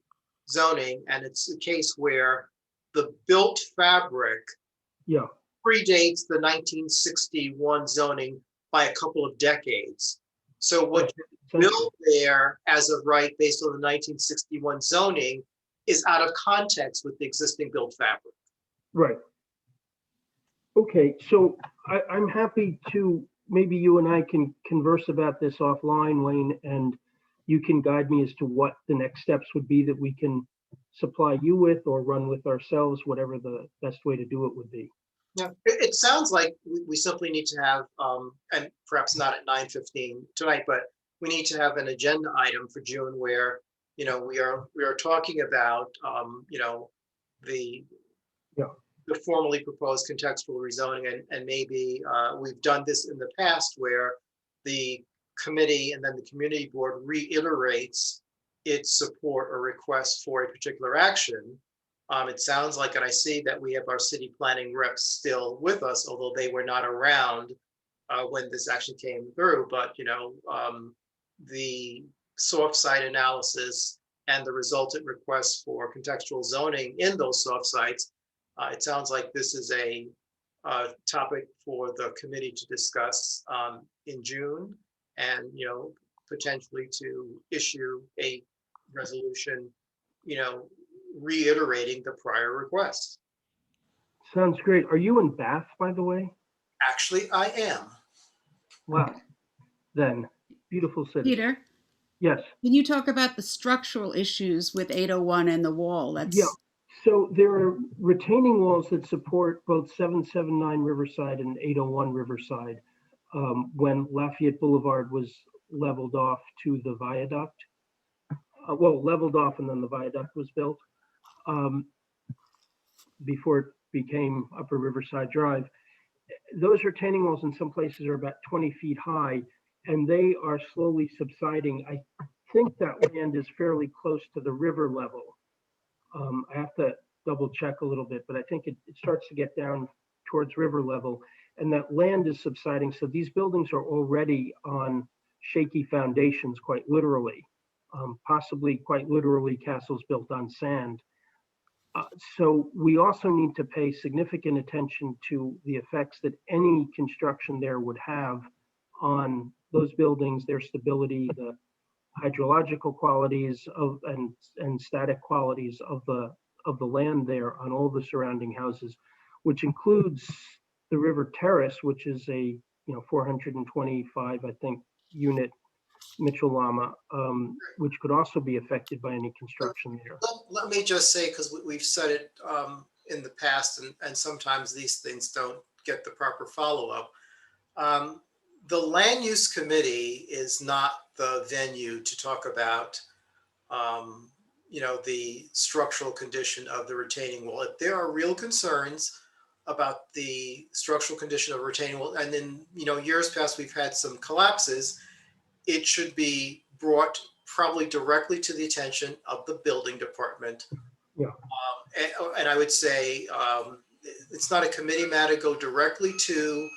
zoning. And it's a case where the built fabric Yeah. predates the 1961 zoning by a couple of decades. So what you built there as of right, based on the 1961 zoning, is out of context with the existing built fabric. Right. Okay, so I'm happy to, maybe you and I can converse about this offline, Wayne, and you can guide me as to what the next steps would be that we can supply you with, or run with ourselves, whatever the best way to do it would be. Yeah, it sounds like we simply need to have, and perhaps not at 9:15 tonight, but we need to have an agenda item for June where, we are talking about, the formally proposed contextual rezoning, and maybe we've done this in the past where the committee and then the community board reiterates its support or request for a particular action. It sounds like, and I see that we have our city planning reps still with us, although they were not around when this actually came through, but the soft site analysis and the resultant requests for contextual zoning in those soft sites, it sounds like this is a topic for the committee to discuss in June, and potentially to issue a resolution, reiterating the prior request. Sounds great. Are you in Bath, by the way? Actually, I am. Wow. Then, beautiful city. Peter, Yes. can you talk about the structural issues with 801 and the wall? Yeah. So there are retaining walls that support both 779 Riverside and 801 Riverside. When Lafayette Boulevard was leveled off to the viaduct, leveled off and then the viaduct was built before it became Upper Riverside Drive. Those retaining walls in some places are about 20 feet high, and they are slowly subsiding. I think that land is fairly close to the river level. I have to double check a little bit, but I think it starts to get down towards river level, and that land is subsiding. So these buildings are already on shaky foundations, quite literally, possibly quite literally castles built on sand. So we also need to pay significant attention to the effects that any construction there would have on those buildings, their stability, the hydrological qualities of and static qualities of the land there on all the surrounding houses, which includes the river terrace, which is a 425, I think, unit Mitchell Lama, which could also be affected by any construction there. Let me just say, because we've said it in the past, and sometimes these things don't get the proper follow-up. The land use committee is not the venue to talk about the structural condition of the retaining wall. If there are real concerns about the structural condition of a retaining wall, and in years past we've had some collapses, it should be brought probably directly to the attention of the building department. Yeah. And I would say it's not a committee matter. Go directly to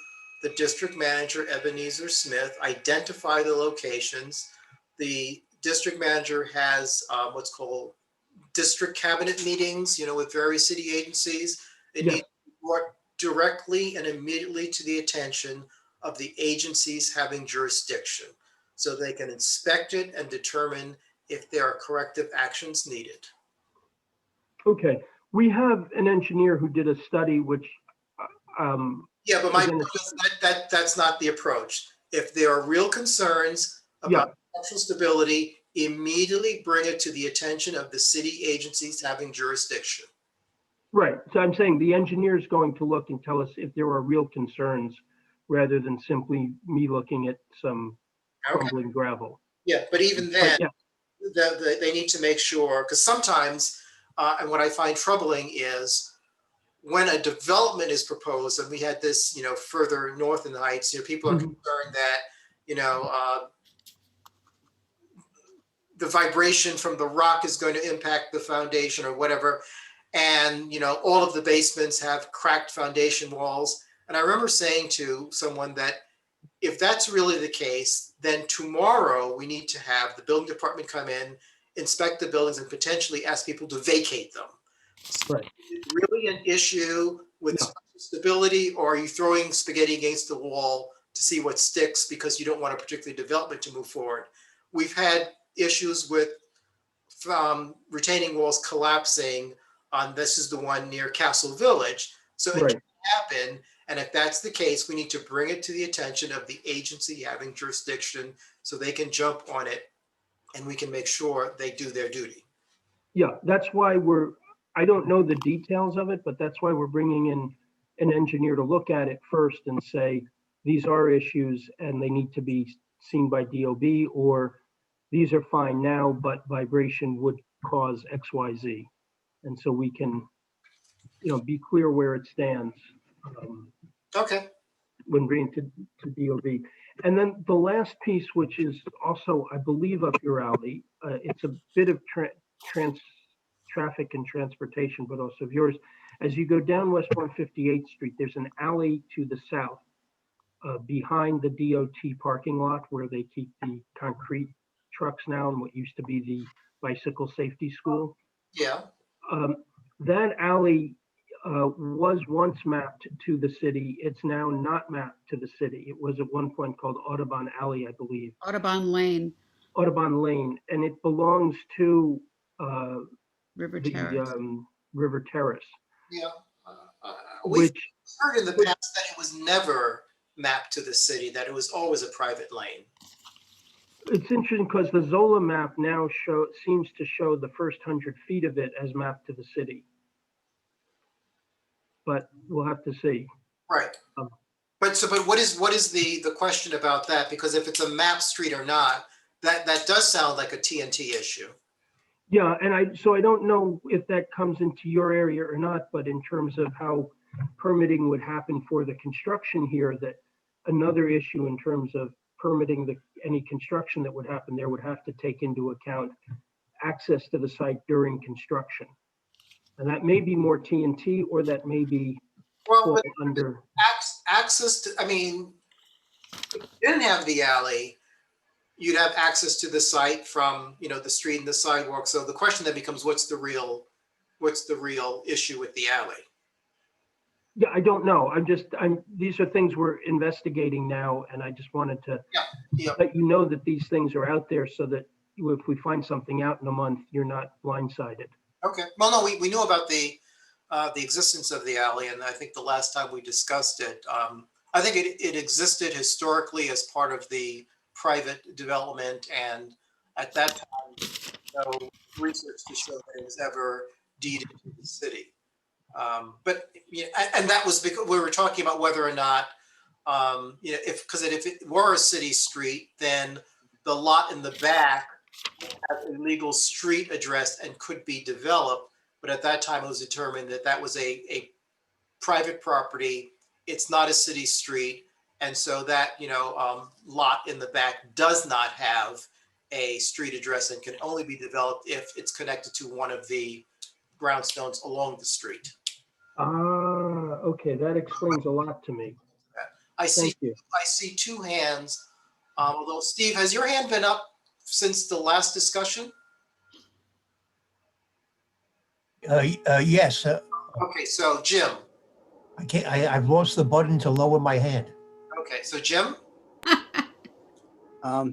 the district manager, Ebenezer Smith, identify the locations. The district manager has what's called district cabinet meetings, with various city agencies. It needs to be brought directly and immediately to the attention of the agencies having jurisdiction, so they can inspect it and determine if there are corrective actions needed. Okay, we have an engineer who did a study which yeah, but my point is that's not the approach. If there are real concerns about structural stability, immediately bring it to the attention of the city agencies having jurisdiction. Right. So I'm saying the engineer is going to look and tell us if there are real concerns, rather than simply me looking at some crumbling gravel. Yeah, but even then, they need to make sure, because sometimes, and what I find troubling is when a development is proposed, and we had this, further north in the Heights, people are concerned that, the vibration from the rock is going to impact the foundation or whatever. And, all of the basements have cracked foundation walls. And I remember saying to someone that if that's really the case, then tomorrow we need to have the building department come in, inspect the buildings, and potentially ask people to vacate them. Right. Is it really an issue with stability, or are you throwing spaghetti against the wall to see what sticks because you don't want a particular development to move forward? We've had issues with retaining walls collapsing on, this is the one near Castle Village. So it can happen. And if that's the case, we need to bring it to the attention of the agency having jurisdiction so they can jump on it and we can make sure they do their duty. Yeah, that's why I don't know the details of it, but that's why we're bringing in an engineer to look at it first and say, these are issues and they need to be seen by DOB, or these are fine now, but vibration would cause X, Y, Z. And so we can, be clear where it stands. Okay. When bringing to DOB. And then the last piece, which is also, I believe, up your alley, it's a bit of traffic and transportation, but also of yours. As you go down West 158th Street, there's an alley to the south behind the DOT parking lot where they keep the concrete trucks now and what used to be the bicycle safety school. Yeah, That alley was once mapped to the city. It's now not mapped to the city. It was at one point called Audubon Alley, I believe. Audubon Lane, Audubon Lane, and it belongs to River the Terrace. River Terrace, yeah. We've which heard in the past that it was never mapped to the city, that it was always a private lane. it's interesting because the Zola map now seems to show the first 100 feet of it as mapped to the city. But we'll have to see. Right. Um, But what is the question about that? Because if it's a map street or not, that does sound like a TNT issue. Yeah, and I don't know if that comes into your area or not, but in terms of how permitting would happen for the construction here, that another issue in terms of permitting any construction that would happen there would have to take into account access to the site during construction. And that may be more TNT, or that may be Well, fall but under. access to, I mean, if you didn't have the alley, you'd have access to the site from, the street and the sidewalk. So the question then becomes, what's the real issue with the alley? Yeah, I don't know. These are things we're investigating now, and I just wanted to let you know that these things are out there so that if we find something out in a month, you're not blindsided. Okay, well, no, we knew about the existence of the alley, and I think the last time we discussed it, I think it existed historically as part of the private development, and at that time, no research to show that it was ever deeded to the city. But yeah, and that was because we were talking about whether or not, because if it were a city street, then the lot in the back had a legal street address and could be developed. But at that time, it was determined that that was a private property. It's not a city street. And so that, lot in the back does not have a street address and can only be developed if it's connected to one of the brownstones along the street. Okay, that explains a lot to me. I Thank you. see two hands. Although Steve, has your hand been up since the last discussion? Yes, Okay, so Jim. I've lost the button to lower my hand. Okay, so Jim?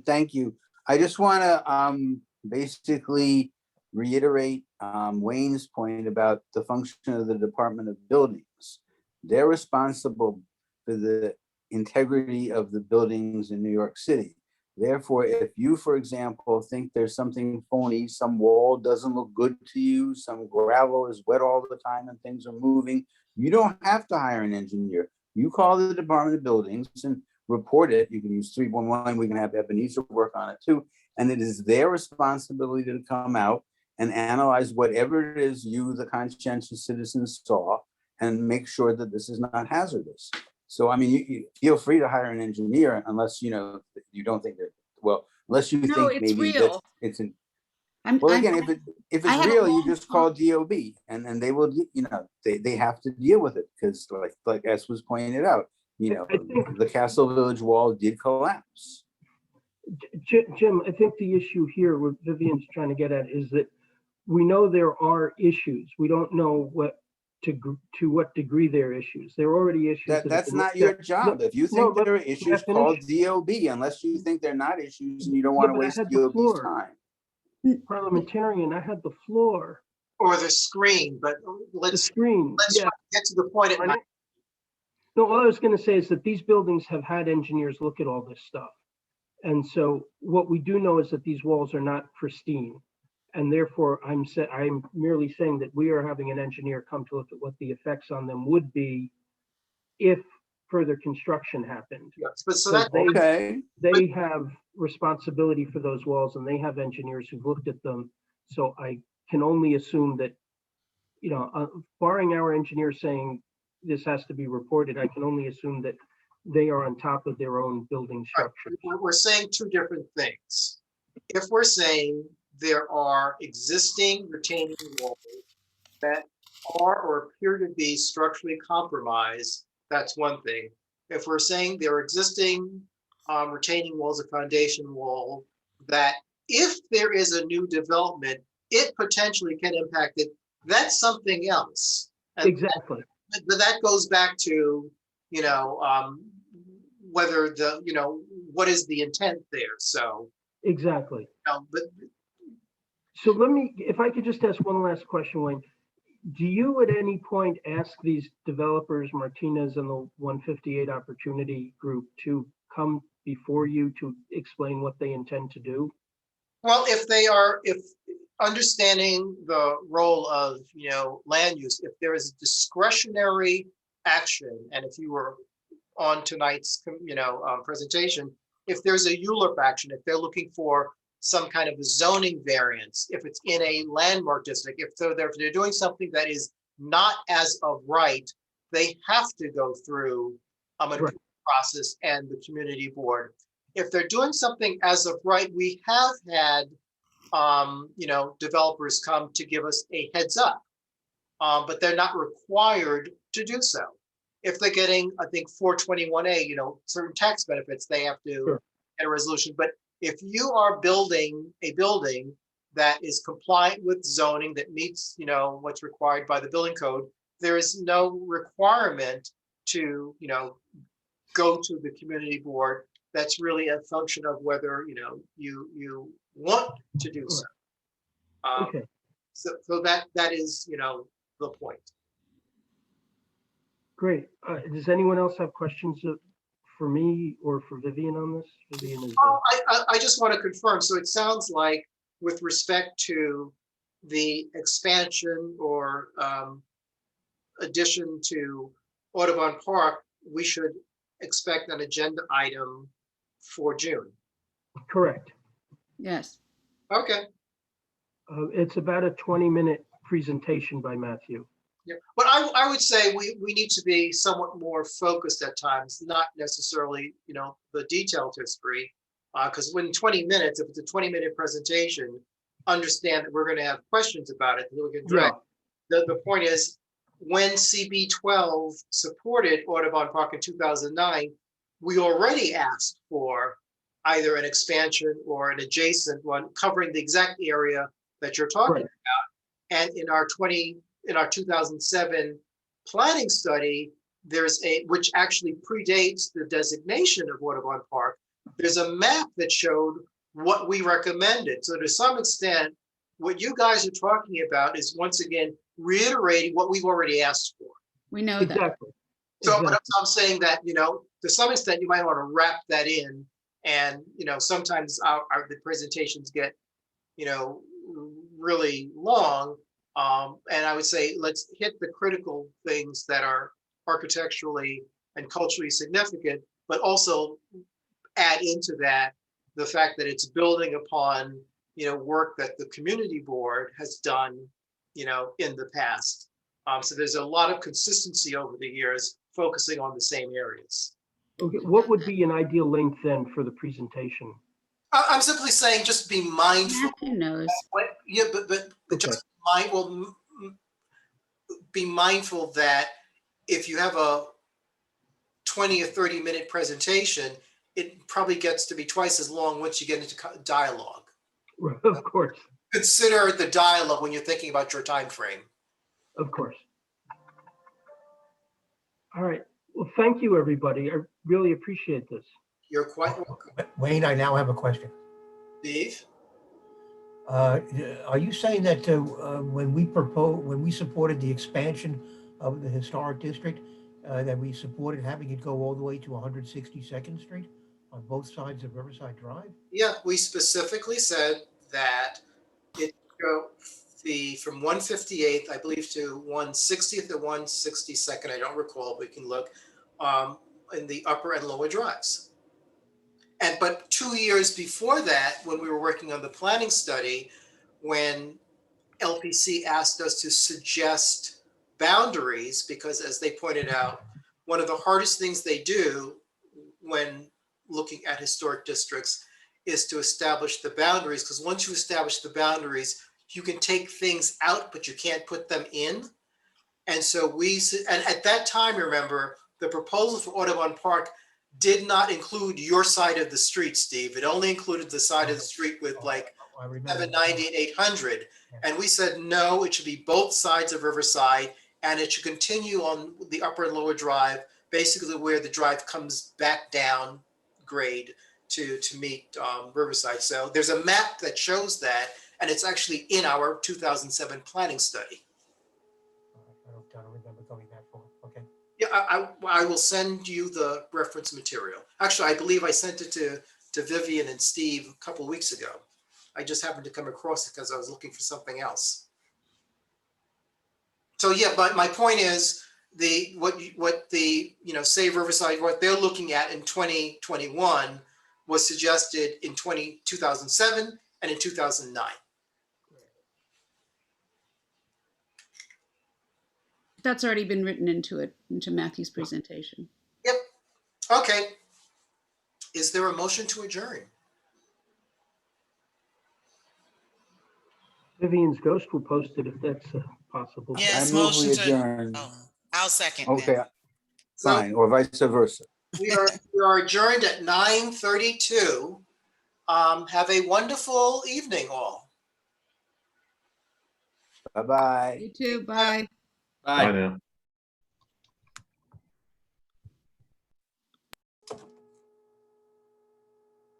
Thank you. I just want to basically reiterate Wayne's point about the function of the Department of Buildings. They're responsible for the integrity of the buildings in New York City. Therefore, if you, for example, think there's something phony, some wall doesn't look good to you, some gravel is wet all the time and things are moving, you don't have to hire an engineer. You call the Department of Buildings and report it. You can use 311. We can have Ebenezer work on it too. And it is their responsibility to come out and analyze whatever it is you, the conscientious citizens, saw and make sure that this is not hazardous. So, I mean, you feel free to hire an engineer unless, you don't think that, well, unless you No, think it's maybe real. that it's an, I'm- well, I'm- again, if I it's have a real, you long just call DOB and they will, they have to deal with it because like S was pointed out, the Castle Village wall did collapse. Jim, I think the issue here, what Vivian's trying to get at, is that we know there are issues. We don't know to what degree there are issues. There are already issues. that have That's been not looked your at. job. No, If you no, think but there are the issues, call definition- DOB unless you think they're not issues and you don't Yeah, want to but I waste had the DOB's floor. time. Parliamentarian, I had the floor. Or the screen, but The let's screen, yeah. get to the point at I night. No, all I was going to say is that these buildings have had engineers look at all this stuff. And so what we do know is that these walls are not pristine. And therefore, I'm merely saying that we are having an engineer come to look at what the effects on them would be if further construction happened. Yes, but so So that they have responsibility for those walls and they have engineers who've looked at them. So I can only assume that, barring our engineer saying this has to be reported, I can only assume that they are on top of their own building structures. we're saying two different things. If we're saying there are existing retaining walls that are or appear to be structurally compromised, that's one thing. if we're saying there are existing retaining walls, a foundation wall, that if there is a new development, it potentially can impact it, that's something else. And Exactly. but that goes back to, whether what is the intent there? So, Exactly. but So let me, if I could just ask one last question, Wayne. Do you at any point ask these developers, Martinez and the 158 Opportunity Group, to come before you to explain what they intend to do? well, if understanding the role of, land use, if there is discretionary action, and if you were on tonight's, presentation, if there's a ULURP action, if they're looking for some kind of a zoning variance, if it's in a landmark district, if they're doing something that is not as of right, they have to go through an approval process and the community board. If they're doing something as of right, we have had, developers come to give us a heads up, but they're not required to do so. If they're getting, I think 421A, certain tax benefits, they have to get a resolution. But if you are building a building that is compliant with zoning, that meets, what's required by the building code, there is no requirement to, go to the community board. That's really a function of whether, you want to do so. Okay. So that is, the point. Great. Does anyone else have questions for me or for Vivian on this? Vivian is. I just want to confirm. So it sounds like with respect to the expansion or addition to Audubon Park, we should expect an agenda item for June. Correct. Yes. Okay. It's about a 20-minute presentation by Matthew. Yeah, but I would say we need to be somewhat more focused at times, not necessarily, the detailed history. Because when 20 minutes, if it's a 20-minute presentation, understand that we're going to have questions about it that we can direct. The point is, when CB12 supported Audubon Park in 2009, we already asked for either an expansion or an adjacent one covering the exact area that you're talking about. And in our 2007 planning study, there's which actually predates the designation of Audubon Park. There's a map that showed what we recommended. So to some extent, what you guys are talking about is once again reiterating what we've already asked for. We know Exactly. So but I'm saying that, to some extent, you might want to wrap that in. And, sometimes the presentations get, really long. And I would say, let's hit the critical things that are architecturally and culturally significant, but also add into that the fact that it's building upon, work that the community board has done, in the past. So there's a lot of consistency over the years, focusing on the same areas. Okay. What would be an ideal length then for the presentation? I'm simply saying, just be mindful. Matthew knows. Yeah, but just be mindful that if you have a 20 or 30-minute presentation, it probably gets to be twice as long once you get into dialogue. Of course. Consider the dialogue when you're thinking about your time frame. Of course. All right. Well, thank you, everybody. I really appreciate this. You're quite welcome. Wayne, I now have a question. Steve? Are you saying that when we supported the expansion of the historic district, that we supported having it go all the way to 162nd Street on both sides of Riverside Drive? Yeah, we specifically said that it go from 158th, I believe, to 160th or 162nd. I don't recall, but we can look in the upper and lower drives. But 2 years before that, when we were working on the planning study, when LPC asked us to suggest boundaries, because as they pointed out, one of the hardest things they do when looking at historic districts is to establish the boundaries, because once you establish the boundaries, you can take things out, but you can't put them in. And so and at that time, remember, the proposal for Audubon Park did not include your side of the street, Steve. It only included the side of the street with like 790 and 800. And we said, no, it should be both sides of Riverside, and it should continue on the upper and lower drive, basically where the drive comes back down grade to meet Riverside. So there's a map that shows that, and it's actually in our 2007 planning study. I don't remember going that far. Okay. Yeah, I will send you the reference material. Actually, I believe I sent it to Vivian and Steve a couple weeks ago. I just happened to come across it because I was looking for something else. So yeah, but my point is what the Save Riverside, what they're looking at in 2021 was suggested in 2007 and in 2009. That's already been written into Matthew's presentation. Yep. Okay. Is there a motion to adjourn? Vivian's ghost will post it if that's possible. Yes, I move motion we to, adjourn. I'll second. that. Okay, fine, or vice versa. We are adjourned at 9:32. Have a wonderful evening, all. Bye-bye. You too. Bye. I know.